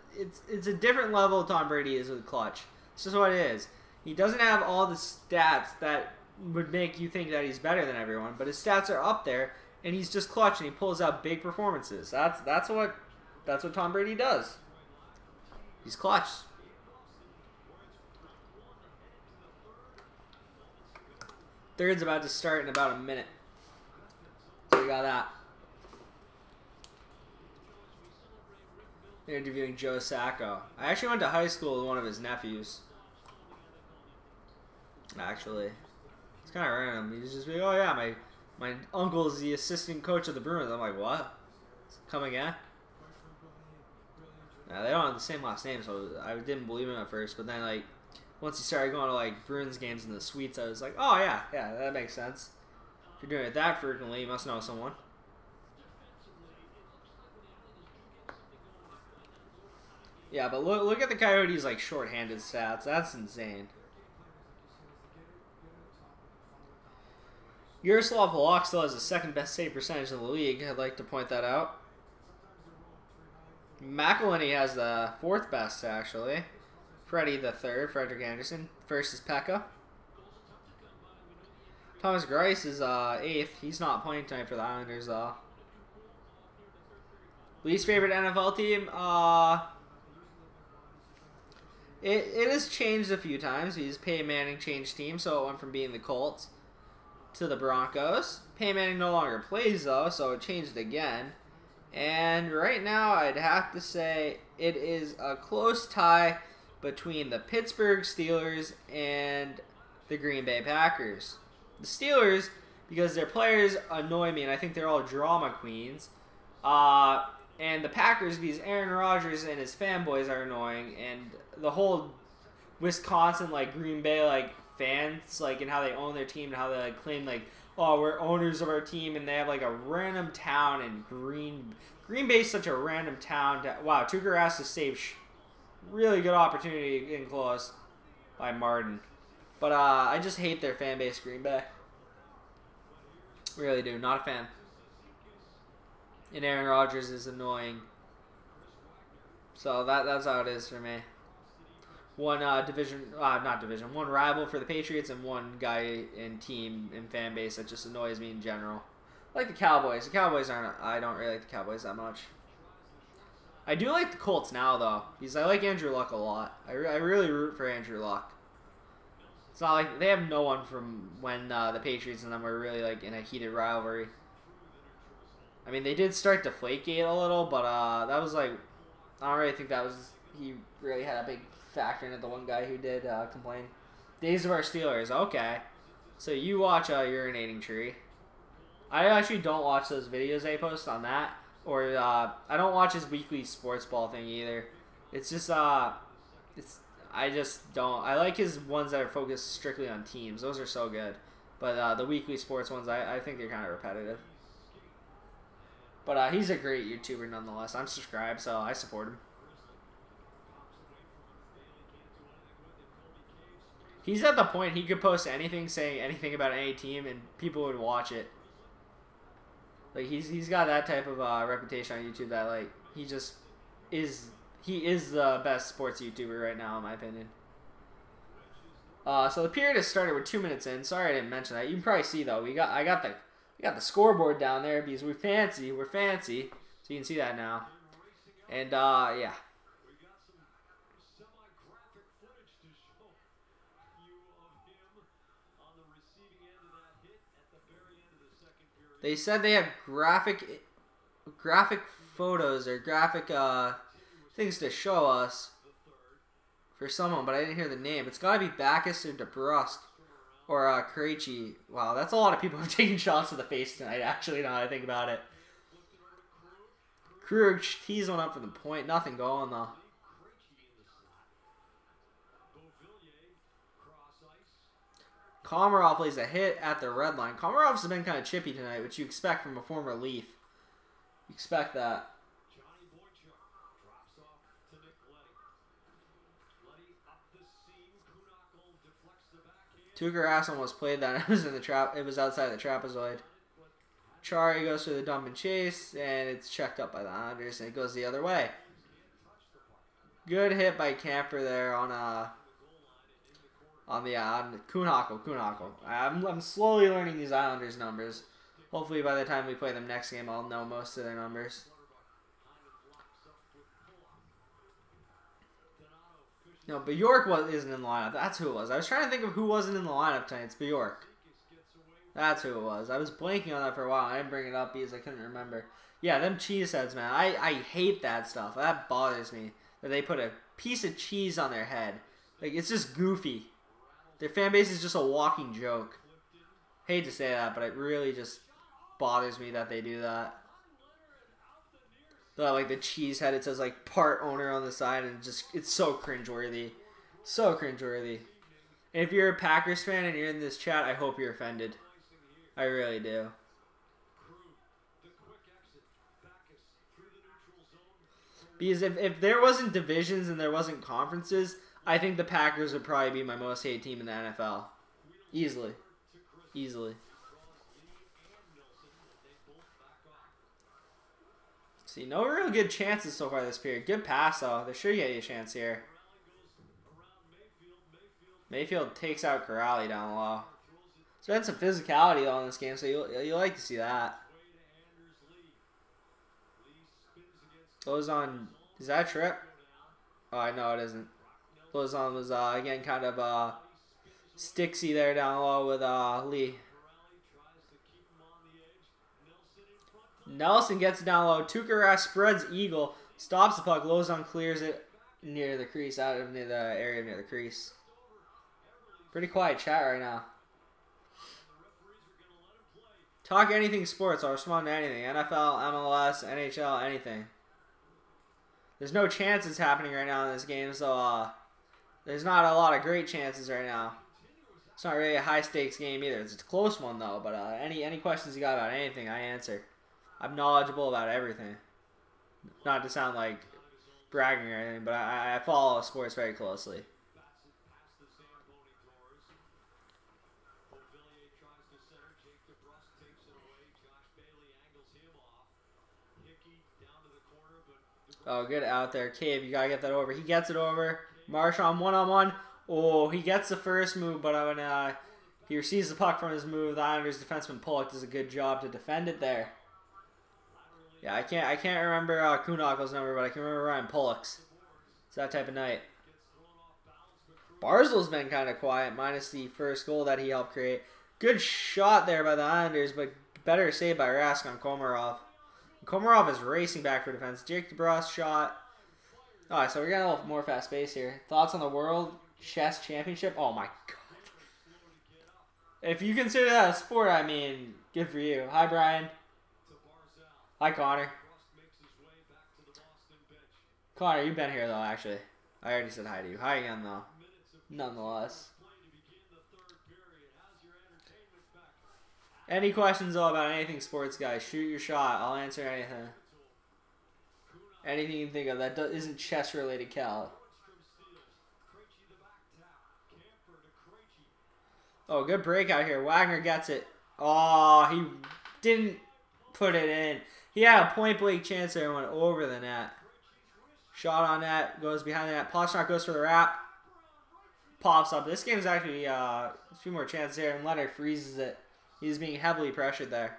It's a different level Tom Brady is with clutch. It's just what it is. He doesn't have all the stats that would make you think that he's better than everyone, but his stats are up there, and he's just clutch and he pulls out big performances. That's what Tom Brady does. He's clutch. Third's about to start in about a minute. So we got that. They're interviewing Joe Sacco. I actually went to high school with one of his nephews. Actually. It's kind of random. He's just like, oh yeah, my uncle is the assistant coach of the Bruins. I'm like, what? Come again? They don't have the same last name, so I didn't believe him at first. But then, like, once he started going to like Bruins games in the suites, I was like, oh yeah, that makes sense. If you're doing it that frequently, you must know someone. Yeah, but look at the Coyotes like shorthanded stats. That's insane. Yaroslav Halak still has the second best save percentage in the league. I'd like to point that out. McElhinney has the fourth best, actually. Freddie the third, Frederick Anderson. First is Pekka. Thomas Greiss is eighth. He's not playing tonight for the Islanders, though. Least favorite NFL team? It has changed a few times. Peyton Manning changed teams, so it went from being the Colts to the Broncos. Peyton Manning no longer plays, though, so it changed again. And right now, I'd have to say it is a close tie between the Pittsburgh Steelers and the Green Bay Packers. The Steelers, because their players annoy me, and I think they're all drama queens. And the Packers, because Aaron Rodgers and his fanboys are annoying, and the whole Wisconsin, like, Green Bay, like, fans, like, and how they own their team, and how they, like, claim, like, oh, we're owners of our team, and they have, like, a random town in Green Bay's such a random town. Wow, Tuukka has to save really good opportunity getting close by Martin. But I just hate their fan base, Green Bay. Really do. Not a fan. And Aaron Rodgers is annoying. So that's how it is for me. One one rival for the Patriots and one guy in team and fan base that just annoys me in general. I like the Cowboys. The Cowboys I don't really like the Cowboys that much. I do like the Colts now, though, because I like Andrew Luck a lot. I really root for Andrew Luck. It's not like they have no one from when the Patriots and them were really like in a heated rivalry. I mean, they did start Deflategate a little, but that was like, I don't really think that was, he really had a big factor in it, the one guy who did complain. Days of Our Steelers, okay. So you watch Urinating Tree. I actually don't watch those videos they post on that, or I don't watch his weekly sports ball thing either. It's just, I just don't. I like his ones that are focused strictly on teams. Those are so good. But the weekly sports ones, I think they're kind of repetitive. But he's a great YouTuber nonetheless. I'm subscribed, so I support him. He's at the point he could post anything, saying anything about any team, and people would watch it. Like, he's got that type of reputation on YouTube that, like, he just is... He is the best sports YouTuber right now, in my opinion. So the period has started. We're 2 minutes in. Sorry I didn't mention that. You can probably see, though. We got the scoreboard down there because we're fancy. We're fancy. So you can see that now. And yeah. They said they have graphic photos or graphic things to show us for someone, but I didn't hear the name. It's got to be Backus or DeBrusque or Krejci. Wow, that's a lot of people who have taken shots to the face tonight, actually, now that I think about it. Krug tees one up for the point. Nothing going, though. Komarov plays a hit at the red line. Komarov's been kind of chippy tonight, which you expect from a former Leaf. You expect that. Tuukka Rask almost played that. It was in the trap. It was outside the trapezoid. Chari goes for the dump and chase, and it's checked up by the Islanders, and it goes the other way. Good hit by Camper there on Kuhnhackl. I'm slowly learning these Islanders numbers. Hopefully by the time we play them next game, I'll know most of their numbers. No, Bjork isn't in the lineup. That's who it was. I was trying to think of who wasn't in the lineup tonight. It's Bjork. That's who it was. I was blanking on that for a while. I didn't bring it up because I couldn't remember. Yeah, them cheese heads, man. I hate that stuff. That bothers me. That they put a piece of cheese on their head. Like, it's just goofy. Their fan base is just a walking joke. Hate to say that, but it really just bothers me that they do that. Like the cheese head, it says like part owner on the side, and it's so cringeworthy. So cringeworthy. And if you're a Packers fan and you're in this chat, I hope you're offended. I really do. Because if there wasn't divisions and there wasn't conferences, I think the Packers would probably be my most hated team in the NFL. Easily. Easily. See, no real good chances so far this period. Good pass, though. They should get you a chance here. Mayfield takes out Corrali down low. There's been some physicality on this game, so you'll like to see that. Goes on. Is that a trip? Oh, no, it isn't. Lozon was again kind of sticksy there down low with Lee. Nelson gets it down low. Tukarash spreads eagle, stops the puck. Lozon clears it near the crease, out of near the area near the crease. Pretty quiet chat right now. Talk anything sports. I'll respond to anything. NFL, MLS, NHL, anything. There's no chances happening right now in this game, so there's not a lot of great chances right now. It's not really a high-stakes game either. It's a close one, though, but any questions you got about anything, I answer. I'm knowledgeable about everything. Not to sound like bragging or anything, but I follow sports very closely. Oh, good out there. Cave, you got to get that over. He gets it over. Marchand one-on-one. Oh, he gets the first move, but when he receives the puck from his move, the Islanders defenseman Pollock does a good job to defend it there. Yeah, I can't remember Kuhnhackle's number, but I can remember Ryan Pollock's. It's that type of night. Barzal's been kind of quiet, minus the first goal that he helped create. Good shot there by the Islanders, but better saved by Rask on Komarov. Komarov is racing back for defense. Jake DeBrus shot. Alright, so we're getting a little more fast pace here. Thoughts on the World Chess Championship? Oh my god. If you consider that a sport, I mean, good for you. Hi, Brian. Hi, Connor. Connor, you've been here, though, actually. I already said hi to you. Hi again, though. Nonetheless. Any questions, though, about anything sports, guys? Shoot your shot. I'll answer anything. Anything you can think of that isn't chess-related, Cal. Oh, good breakout here. Wagner gets it. Oh, he didn't put it in. He had a point-blank chance there and went over the net. Shot on net. Goes behind the net. Pastrnak goes for the wrap. Pops up. This game's actually a few more chances here, and Leonard freezes it. He's being heavily pressured there.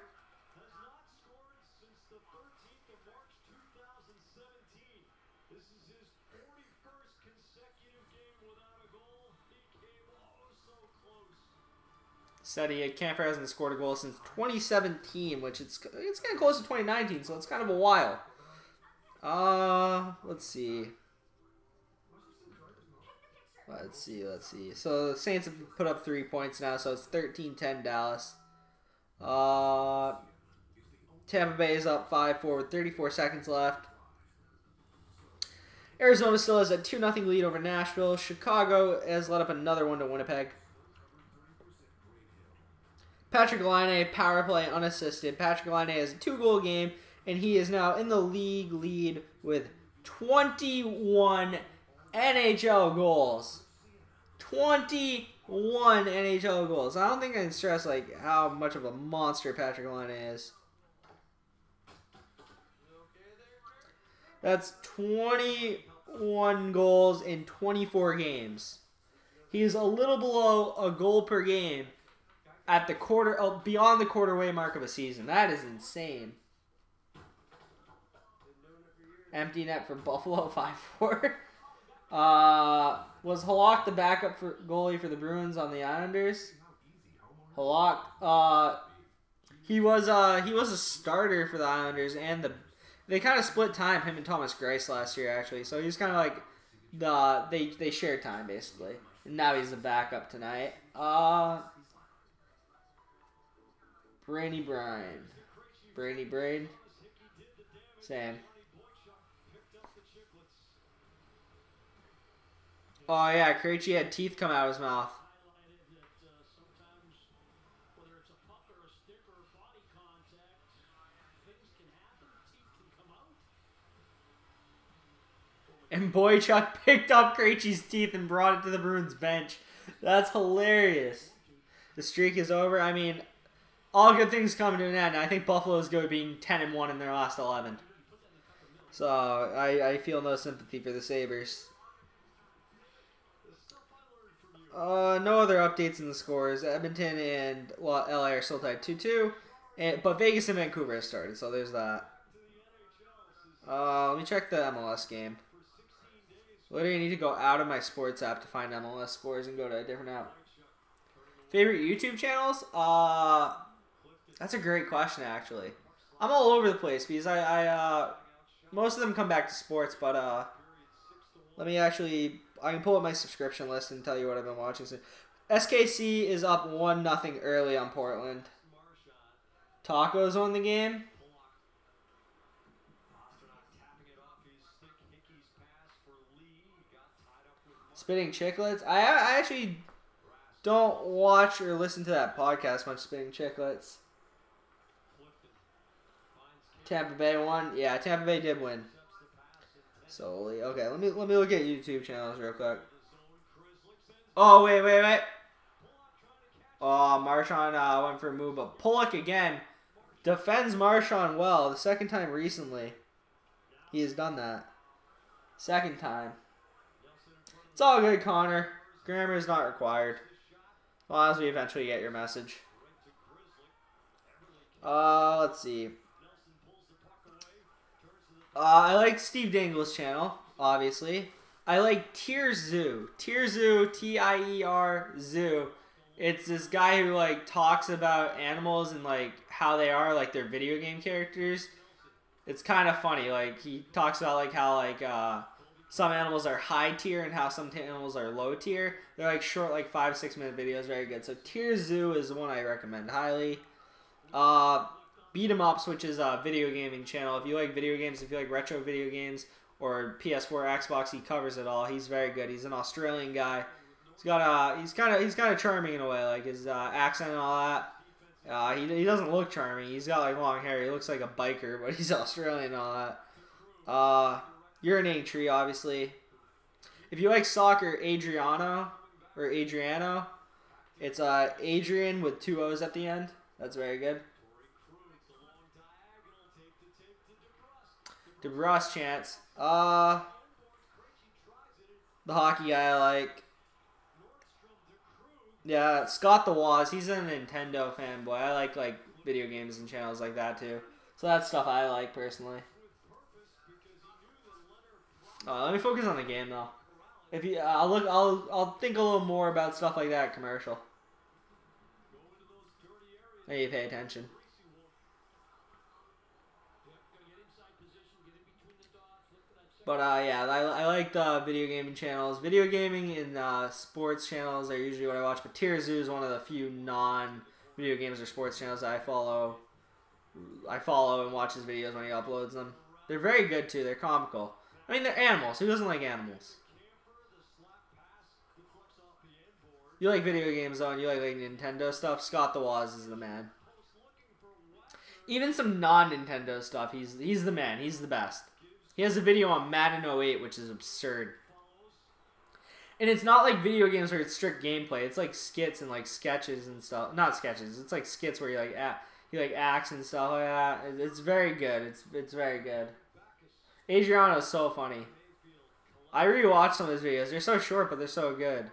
Said Camper hasn't scored a goal since 2017, which it's getting close to 2019, so it's kind of a while. Let's see. Let's see. So the Saints have put up 3 points now, so it's 13-10 Dallas. Tampa Bay is up 5-4 with 34 seconds left. Arizona still has a 2-0 lead over Nashville. Chicago has let up another one to Winnipeg. Patrick Laine, power play unassisted. Patrick Laine has a 2-goal game, and he is now in the league lead with 21 NHL goals. 21 NHL goals. I don't think I can stress like how much of a monster Patrick Laine is. That's 21 goals in 24 games. He is a little below a goal per game at the beyond the quarter-way mark of a season. That is insane. Empty net for Buffalo, 5-4. Was Halak the backup for goalie for the Bruins on the Islanders? Halak, he was a starter for the Islanders, and they kind of split time, him and Thomas Greiss last year actually. So he's kind of like they shared time basically. And now he's the backup tonight. Brainy Brine. Brainy Brain. Same. Oh yeah, Krejci had teeth come out of his mouth. And Boychuk picked up Krejci's teeth and brought it to the Bruins bench. That's hilarious. The streak is over. I mean, all good things come to an end. I think Buffalo's going to be 10-1 in their last 11. So I feel no sympathy for the Sabres. No other updates in the scores. Edmonton and LA are still tied 2-2. But Vegas and Vancouver have started, so there's that. Let me check the MLS game. Literally, I need to go out of my sports app to find MLS scores and go to a different app. Favorite YouTube channels? That's a great question, actually. I'm all over the place because most of them come back to sports, but let me actually, I can pull up my subscription list and tell you what I've been watching. So, SKC is up 1-0 early on Portland. Tacos won the game. Spitting Chicklets. I actually don't watch or listen to that podcast much. Spitting Chicklets. Tampa Bay won. Yeah, Tampa Bay did win. Solely. Okay, let me look at YouTube channels real quick. Oh wait. Oh, Marchand went for a move, but Pulock again defends Marchand well. The second time recently, he has done that. Second time. It's all good, Connor. Grammar is not required. As long as we eventually get your message. Let's see. I like Steve Dangle's channel, obviously. I like Tierzoo. Tierzoo, T-I-E-R, Zoo. It's this guy who, like, talks about animals and, like, how they are, like, their video game characters. It's kind of funny. Like, he talks about, like, how, like, some animals are high tier and how some animals are low tier. They're like short, like 5-6 minute videos. Very good. So Tierzoo is the one I recommend highly. Beat 'em Ups, which is a video gaming channel. If you like video games, if you like retro video games or PS4, Xbox, he covers it all. He's very good. He's an Australian guy. He's kind of charming in a way, like his accent and all that. He doesn't look charming. He's got like long hair. He looks like a biker, but he's Australian and all that. Urinating Tree, obviously. If you like soccer, Adriano, it's Adrian with 2 O's at the end. That's very good. DeBrus chants. The hockey guy I like. Yeah, Scott the Waz. He's a Nintendo fanboy. I like video games and channels like that too. So that's stuff I like personally. Let me focus on the game though. If you, I'll think a little more about stuff like that commercial. Hey, you pay attention. But yeah, I like the video gaming channels. Video gaming and sports channels are usually what I watch. But Tierzoo is one of the few non-video games or sports channels that I follow. I follow and watch his videos when he uploads them. They're very good too. They're comical. I mean, they're animals. Who doesn't like animals? You like video games though, and you like Nintendo stuff. Scott the Waz is the man. Even some non-Nintendo stuff, he's the man. He's the best. He has a video on Madden 08, which is absurd. And it's not like video games where it's strict gameplay. It's like skits and like sketches and stuff. Not sketches. It's like skits where he like acts and stuff like that. It's very good. It's very good. Adriano is so funny. I rewatched some of his videos. They're so short, but they're so good.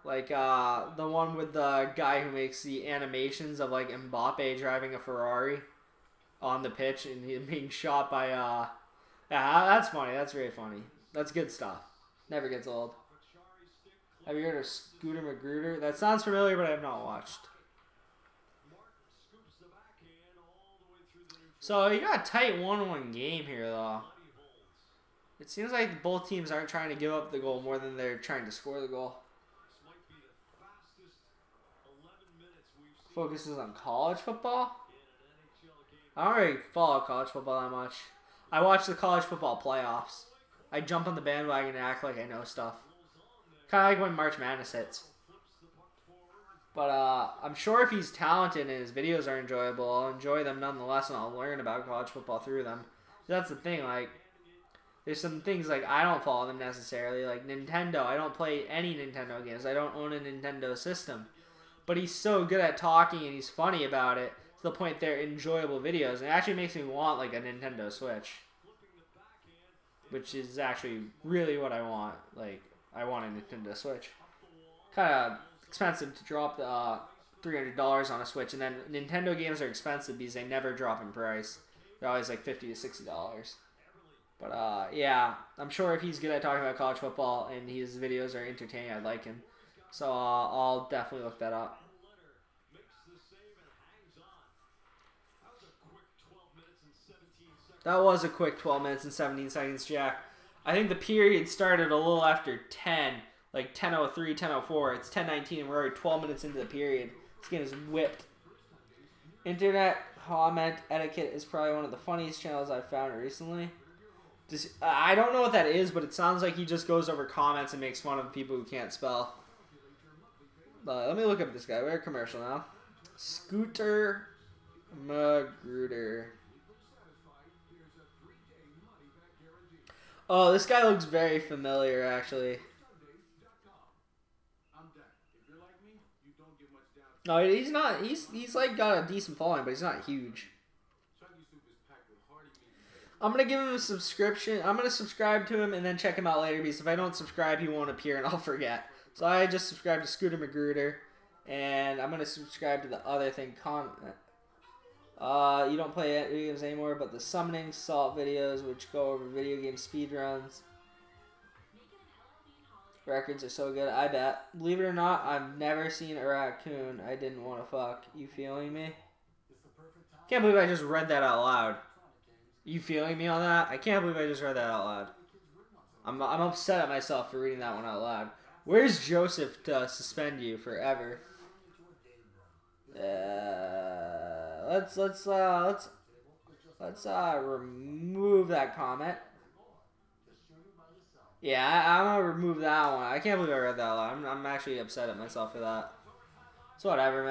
Like the one with the guy who makes the animations of like Mbappe driving a Ferrari on the pitch and he being shot by yeah, that's funny. That's very funny. That's good stuff. Never gets old. Have you heard of Scooter Magruder? That sounds familiar, but I have not watched. So you got a tight 1-1 game here though. It seems like both teams aren't trying to give up the goal more than they're trying to score the goal. focuses on college football. I don't really follow college football that much. I watch the college football playoffs. I jump on the bandwagon and act like I know stuff. Kind of like when March Madness hits. But I'm sure if he's talented and his videos are enjoyable, I'll enjoy them nonetheless, and I'll learn about college football through them. That's the thing. Like, there's some things like I don't follow them necessarily. Like Nintendo, I don't play any Nintendo games. I don't own a Nintendo system. But he's so good at talking and he's funny about it to the point they're enjoyable videos. And it actually makes me want like a Nintendo Switch, which is actually really what I want. Like, I want a Nintendo Switch. Kind of expensive to drop the $300 on a Switch, and then Nintendo games are expensive because they never drop in price. They're always like $50 to $60. But yeah, I'm sure if he's good at talking about college football and his videos are entertaining, I'd like him. So I'll definitely look that up. That was a quick 12 minutes and 17 seconds, Jack. I think the period started a little after 10, like 10:03, 10:04. It's 10:19, and we're already 12 minutes into the period. This game is whipped. Internet comment etiquette is probably one of the funniest channels I've found recently. I don't know what that is, but it sounds like he just goes over comments and makes fun of people who can't spell. Let me look up this guy. We're a commercial now. Scooter Magruder. Oh, this guy looks very familiar, actually. No, he's not. He's like got a decent following, but he's not huge. I'm gonna give him a subscription. I'm gonna subscribe to him and then check him out later, because if I don't subscribe, he won't appear and I'll forget. So I just subscribed to Scooter Magruder, and I'm gonna subscribe to the other thing. You don't play video games anymore, but the Summoning Salt videos, which go over video game speedruns. Records are so good, I bet. Believe it or not, I've never seen a raccoon I didn't want to fuck. You feeling me? Can't believe I just read that out loud. You feeling me on that? I can't believe I just read that out loud. I'm upset at myself for reading that one out loud. Where's Joseph to suspend you forever? Let's remove that comment. Yeah, I'm gonna remove that one. I can't believe I read that out loud. I'm actually upset at myself for that. So whatever,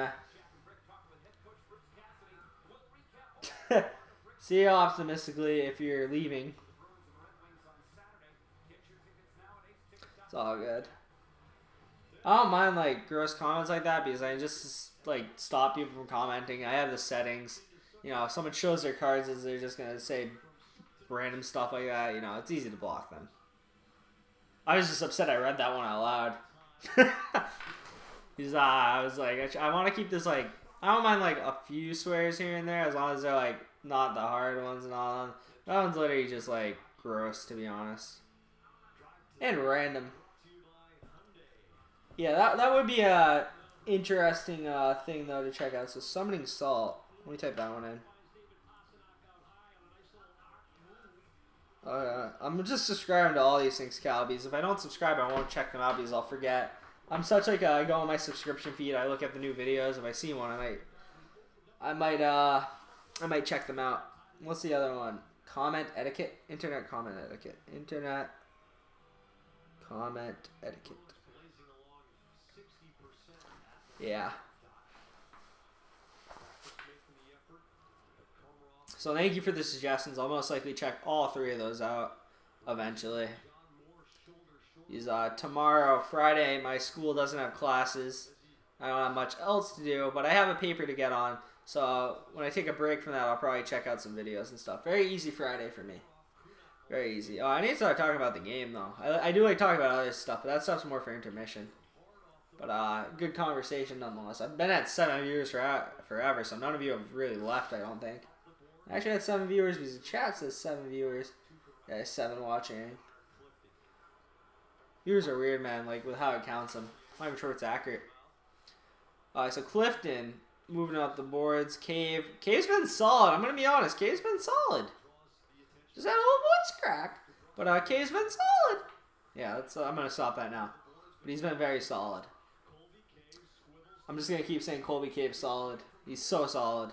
man. See you optimistically if you're leaving. It's all good. I don't mind like gross comments like that, because I just like stop people from commenting. I have the settings. You know, if someone shows their cards, they're just gonna say random stuff like that. You know, it's easy to block them. I was just upset I read that one out loud. Because I was like, I want to keep this like, I don't mind like a few swears here and there, as long as they're like not the hard ones and all that. That one's literally just like gross, to be honest. And random. Yeah, that would be a interesting thing though to check out. So Summoning Salt. Let me type that one in. I'm just subscribing to all these things, Cal, because if I don't subscribe, I won't check them out because I'll forget. I'm such like I go on my subscription feed, I look at the new videos. If I see one, I might check them out. What's the other one? Comment etiquette, internet comment etiquette, internet comment etiquette. Yeah. So thank you for the suggestions. I'll most likely check all three of those out eventually. Tomorrow, Friday, my school doesn't have classes. I don't have much else to do, but I have a paper to get on. So when I take a break from that, I'll probably check out some videos and stuff. Very easy Friday for me. Very easy. Oh, I need to start talking about the game, though. I do like talking about other stuff, but that stuff's more for intermission. But good conversation nonetheless. I've been at 7 viewers forever, so none of you have really left, I don't think. I actually had 7 viewers because the chat says 7 viewers. Yeah, 7 watching. Viewers are weird, man, like with how it counts them. I'm not even sure it's accurate. So Clifton, moving up the boards. Cave's been solid. I'm going to be honest. Cave's been solid. Just had a little voice crack. But Cave's been solid. Yeah, I'm going to stop that now. But he's been very solid. I'm just going to keep saying Colby Cape's solid. He's so solid.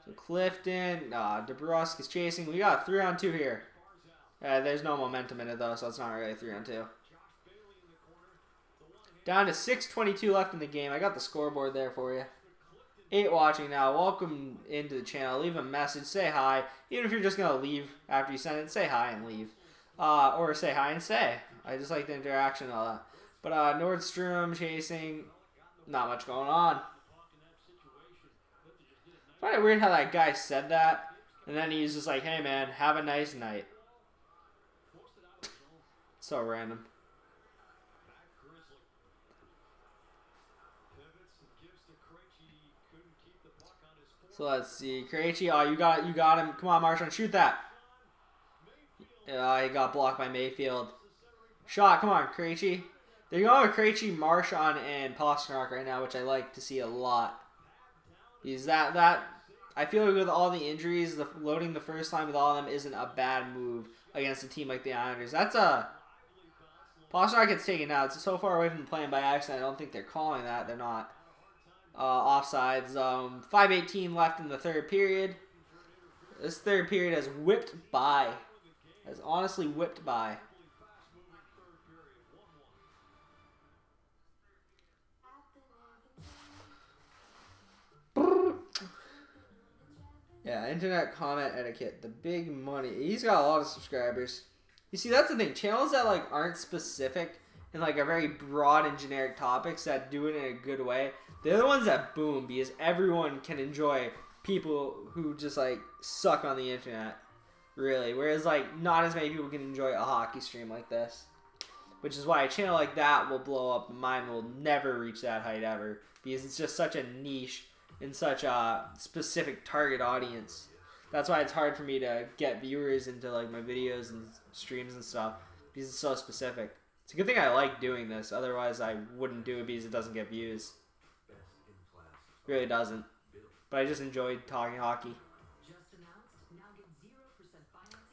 So Clifton, DeBrusque is chasing. We got a 3-on-2 here. There's no momentum in it, though, so it's not really a 3-on-2. Down to 6:22 left in the game. I got the scoreboard there for you. 8 watching now. Welcome into the channel. Leave a message. Say hi. Even if you're just going to leave after you send it, say hi and leave. Or say hi and stay. I just like the interaction and all that. But Nordstrom chasing. Not much going on. I find it weird how that guy said that. And then he's just like, hey man, have a nice night. So random. So let's see. Krejci, oh, you got him. Come on, Marchand, shoot that. He got blocked by Mayfield. Shot, come on, Krejci. They're going with Krejci, Marchand, and Pastrnak right now, which I like to see a lot. He's that I feel like with all the injuries, loading the first time with all of them isn't a bad move against a team like the Islanders. That's a Pastrnak gets taken out. It's so far away from playing by accident. I don't think they're calling that. They're not. Offsides. 5:18 left in the third period. This third period has whipped by. Has honestly whipped by. Yeah, internet comment etiquette. The big money. He's got a lot of subscribers. You see, that's the thing. Channels that like aren't specific and like are very broad and generic topics that do it in a good way, they're the ones that boom because everyone can enjoy people who just like suck on the internet, really. Whereas like not as many people can enjoy a hockey stream like this, which is why a channel like that will blow up. Mine will never reach that height ever because it's just such a niche and such a specific target audience. That's why it's hard for me to get viewers into like my videos and streams and stuff because it's so specific. It's a good thing I like doing this. Otherwise, I wouldn't do it because it doesn't get views. It really doesn't. But I just enjoyed talking hockey.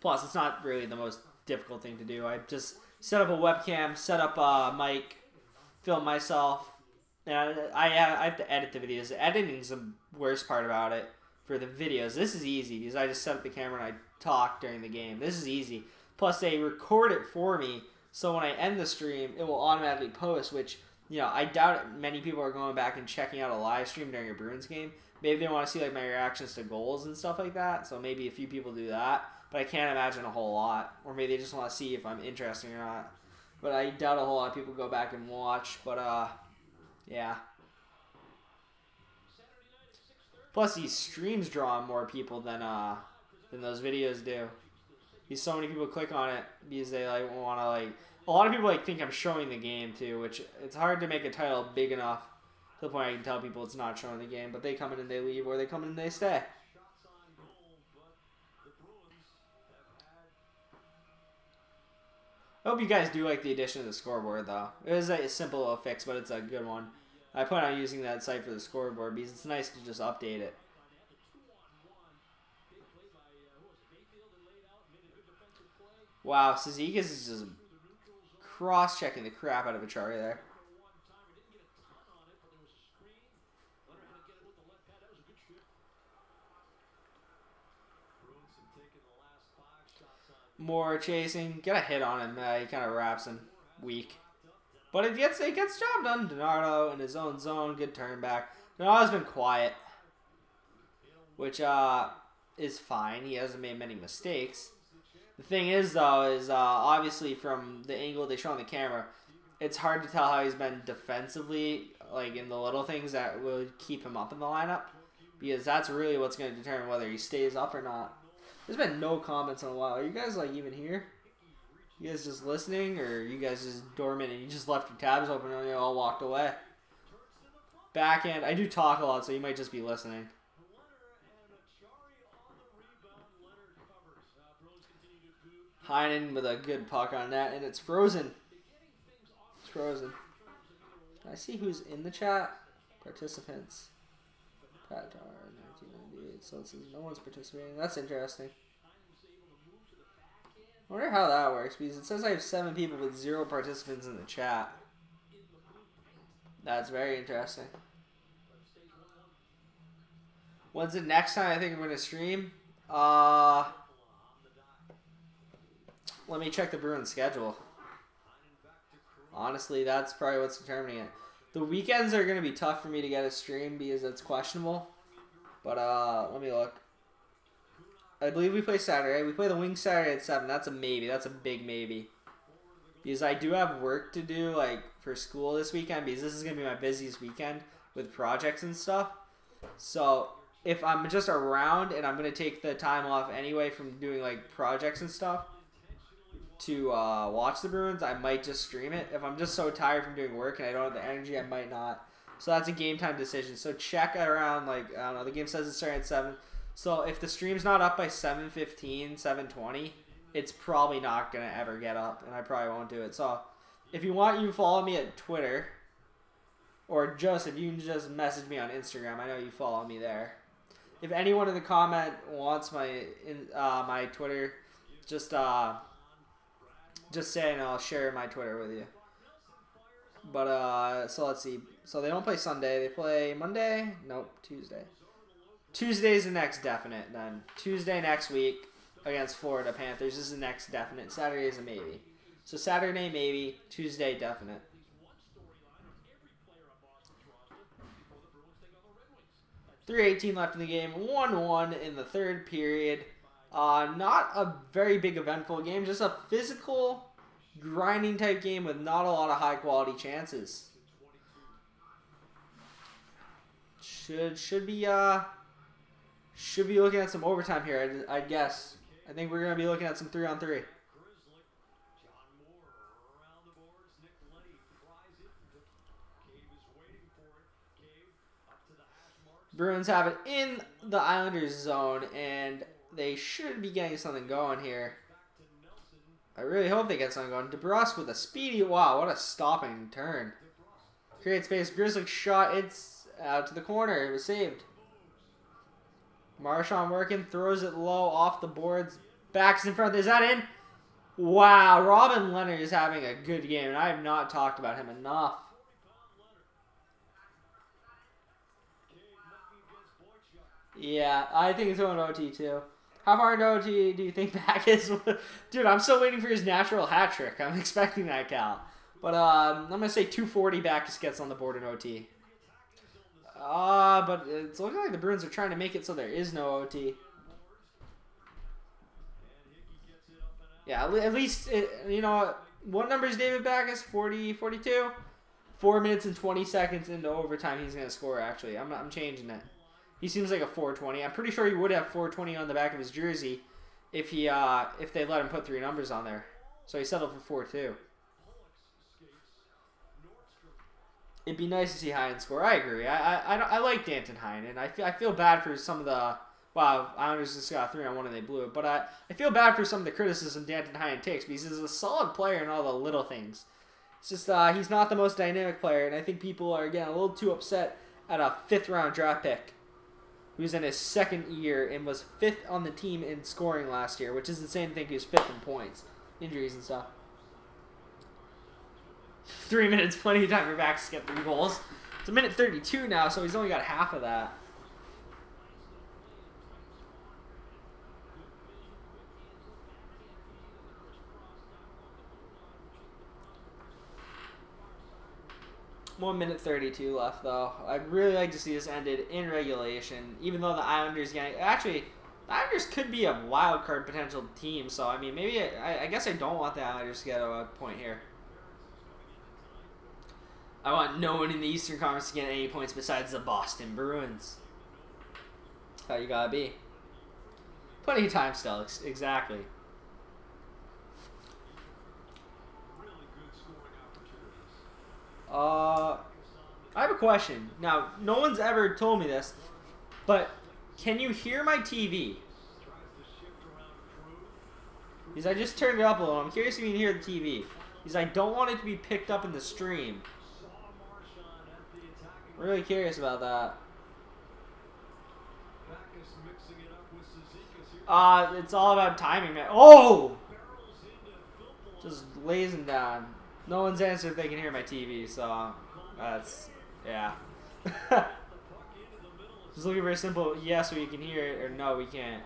Plus, it's not really the most difficult thing to do. I just set up a webcam, set up a mic, film myself. And I have to edit the videos. Editing is the worst part about it for the videos. This is easy because I just set up the camera and I talk during the game. This is easy. Plus, they record it for me, so when I end the stream, it will automatically post, which, you know, I doubt many people are going back and checking out a live stream during a Bruins game. Maybe they want to see, like, my reactions to goals and stuff like that, so maybe a few people do that, but I can't imagine a whole lot. Or maybe they just want to see if I'm interesting or not. But I doubt a whole lot of people go back and watch, but, yeah. Plus, these streams draw more people than those videos do. Because so many people click on it because they like want to like. A lot of people like think I'm showing the game too, which it's hard to make a title big enough to the point I can tell people it's not showing the game. But they come in and they leave, or they come in and they stay. I hope you guys do like the addition of the scoreboard, though. It is a simple little fix, but it's a good one. I plan on using that site for the scoreboard because it's nice to just update it. Wow, Cizikas is just cross-checking the crap out of Achari there. More chasing. Get a hit on him. He kind of wraps him. Weak. But it gets job done. Donardo in his own zone. Good turn back. Donardo's been quiet. Which is fine. He hasn't made many mistakes. The thing is, though, is obviously from the angle they show on the camera, it's hard to tell how he's been defensively, like in the little things that will keep him up in the lineup. Because that's really what's going to determine whether he stays up or not. There's been no comments in a while. Are you guys, like, even here? You guys just listening, or you guys just dormant and you just left your tabs open and you all walked away? Backhand. I do talk a lot, so you might just be listening. Heinen with a good puck on that, and it's frozen. It's frozen. Can I see who's in the chat? Participants. Pat Dar, 1998. So it says no one's participating. That's interesting. I wonder how that works, because it says I have 7 people with 0 participants in the chat. That's very interesting. When's the next time I think I'm going to stream? Let me check the Bruins schedule. Honestly, that's probably what's determining it. The weekends are going to be tough for me to get a stream because it's questionable. But let me look. I believe we play Saturday. We play the Wings Saturday at 7. That's a maybe. That's a big maybe. Because I do have work to do like for school this weekend because this is going to be my busiest weekend with projects and stuff. So if I'm just around and I'm going to take the time off anyway from doing like projects and stuff to watch the Bruins, I might just stream it. If I'm just so tired from doing work and I don't have the energy, I might not. So that's a game time decision. So check at around like, I don't know, the game says it's starting at 7. So if the stream's not up by 7:15, 7:20, it's probably not going to ever get up and I probably won't do it. So if you want, you can follow me at Twitter or Joseph, you can just message me on Instagram. I know you follow me there. If anyone in the comment wants my my Twitter, just say and I'll share my Twitter with you. But so let's see. So they don't play Sunday. They play Monday. Nope, Tuesday. Tuesday's the next definite. Then Tuesday next week against Florida Panthers is the next definite. Saturday is a maybe. So Saturday maybe. Tuesday definite. 3:18 left in the game. 1-1 in the third period. Not a very big eventful game. Just a physical, grinding type game with not a lot of high quality chances. Should be looking at some overtime here. I guess. I think we're gonna be looking at some 3-on-3. Bruins have it in the Islanders zone, and they should be getting something going here. I really hope they get something going. DeBrusque with a speedy, wow, what a stopping turn. Create space, Grizzly shot, it's out to the corner, it was saved. Marchand working, throws it low off the boards, backs in front, is that in? Wow, Robin Leonard is having a good game, and I have not talked about him enough. Yeah, I think it's going to OT too. How far into OT do you think Back is? Dude, I'm still waiting for his natural hat trick. I'm expecting that, Cal. But I'm going to say 240 Backus gets on the board in OT. But it's looking like the Bruins are trying to make it so there is no OT. Yeah, at least, you know, what number is David Backus? 40, 42? 4 minutes and 20 seconds into overtime, he's going to score, actually. I'm changing it. He seems like a 420. I'm pretty sure he would have 420 on the back of his jersey if they let him put 3 numbers on there. So he settled for 4-2. It'd be nice to see Heinen score. I agree. I like Danton Heinen. I feel bad for some of the... Wow, Islanders just got 3-on-1 and they blew it. But I feel bad for some of the criticism Danton Heinen takes because he's a solid player in all the little things. It's just he's not the most dynamic player, and I think people are getting a little too upset at a 5th-round draft pick who's in his 2nd year and was 5th on the team in scoring last year, which is the same thing. He was 5th in points, injuries and stuff. 3 minutes, plenty of time for Backus to get 3 goals. It's a minute 32 now, so he's only got half of that. One minute 32 left, though. I'd really like to see this ended in regulation, even though the Islanders getting... Actually, the Islanders could be a wild card potential team, so, I mean, maybe... I guess I don't want the Islanders to get a point here. I want no one in the Eastern Conference to get any points besides the Boston Bruins. That's how you gotta be. Plenty of time still, exactly. I have a question. Now, no one's ever told me this, but can you hear my TV? Because I just turned it up a little. I'm curious if you can hear the TV. Because I don't want it to be picked up in the stream. I'm really curious about that. It's all about timing, man. Oh! Just lays him down. No one's answered if they can hear my TV, so that's, yeah. Just looking for a simple yes, we can hear it, or no, we can't.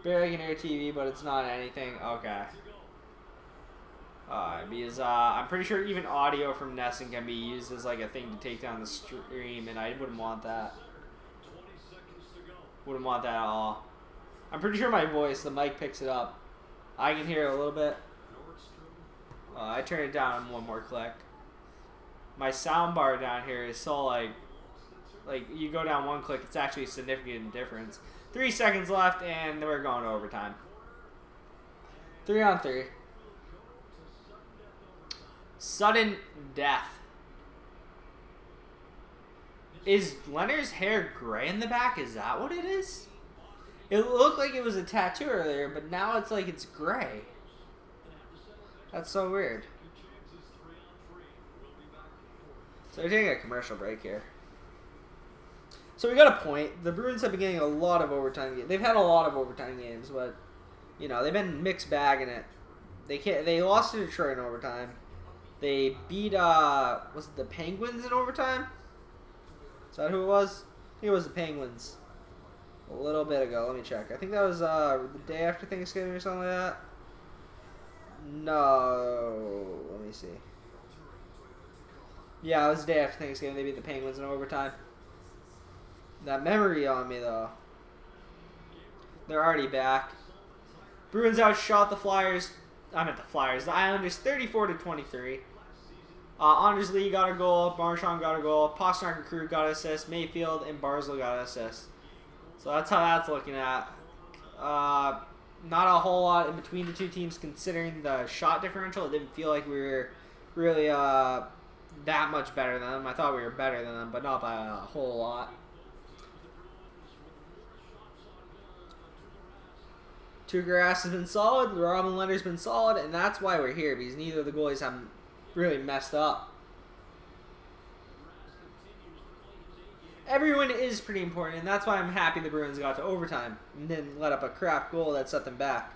Barely can hear TV, but it's not anything. Okay. Because I'm pretty sure even audio from Nesson can be used as like a thing to take down the stream, and I wouldn't want that. Wouldn't want that at all. I'm pretty sure my voice, the mic picks it up. I can hear it a little bit. I turn it down one more click. My sound bar down here is so like you go down one click, it's actually a significant difference. 3 seconds left, and we're going to overtime. 3-on-3. Sudden death. Is Leonard's hair gray in the back? Is that what it is? It looked like it was a tattoo earlier, but now it's like it's gray. That's so weird. So we're taking a commercial break here. So we got a point. The Bruins have been getting a lot of overtime games. They've had a lot of overtime games, but you know, they've been mixed bagging it. They lost to Detroit in overtime. They beat was it the Penguins in overtime? Is that who it was? I think it was the Penguins. A little bit ago. Let me check. I think that was the day after Thanksgiving or something like that. No. Let me see. Yeah, it was the day after Thanksgiving. They beat the Penguins in overtime. That memory on me, though. They're already back. Bruins outshot the Flyers. I meant the Flyers. The Islanders 34-23. Anders Lee got a goal. Marchand got a goal. Pastrnak and Krug got an assist. Mayfield and Barzal got an assist. So that's how that's looking at. Not a whole lot in between the two teams considering the shot differential. It didn't feel like we were really that much better than them. I thought we were better than them, but not by a whole lot. Tuukka has been solid. Robin Leonard's been solid, and that's why we're here, because neither of the goalies have really messed up. Everyone is pretty important, and that's why I'm happy the Bruins got to overtime and didn't let up a crap goal that set them back.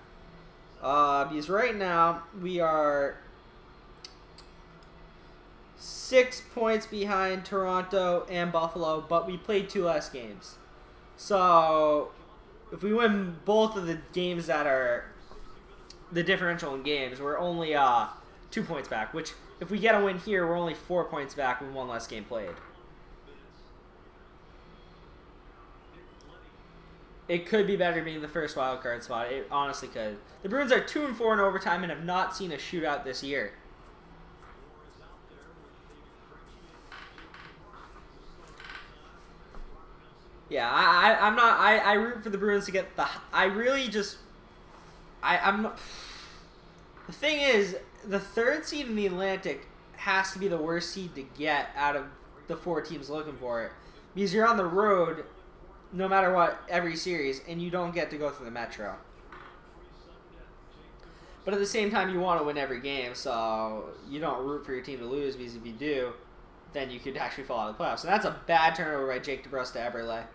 Because right now, we are 6 points behind Toronto and Buffalo, but we played 2 less games. So if we win both of the games that are the differential in games, we're only 2 points back, which if we get a win here, we're only 4 points back with 1 less game played. It could be better being the first wild card spot. It honestly could. The Bruins are 2-4 in overtime and have not seen a shootout this year. Yeah, I'm not. I root for the Bruins to get the. I really just. I'm not. The thing is, the 3rd seed in the Atlantic has to be the worst seed to get out of the 4 teams looking for it, because you're on the road, no matter what, every series, and you don't get to go through the Metro. But at the same time, you want to win every game, so you don't root for your team to lose, because if you do, then you could actually fall out of the playoffs. And that's a bad turnover by Jake DeBrusk to Eberle.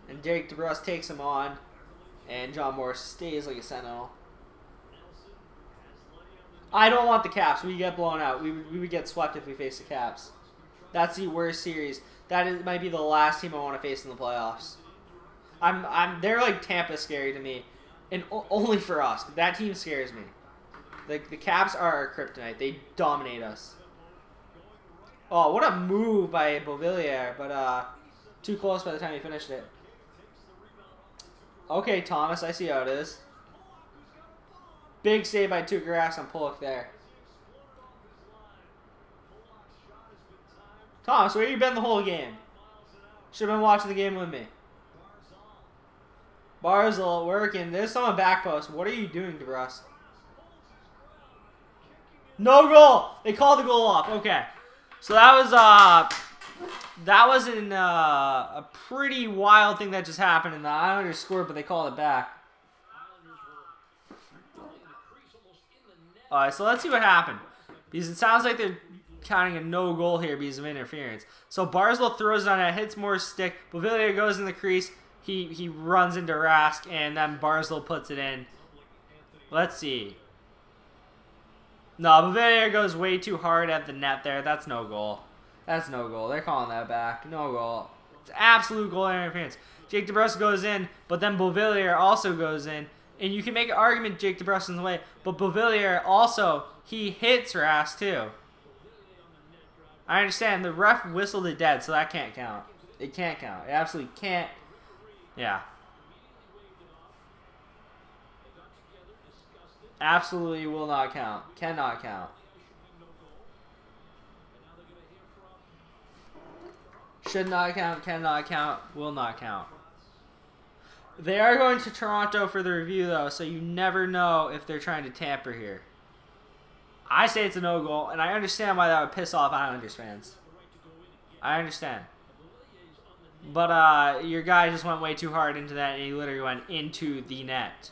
And Jake DeBrusk takes him on, and John Morris stays like a sentinel. I don't want the Caps. We get blown out. We would get swept if we face the Caps. That's the worst series. Might be the last team I want to face in the playoffs. They're like Tampa scary to me, and only for us. But that team scares me. The Caps are our kryptonite. They dominate us. Oh, what a move by Beauvillier, but too close by the time he finished it. Okay, Thomas, I see how it is. Big save by Tuukka on Pollock there. Thomas, where you been the whole game? Should have been watching the game with me. Barzal working. There's someone back post. What are you doing, DeBrusk? No goal. They called the goal off. Okay, so that was a pretty wild thing that just happened, and the Islanders scored, but they called it back. Alright, so let's see what happened, because it sounds like they're counting a no goal here because of interference. So Barzal throws it on it, hits Moore's stick. Beauvillier goes in the crease. He runs into Rask, and then Barzal puts it in. Let's see. No, Bavaria goes way too hard at the net there. That's no goal. That's no goal. They're calling that back. No goal. It's absolute goal interference. Jake DeBrusk goes in, but then Beauvillier also goes in. And you can make an argument Jake DeBrusk in the way, but Beauvillier also, he hits Rask too. I understand. The ref whistled it dead, so that can't count. It can't count. It absolutely can't. Yeah. Absolutely will not count. Cannot count. Should not count. Cannot count. Will not count. They are going to Toronto for the review, though, so you never know if they're trying to tamper here. I say it's a no-goal, and I understand why that would piss off Islanders fans. I understand. But your guy just went way too hard into that, and he literally went into the net.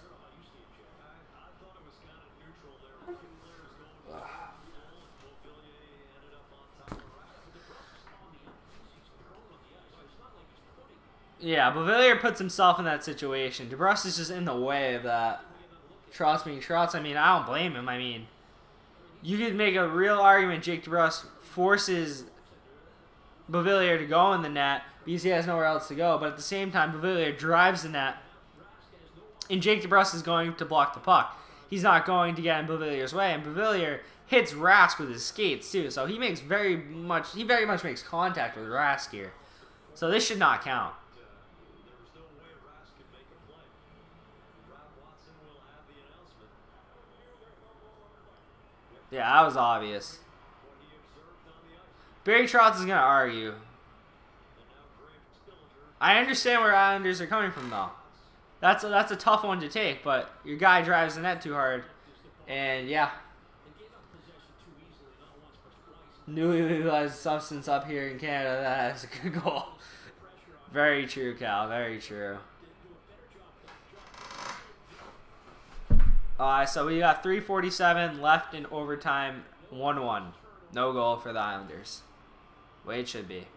Yeah, Beauvillier puts himself in that situation. DeBrusk is just in the way of that. Trotz being Trotz, I mean, I don't blame him. I mean, you could make a real argument Jake DeBrusk forces Beauvillier to go in the net because he has nowhere else to go. But at the same time, Beauvillier drives the net, and Jake DeBrusk is going to block the puck. He's not going to get in Beauvillier's way, and Beauvillier hits Rask with his skates too. So he very much makes contact with Rask here. So this should not count. Yeah, that was obvious. Barry Trotz is going to argue. I understand where Islanders are coming from, though. That's a tough one to take, but your guy drives the net too hard. And, yeah. Newly legalized substance up here in Canada, that's a good goal. Very true, Cal. Very true. So we got 3:47 left in overtime, 1-1. No goal for the Islanders. Way it should be.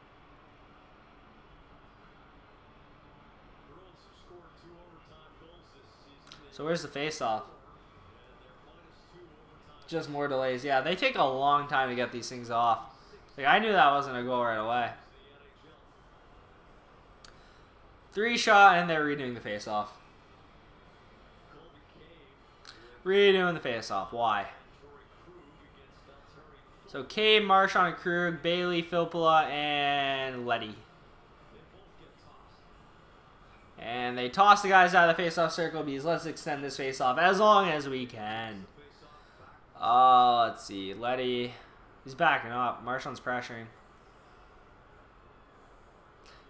So where's the face-off? Just more delays. Yeah, they take a long time to get these things off. Like, I knew that wasn't a goal right away. 3-shot, and they're redoing the face-off. Redoing the face-off. Why? So Cade, Marchand, Krug, Bailey, Filppula, and Leddy. And they toss the guys out of the face-off circle because let's extend this face-off as long as we can. Let's see. Leddy, he's backing up. Marchand's pressuring.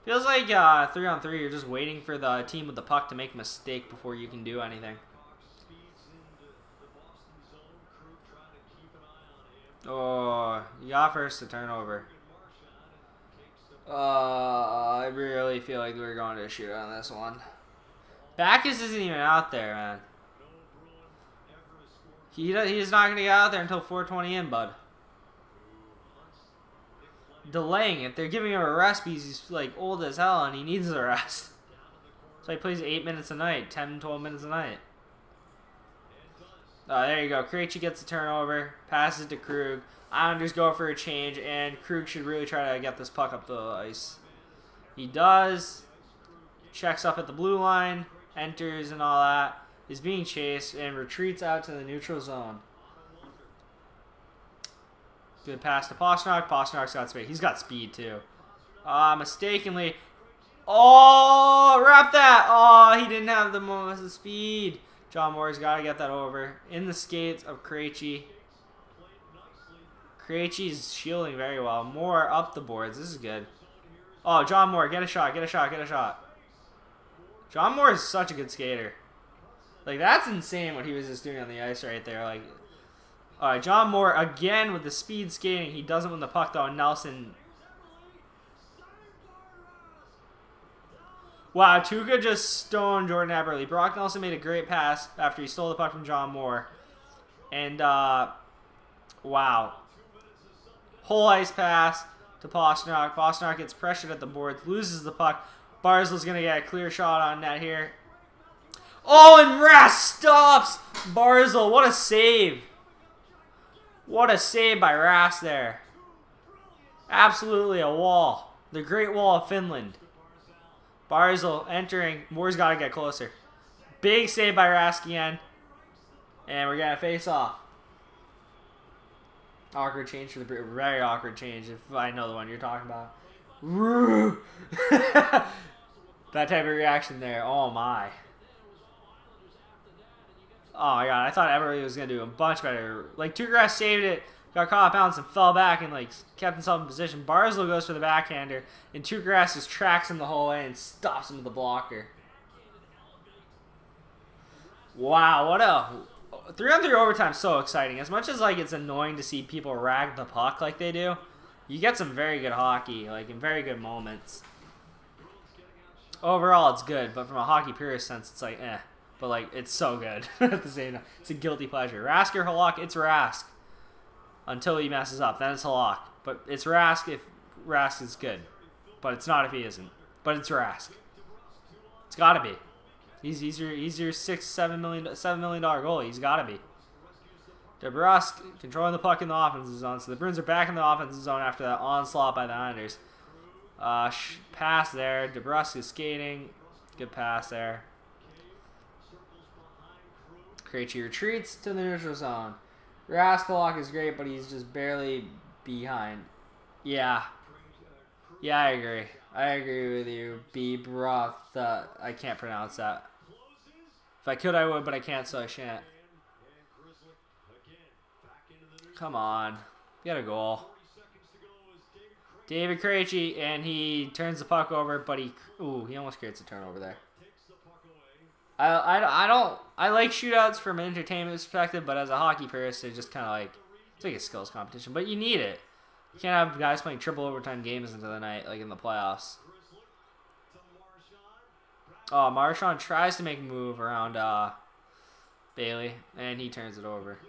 Feels like 3-on-3, you're just waiting for the team with the puck to make a mistake before you can do anything. Oh, you got first to turnover. I really feel like we're going to shoot on this one. Backus isn't even out there, man. He's not going to get out there until 4:20 in, bud. Delaying it. They're giving him a rest because he's like old as hell and he needs a rest. So he plays 8 minutes a night, 10, 12 minutes a night. There you go. Krejci gets a turnover, passes to Krug. Islanders go for a change, and Krug should really try to get this puck up the ice. He does. Checks up at the blue line, enters and all that. Is being chased and retreats out to the neutral zone. Good pass to Pastrnak. Pastrnak's got speed. He's got speed too. Mistakenly. Oh, wrap that. Oh, he didn't have the most of speed. John Moore's got to get that over. In the skates of Krejci. Krejci's shielding very well. Moore up the boards. This is good. Oh, John Moore, get a shot, get a shot, get a shot. John Moore is such a good skater. Like, that's insane what he was just doing on the ice right there. Like, all right, John Moore again with the speed skating. He doesn't win the puck, though, and Nelson. Wow, Tuukka just stoned Jordan Eberle. Brock Nelson made a great pass after he stole the puck from John Moore. And, wow. Whole ice pass to Pastrnak. Pastrnak gets pressured at the boards, loses the puck. Barzal's going to get a clear shot on net here. Oh, and Rask stops Barzal, what a save. What a save by Rask there. Absolutely a wall. The Great Wall of Finland. Barzal entering. Moore's got to get closer. Big save by Rask again. And we're going to face off. Awkward change for the Bruins. Very awkward change if I know the one you're talking about. That type of reaction there. Oh my. Oh my god. I thought everybody was going to do a bunch better. Like, Tuukka saved it. Got caught off balance and fell back and like kept himself in position. Barzal goes for the backhander. And Tuukka just tracks him the whole way and stops him with the blocker. Wow. What a... 3-on-3 overtime is so exciting. As much as like it's annoying to see people rag the puck like they do, you get some very good hockey, like in very good moments. Overall, it's good, but from a hockey purist sense, it's like eh. But like it's so good at the same time. It's a guilty pleasure. Rask or Halak, it's Rask until he messes up. Then it's Halak, but it's Rask if Rask is good, but it's not if he isn't. But it's Rask. It's got to be. He's your $7 million goalie. He's got to be. DeBrusk controlling the puck in the offensive zone. So the Bruins are back in the offensive zone after that onslaught by the Islanders. Pass there. DeBrusk is skating. Good pass there. Krejci retreats to the neutral zone. Raskalok is great, but he's just barely behind. Yeah. Yeah, I agree. I agree with you. Broth. I can't pronounce that. If I could, I would, but I can't, so I shan't. Come on. Get a goal. David Krejci, and he turns the puck over, but he almost creates a turnover there. I like shootouts from an entertainment perspective, but as a hockey purist, they're just kind of like, it's like a skills competition, but you need it. You can't have guys playing triple overtime games into the night, like in the playoffs. Oh, Marchand tries to make a move around Bailey, and he turns it over.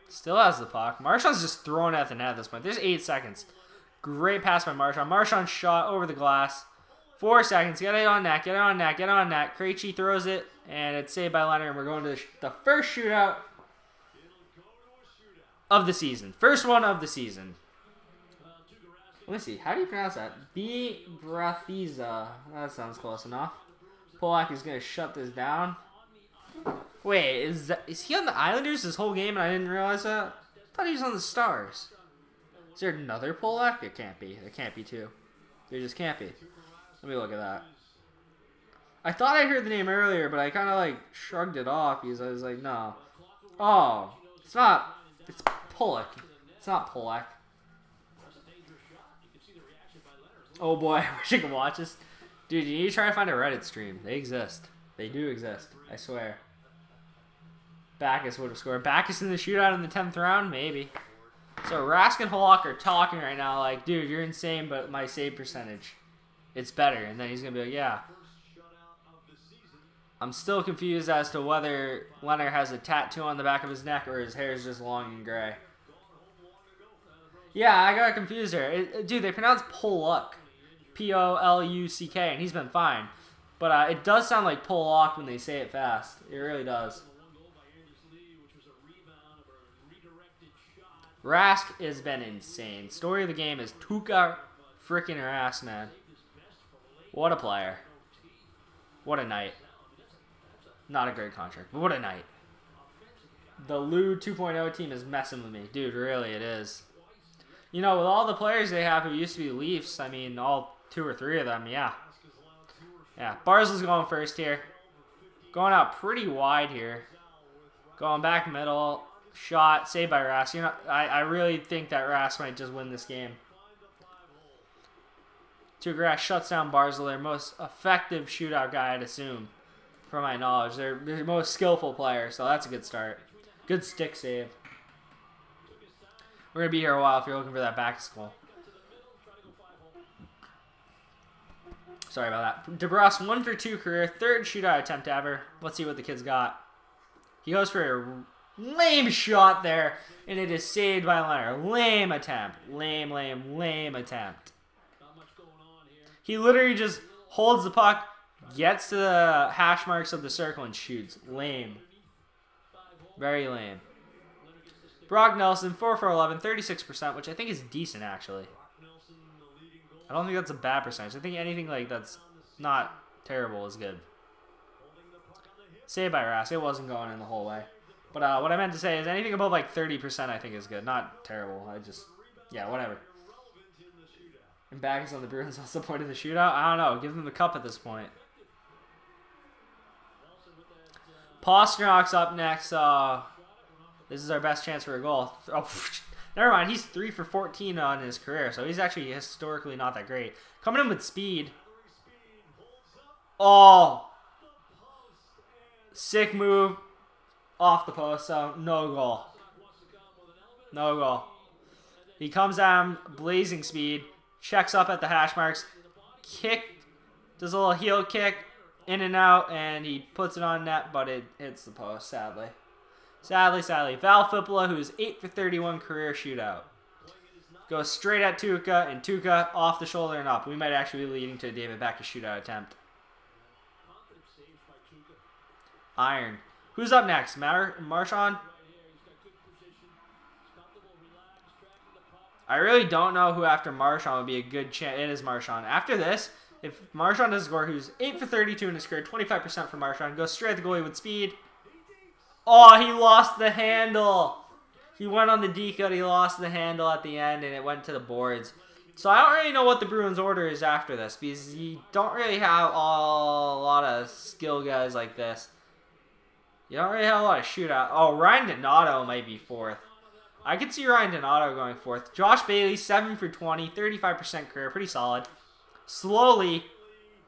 Still has the puck. Marchand's just throwing it at the net at this point. There's 8 seconds. Great pass by Marchand. Marchand shot over the glass. 4 seconds. Get it on net. Get it on net. Get it on net. Krejci throws it, and it's saved by Leonard. And we're going to the first shootout of the season. First one of the season. Let me see. How do you pronounce that? Brathiza. That sounds close enough. Polak is going to shut this down. Wait, is he on the Islanders this whole game and I didn't realize that? I thought he was on the Stars. Is there another Polak? It can't be. There can't be two. There just can't be. Let me look at that. I thought I heard the name earlier, but I kind of like shrugged it off because I was like, no. Oh, it's not. It's Polak. It's not Polak. Oh boy, I wish I could watch this. Dude, you need to try to find a Reddit stream. They exist. They do exist. I swear. Backus would have scored. Backus in the shootout in the 10th round? Maybe. So Rask and Halak are talking right now like, dude, you're insane, but my save percentage, it's better. And then he's going to be like, yeah. I'm still confused as to whether Leonard has a tattoo on the back of his neck or his hair is just long and gray. Yeah, I got confused there. Dude, they pronounce Polluck. P-O-L-U-C-K, and he's been fine. But it does sound like Pollock when they say it fast. It really does. Rask has been insane. Story of the game is Tuukka freaking Rask, man. What a player. What a night. Not a great contract, but what a night. The Lou 2.0 team is messing with me. Dude, really, it is. You know, with all the players they have who used to be Leafs, I mean, all 2 or 3 of them, yeah. Yeah, Barzal's going first here. Going out pretty wide here. Going back middle. Shot, saved by Rask. You know, I really think that Rask might just win this game. Tuukka shuts down Barzal, their most effective shootout guy, I'd assume, from my knowledge. They're their most skillful player, so that's a good start. Good stick save. We're going to be here a while if you're looking for that back goal. Sorry about that. DeBrusk, 1 for 2 career, 3rd shootout attempt ever. Let's see what the kid's got. He goes for a lame shot there, and it is saved by Leonard. Lame attempt. Lame attempt. He literally just holds the puck, Gets to the hash marks of the circle and shoots. Lame. Very lame. Brock Nelson, 4 for 11, 36%, which I think is decent, actually. I don't think that's a bad percentage. I think anything like that's not terrible is good. Saved by Rask. It wasn't going in the whole way. But what I meant to say is anything above like 30% I think is good. Not terrible. Yeah, whatever. And Baggins on the Bruins. What's the point of the shootout? I don't know. Give them the cup at this point. Pasternak's up next. This is our best chance for a goal. Oh, never mind. He's 3 for 14 on his career, so he's actually historically not that great. Coming in with speed. Oh. Sick move. Off the post, so no goal. No goal. He comes down, blazing speed. Checks up at the hash marks. Kick. Does a little heel kick. In and out, and he puts it on net, but it hits the post, sadly. Sadly. Val Fippola, who's 8 for 31 career shootout. Goes straight at Tuukka, and Tuukka off the shoulder and up. We might actually be leading to a David Becca shootout attempt. Iron. Who's up next? Marchand? I really don't know who after Marchand would be a good chance. It is Marchand. After this, if Marchand does score, who's 8 for 32 in his career, 25% for Marchand, goes straight at the goalie with speed. Oh, he lost the handle. He went on the D-cut, he lost the handle at the end, and it went to the boards. So I don't really know what the Bruins order is after this, because you don't really have a lot of skill guys like this. You don't really have a lot of shootout. Oh, Ryan Donato might be fourth. I could see Ryan Donato going fourth. Josh Bailey, 7 for 20, 35% career, pretty solid. Slowly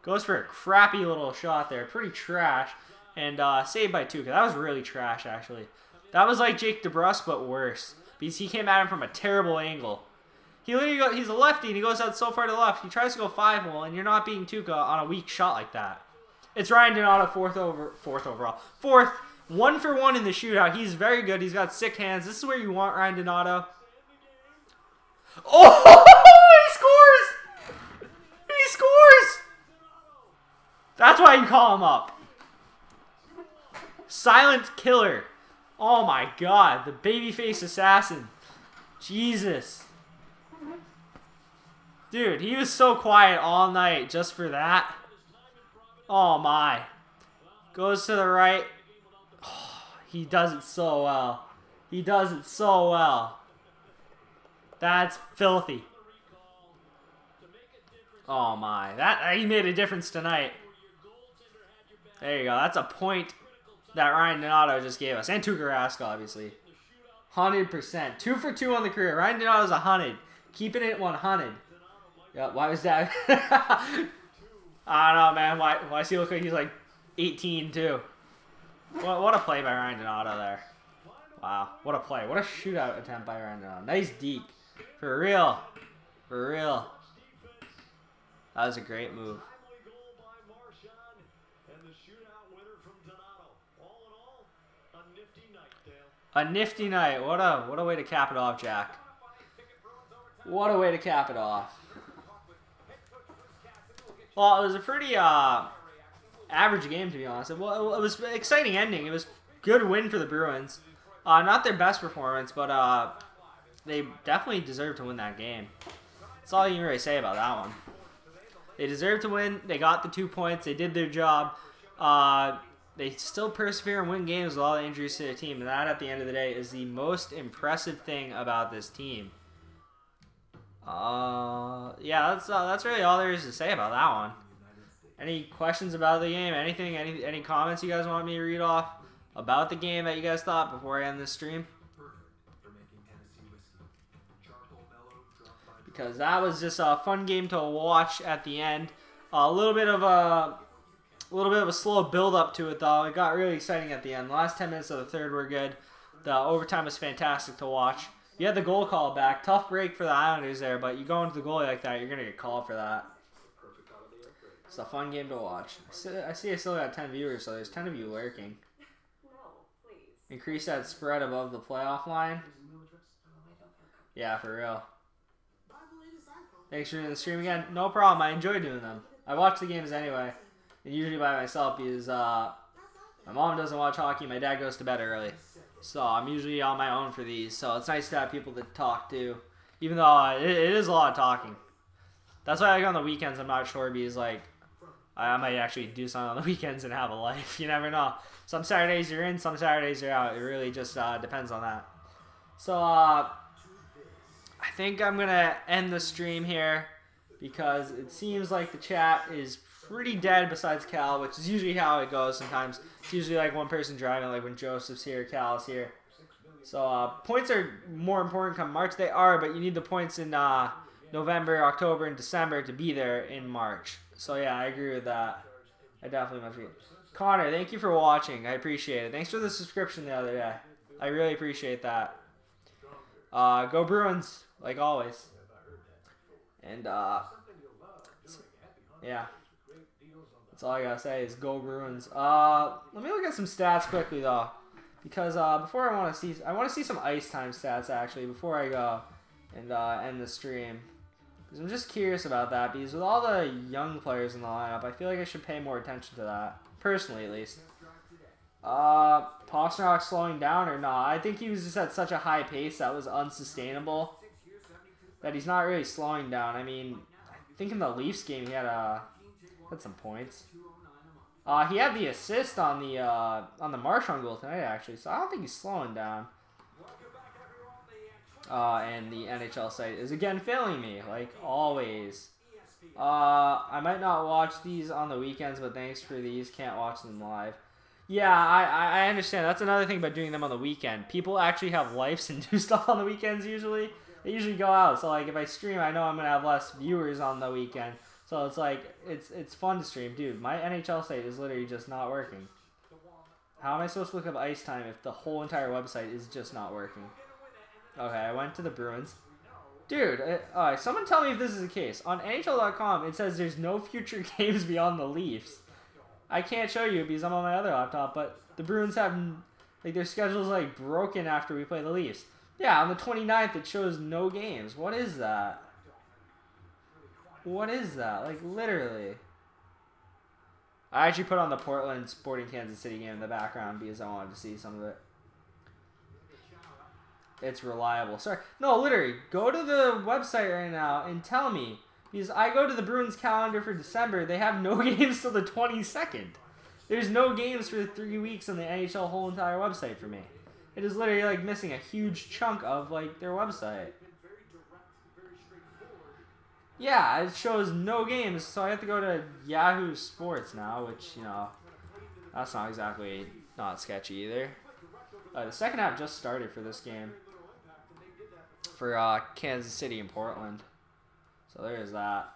goes for a crappy little shot there, pretty trash, and saved by Tuukka. That was really trash, actually. That was like Jake DeBrusk, but worse, because he came at him from a terrible angle. He's a lefty, and he goes out so far to the left. He tries to go 5-hole, and you're not beating Tuukka on a weak shot like that. It's Ryan Donato, fourth overall. Fourth, 1 for 1 in the shootout. He's very good. He's got sick hands. This is where you want Ryan Donato. Oh, he scores! He scores! That's why you call him up. Silent killer. Oh my god, the babyface assassin. Jesus. Dude, he was so quiet all night just for that. Oh my. Goes to the right. Oh, he does it so well. He does it so well. That's filthy. Oh my. He made a difference tonight. There you go. That's a point that Ryan Donato just gave us. And Tuukka Rask, obviously. 100%. 2 for 2 on the career. Ryan Donato's 100. Keeping it 100. Yeah, why was that? I don't know, man. Why does he look like he's like 18, too? What a play by Ryan Donato there. Wow. What a play. What a shootout attempt by Ryan Donato. Nice deke. For real. For real. That was a great move. A nifty night. What a way to cap it off, Jack. What a way to cap it off. Well, it was a pretty average game, to be honest. It was an exciting ending. It was a good win for the Bruins. Not their best performance, but they definitely deserved to win that game. That's all you can really say about that one. They deserved to win. They got the 2 points. They did their job. They still persevere and win games with all the injuries to their team. And that, at the end of the day, is the most impressive thing about this team. Yeah, that's really all there is to say about that one. Any questions about the game? Anything? Any comments you guys want me to read off about the game that you guys thought before I end this stream? Because that was just a fun game to watch at the end. A little bit of a slow build up to it, though. It got really exciting at the end. The last 10 minutes of the third were good. The overtime was fantastic to watch. You had the goal call back. Tough break for the Islanders there, but you go into the goalie like that, you're going to get called for that. It's a fun game to watch. I see I still got 10 viewers, so there's 10 of you lurking. Increase that spread above the playoff line. Yeah, for real. Thanks for doing the stream again. No problem. I enjoy doing them. I watch the games anyway. and usually by myself because my mom doesn't watch hockey. My dad goes to bed early. So I'm usually on my own for these. So it's nice to have people to talk to. Even though it is a lot of talking. That's why like on the weekends I'm not sure because like I might actually do something on the weekends and have a life. You never know. Some Saturdays you're in, some Saturdays you're out. It really just depends on that. So I think I'm going to end the stream here because it seems like the chat is pretty dead besides Cal, which is usually how it goes sometimes. It's usually like one person driving, like when Joseph's here, Cal's here. So points are more important come March. They are, but you need the points in November, October, and December to be there in March. So yeah, I agree with that. I definitely must be. Connor, thank you for watching. I appreciate it. Thanks for the subscription the other day. I really appreciate that. Go Bruins, like always. And yeah. That's all I gotta say is go Bruins. Let me look at some stats quickly though. Because before I want to see some ice time stats actually before I go and end the stream. Because I'm just curious about that. Because with all the young players in the lineup, I feel like I should pay more attention to that. Personally, at least. Pasternak slowing down or not? I think he was just at such a high pace that was unsustainable. That he's not really slowing down. I mean, I think in the Leafs game he had some points. He had the assist on the Marchand goal tonight, actually, so I don't think he's slowing down. And the NHL site is again failing me, like always. I might not watch these on the weekends, but thanks for these. Can't watch them live. Yeah, I understand. That's another thing about doing them on the weekend. People actually have lives and do stuff on the weekends usually. They usually go out, so like if I stream, I know I'm going to have less viewers on the weekend. So it's like, it's fun to stream. Dude, my NHL site is literally just not working. How am I supposed to look up ice time if the whole entire website is just not working? Okay, I went to the Bruins. Dude, someone tell me if this is the case. On NHL.com, it says there's no future games beyond the Leafs. I can't show you because I'm on my other laptop, but the Bruins have, like, their schedule's, like, broken after we play the Leafs. Yeah, on the 29th, it shows no games. What is that? What is that? Like, literally. I actually put on the Portland Sporting Kansas City game in the background because I wanted to see some of it. It's reliable. Sorry. No, literally. Go to the website right now and tell me. Because I go to the Bruins calendar for December. They have no games till the 22nd. There's no games for 3 weeks on the NHL whole entire website for me. It is literally like missing a huge chunk of like their website. Yeah, it shows no games, so I have to go to Yahoo Sports now, which, you know, that's not exactly not sketchy either. The second half just started for this game. For Kansas City and Portland. So there's that.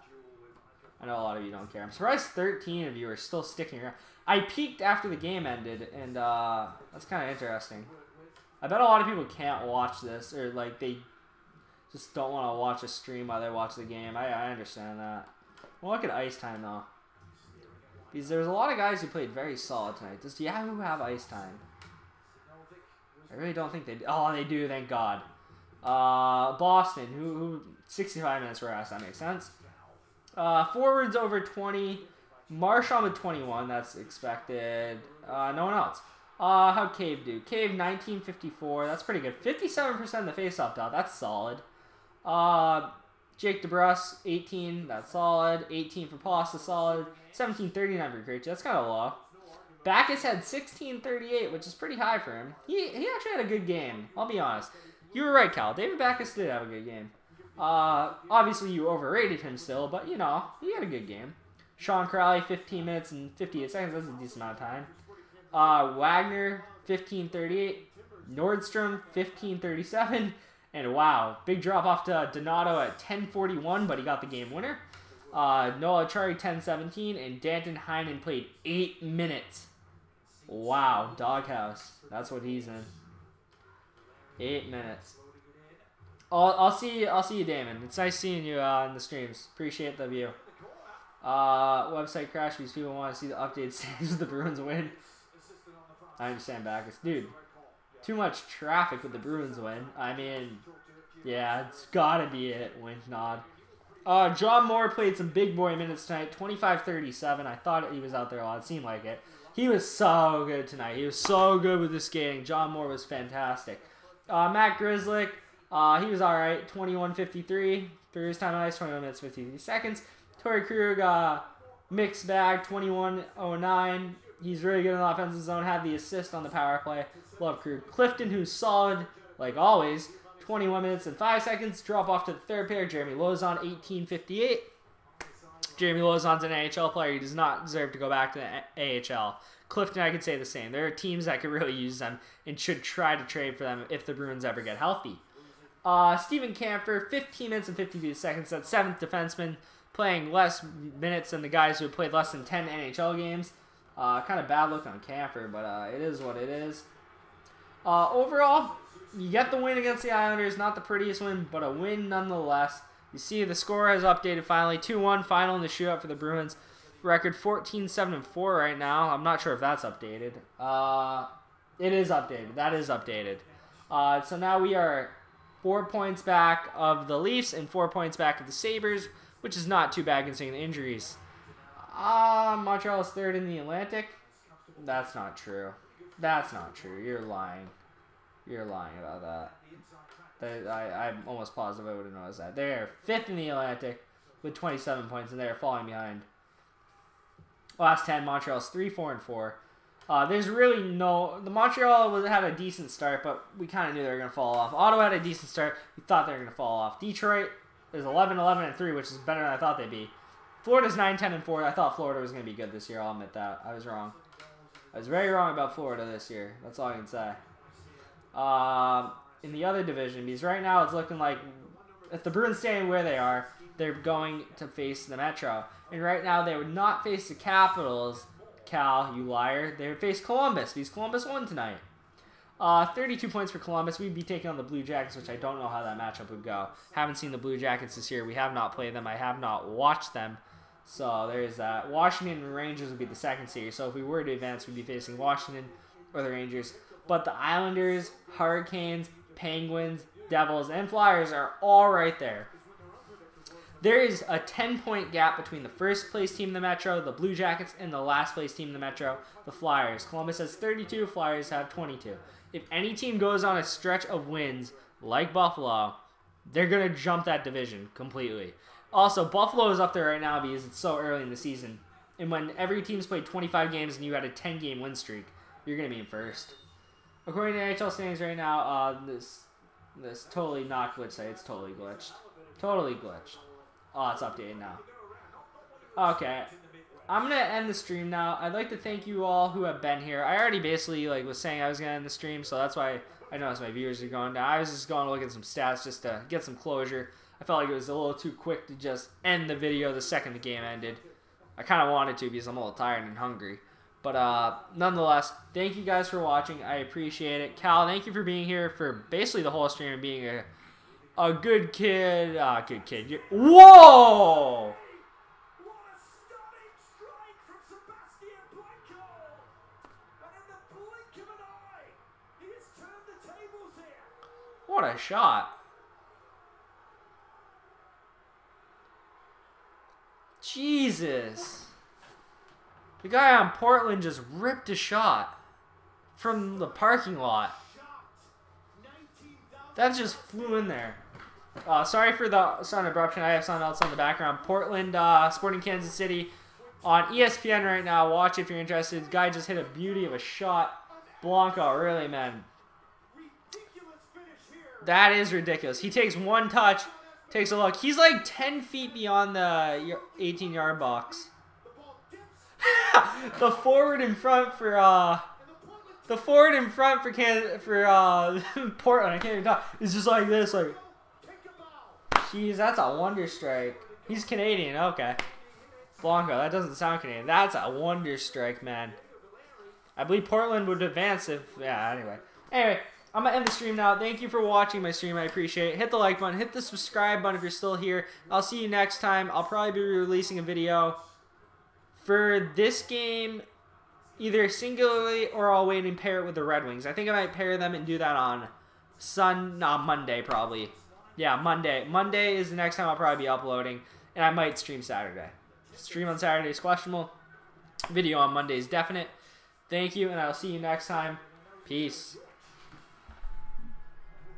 I know a lot of you don't care. I'm surprised 13 of you are still sticking around. I peaked after the game ended, and that's kind of interesting. I bet a lot of people can't watch this, or like they just don't want to watch a stream while they watch the game. I understand that. Well, look at ice time, though. Because there's a lot of guys who played very solid tonight. Does Yahoo have ice time? I really don't think they do. Oh, they do, thank God. Boston, who 65 minutes for us. That makes sense. Forwards over 20. Marchand with 21. That's expected. No one else. How'd Cave do? Cave 1954. That's pretty good. 57% of the faceoff dot. That's solid. Jake DeBrusk 18. That's solid. 18 for Pasta. Solid. 1739 for Krejci. That's kind of low. Backus had 1638, which is pretty high for him. He actually had a good game. I'll be honest. You were right, Cal. David Backus did have a good game. Obviously, you overrated him still, but, you know, he had a good game. Sean Crowley, 15 minutes and 58 seconds. That's a decent amount of time. Wagner, 15:38. Nordstrom, 15:37. And, wow, big drop off to Donato at 10:41, but he got the game winner. Noah Acciari, 10:17. And Danton Heinen played 8 minutes. Wow, doghouse. That's what he's in. 8 minutes. I'll see you, Damon. It's nice seeing you in the streams. Appreciate the view. Website crash because people want to see the updated standings of the Bruins win. I understand, Backus. Dude, too much traffic with the Bruins win. I mean, yeah, it's gotta be it. Wink nod. John Moore played some big boy minutes tonight, 25-37. I thought he was out there a lot. It seemed like it. He was so good tonight. He was so good with the skating. John Moore was fantastic. Matt Grzelcyk, he was all right, 21-53. Through his time on ice, 21 minutes, 53 seconds. Torrey Krug, mixed bag, 21-09. He's really good in the offensive zone. Had the assist on the power play. Love Krug. Clifton, who's solid, like always, 21 minutes and 5 seconds. Drop off to the third pair. Jeremy Lauzon, 18-58. Jeremy Lauzon's an NHL player. He does not deserve to go back to the AHL. Clifton, I could say the same. There are teams that could really use them and should try to trade for them if the Bruins ever get healthy. Steven Kampfer, 15 minutes and 52 seconds. That's 7th defenseman, playing less minutes than the guys who have played less than 10 NHL games. Kind of bad look on Kampfer, but it is what it is. Overall, you get the win against the Islanders. Not the prettiest win, but a win nonetheless. You see the score has updated finally. 2-1 final in the shootout for the Bruins. Record 14-7-4 right now. I'm not sure if that's updated. It is updated. That is updated. So now we are 4 points back of the Leafs and 4 points back of the Sabres, which is not too bad considering the injuries. Montreal is 3rd in the Atlantic. That's not true. That's not true. You're lying. You're lying about that. I'm almost positive I would have noticed that. They're 5th in the Atlantic with 27 points, and they're falling behind. Last 10, Montreal's 3-4-4. There's really no... The Montreal had a decent start, but we kind of knew they were going to fall off. Ottawa had a decent start. We thought they were going to fall off. Detroit is 11-11-3, which is better than I thought they'd be. Florida's 9-10-4. I thought Florida was going to be good this year. I'll admit that. I was wrong. I was very wrong about Florida this year. That's all I can say. In the other division, because right now it's looking like if the Bruins stay where they are, they're going to face the Metro. And right now they would not face the Capitals. Cal, you liar. They would face Columbus because Columbus won tonight. 32 points for Columbus. We'd be taking on the Blue Jackets, which I don't know how that matchup would go. Haven't seen the Blue Jackets this year. We have not played them. I have not watched them. So there's that. Washington and Rangers would be the second series. So if we were to advance, we'd be facing Washington or the Rangers. But the Islanders, Hurricanes, Penguins, Devils, and Flyers are all right there. There is a 10-point gap between the first place team in the Metro, the Blue Jackets, and the last place team in the Metro, the Flyers. Columbus has 32, Flyers have 22. If any team goes on a stretch of wins like Buffalo, they're going to jump that division completely. Also, Buffalo is up there right now because it's so early in the season. And when every team's played 25 games and you had a 10-game win streak, you're going to be in first. According to NHL standings right now, this totally not glitched site. It's totally glitched. Totally glitched. Oh, it's updated now. Okay. I'm going to end the stream now. I'd like to thank you all who have been here. I already basically was saying I was going to end the stream, so that's why I noticed my viewers are going down. I was just going to look at some stats just to get some closure. I felt like it was a little too quick to just end the video the second the game ended. I kind of wanted to because I'm a little tired and hungry. But nonetheless, thank you guys for watching. I appreciate it. Cal, thank you for being here for basically the whole stream and being a good kid. Good kid. Whoa! What a shot. Jesus. The guy on Portland just ripped a shot from the parking lot. That just flew in there. Sorry for the sound abruption. I have something else on the background. Portland, Sporting Kansas City on ESPN right now. Watch if you're interested. The guy just hit a beauty of a shot. Blanco, really, man. That is ridiculous. He takes one touch, takes a look. He's like 10 feet beyond the 18-yard box. The forward in front for Portland, I can't even talk. It's just like this, like. Jeez, that's a wonder strike. He's Canadian, okay. Blanco, that doesn't sound Canadian. That's a wonder strike, man. I believe Portland would advance if, yeah. Anyway, I'm gonna end the stream now. Thank you for watching my stream. I appreciate it. Hit the like button, hit the subscribe button if you're still here. I'll see you next time. I'll probably be releasing a video for this game, either singularly or I'll wait and pair it with the Red Wings. I think I might pair them and do that on Monday probably. Yeah, Monday. Monday is the next time I'll probably be uploading, and I might stream Saturday. Stream on Saturday is questionable. Video on Monday is definite. Thank you, and I'll see you next time. Peace.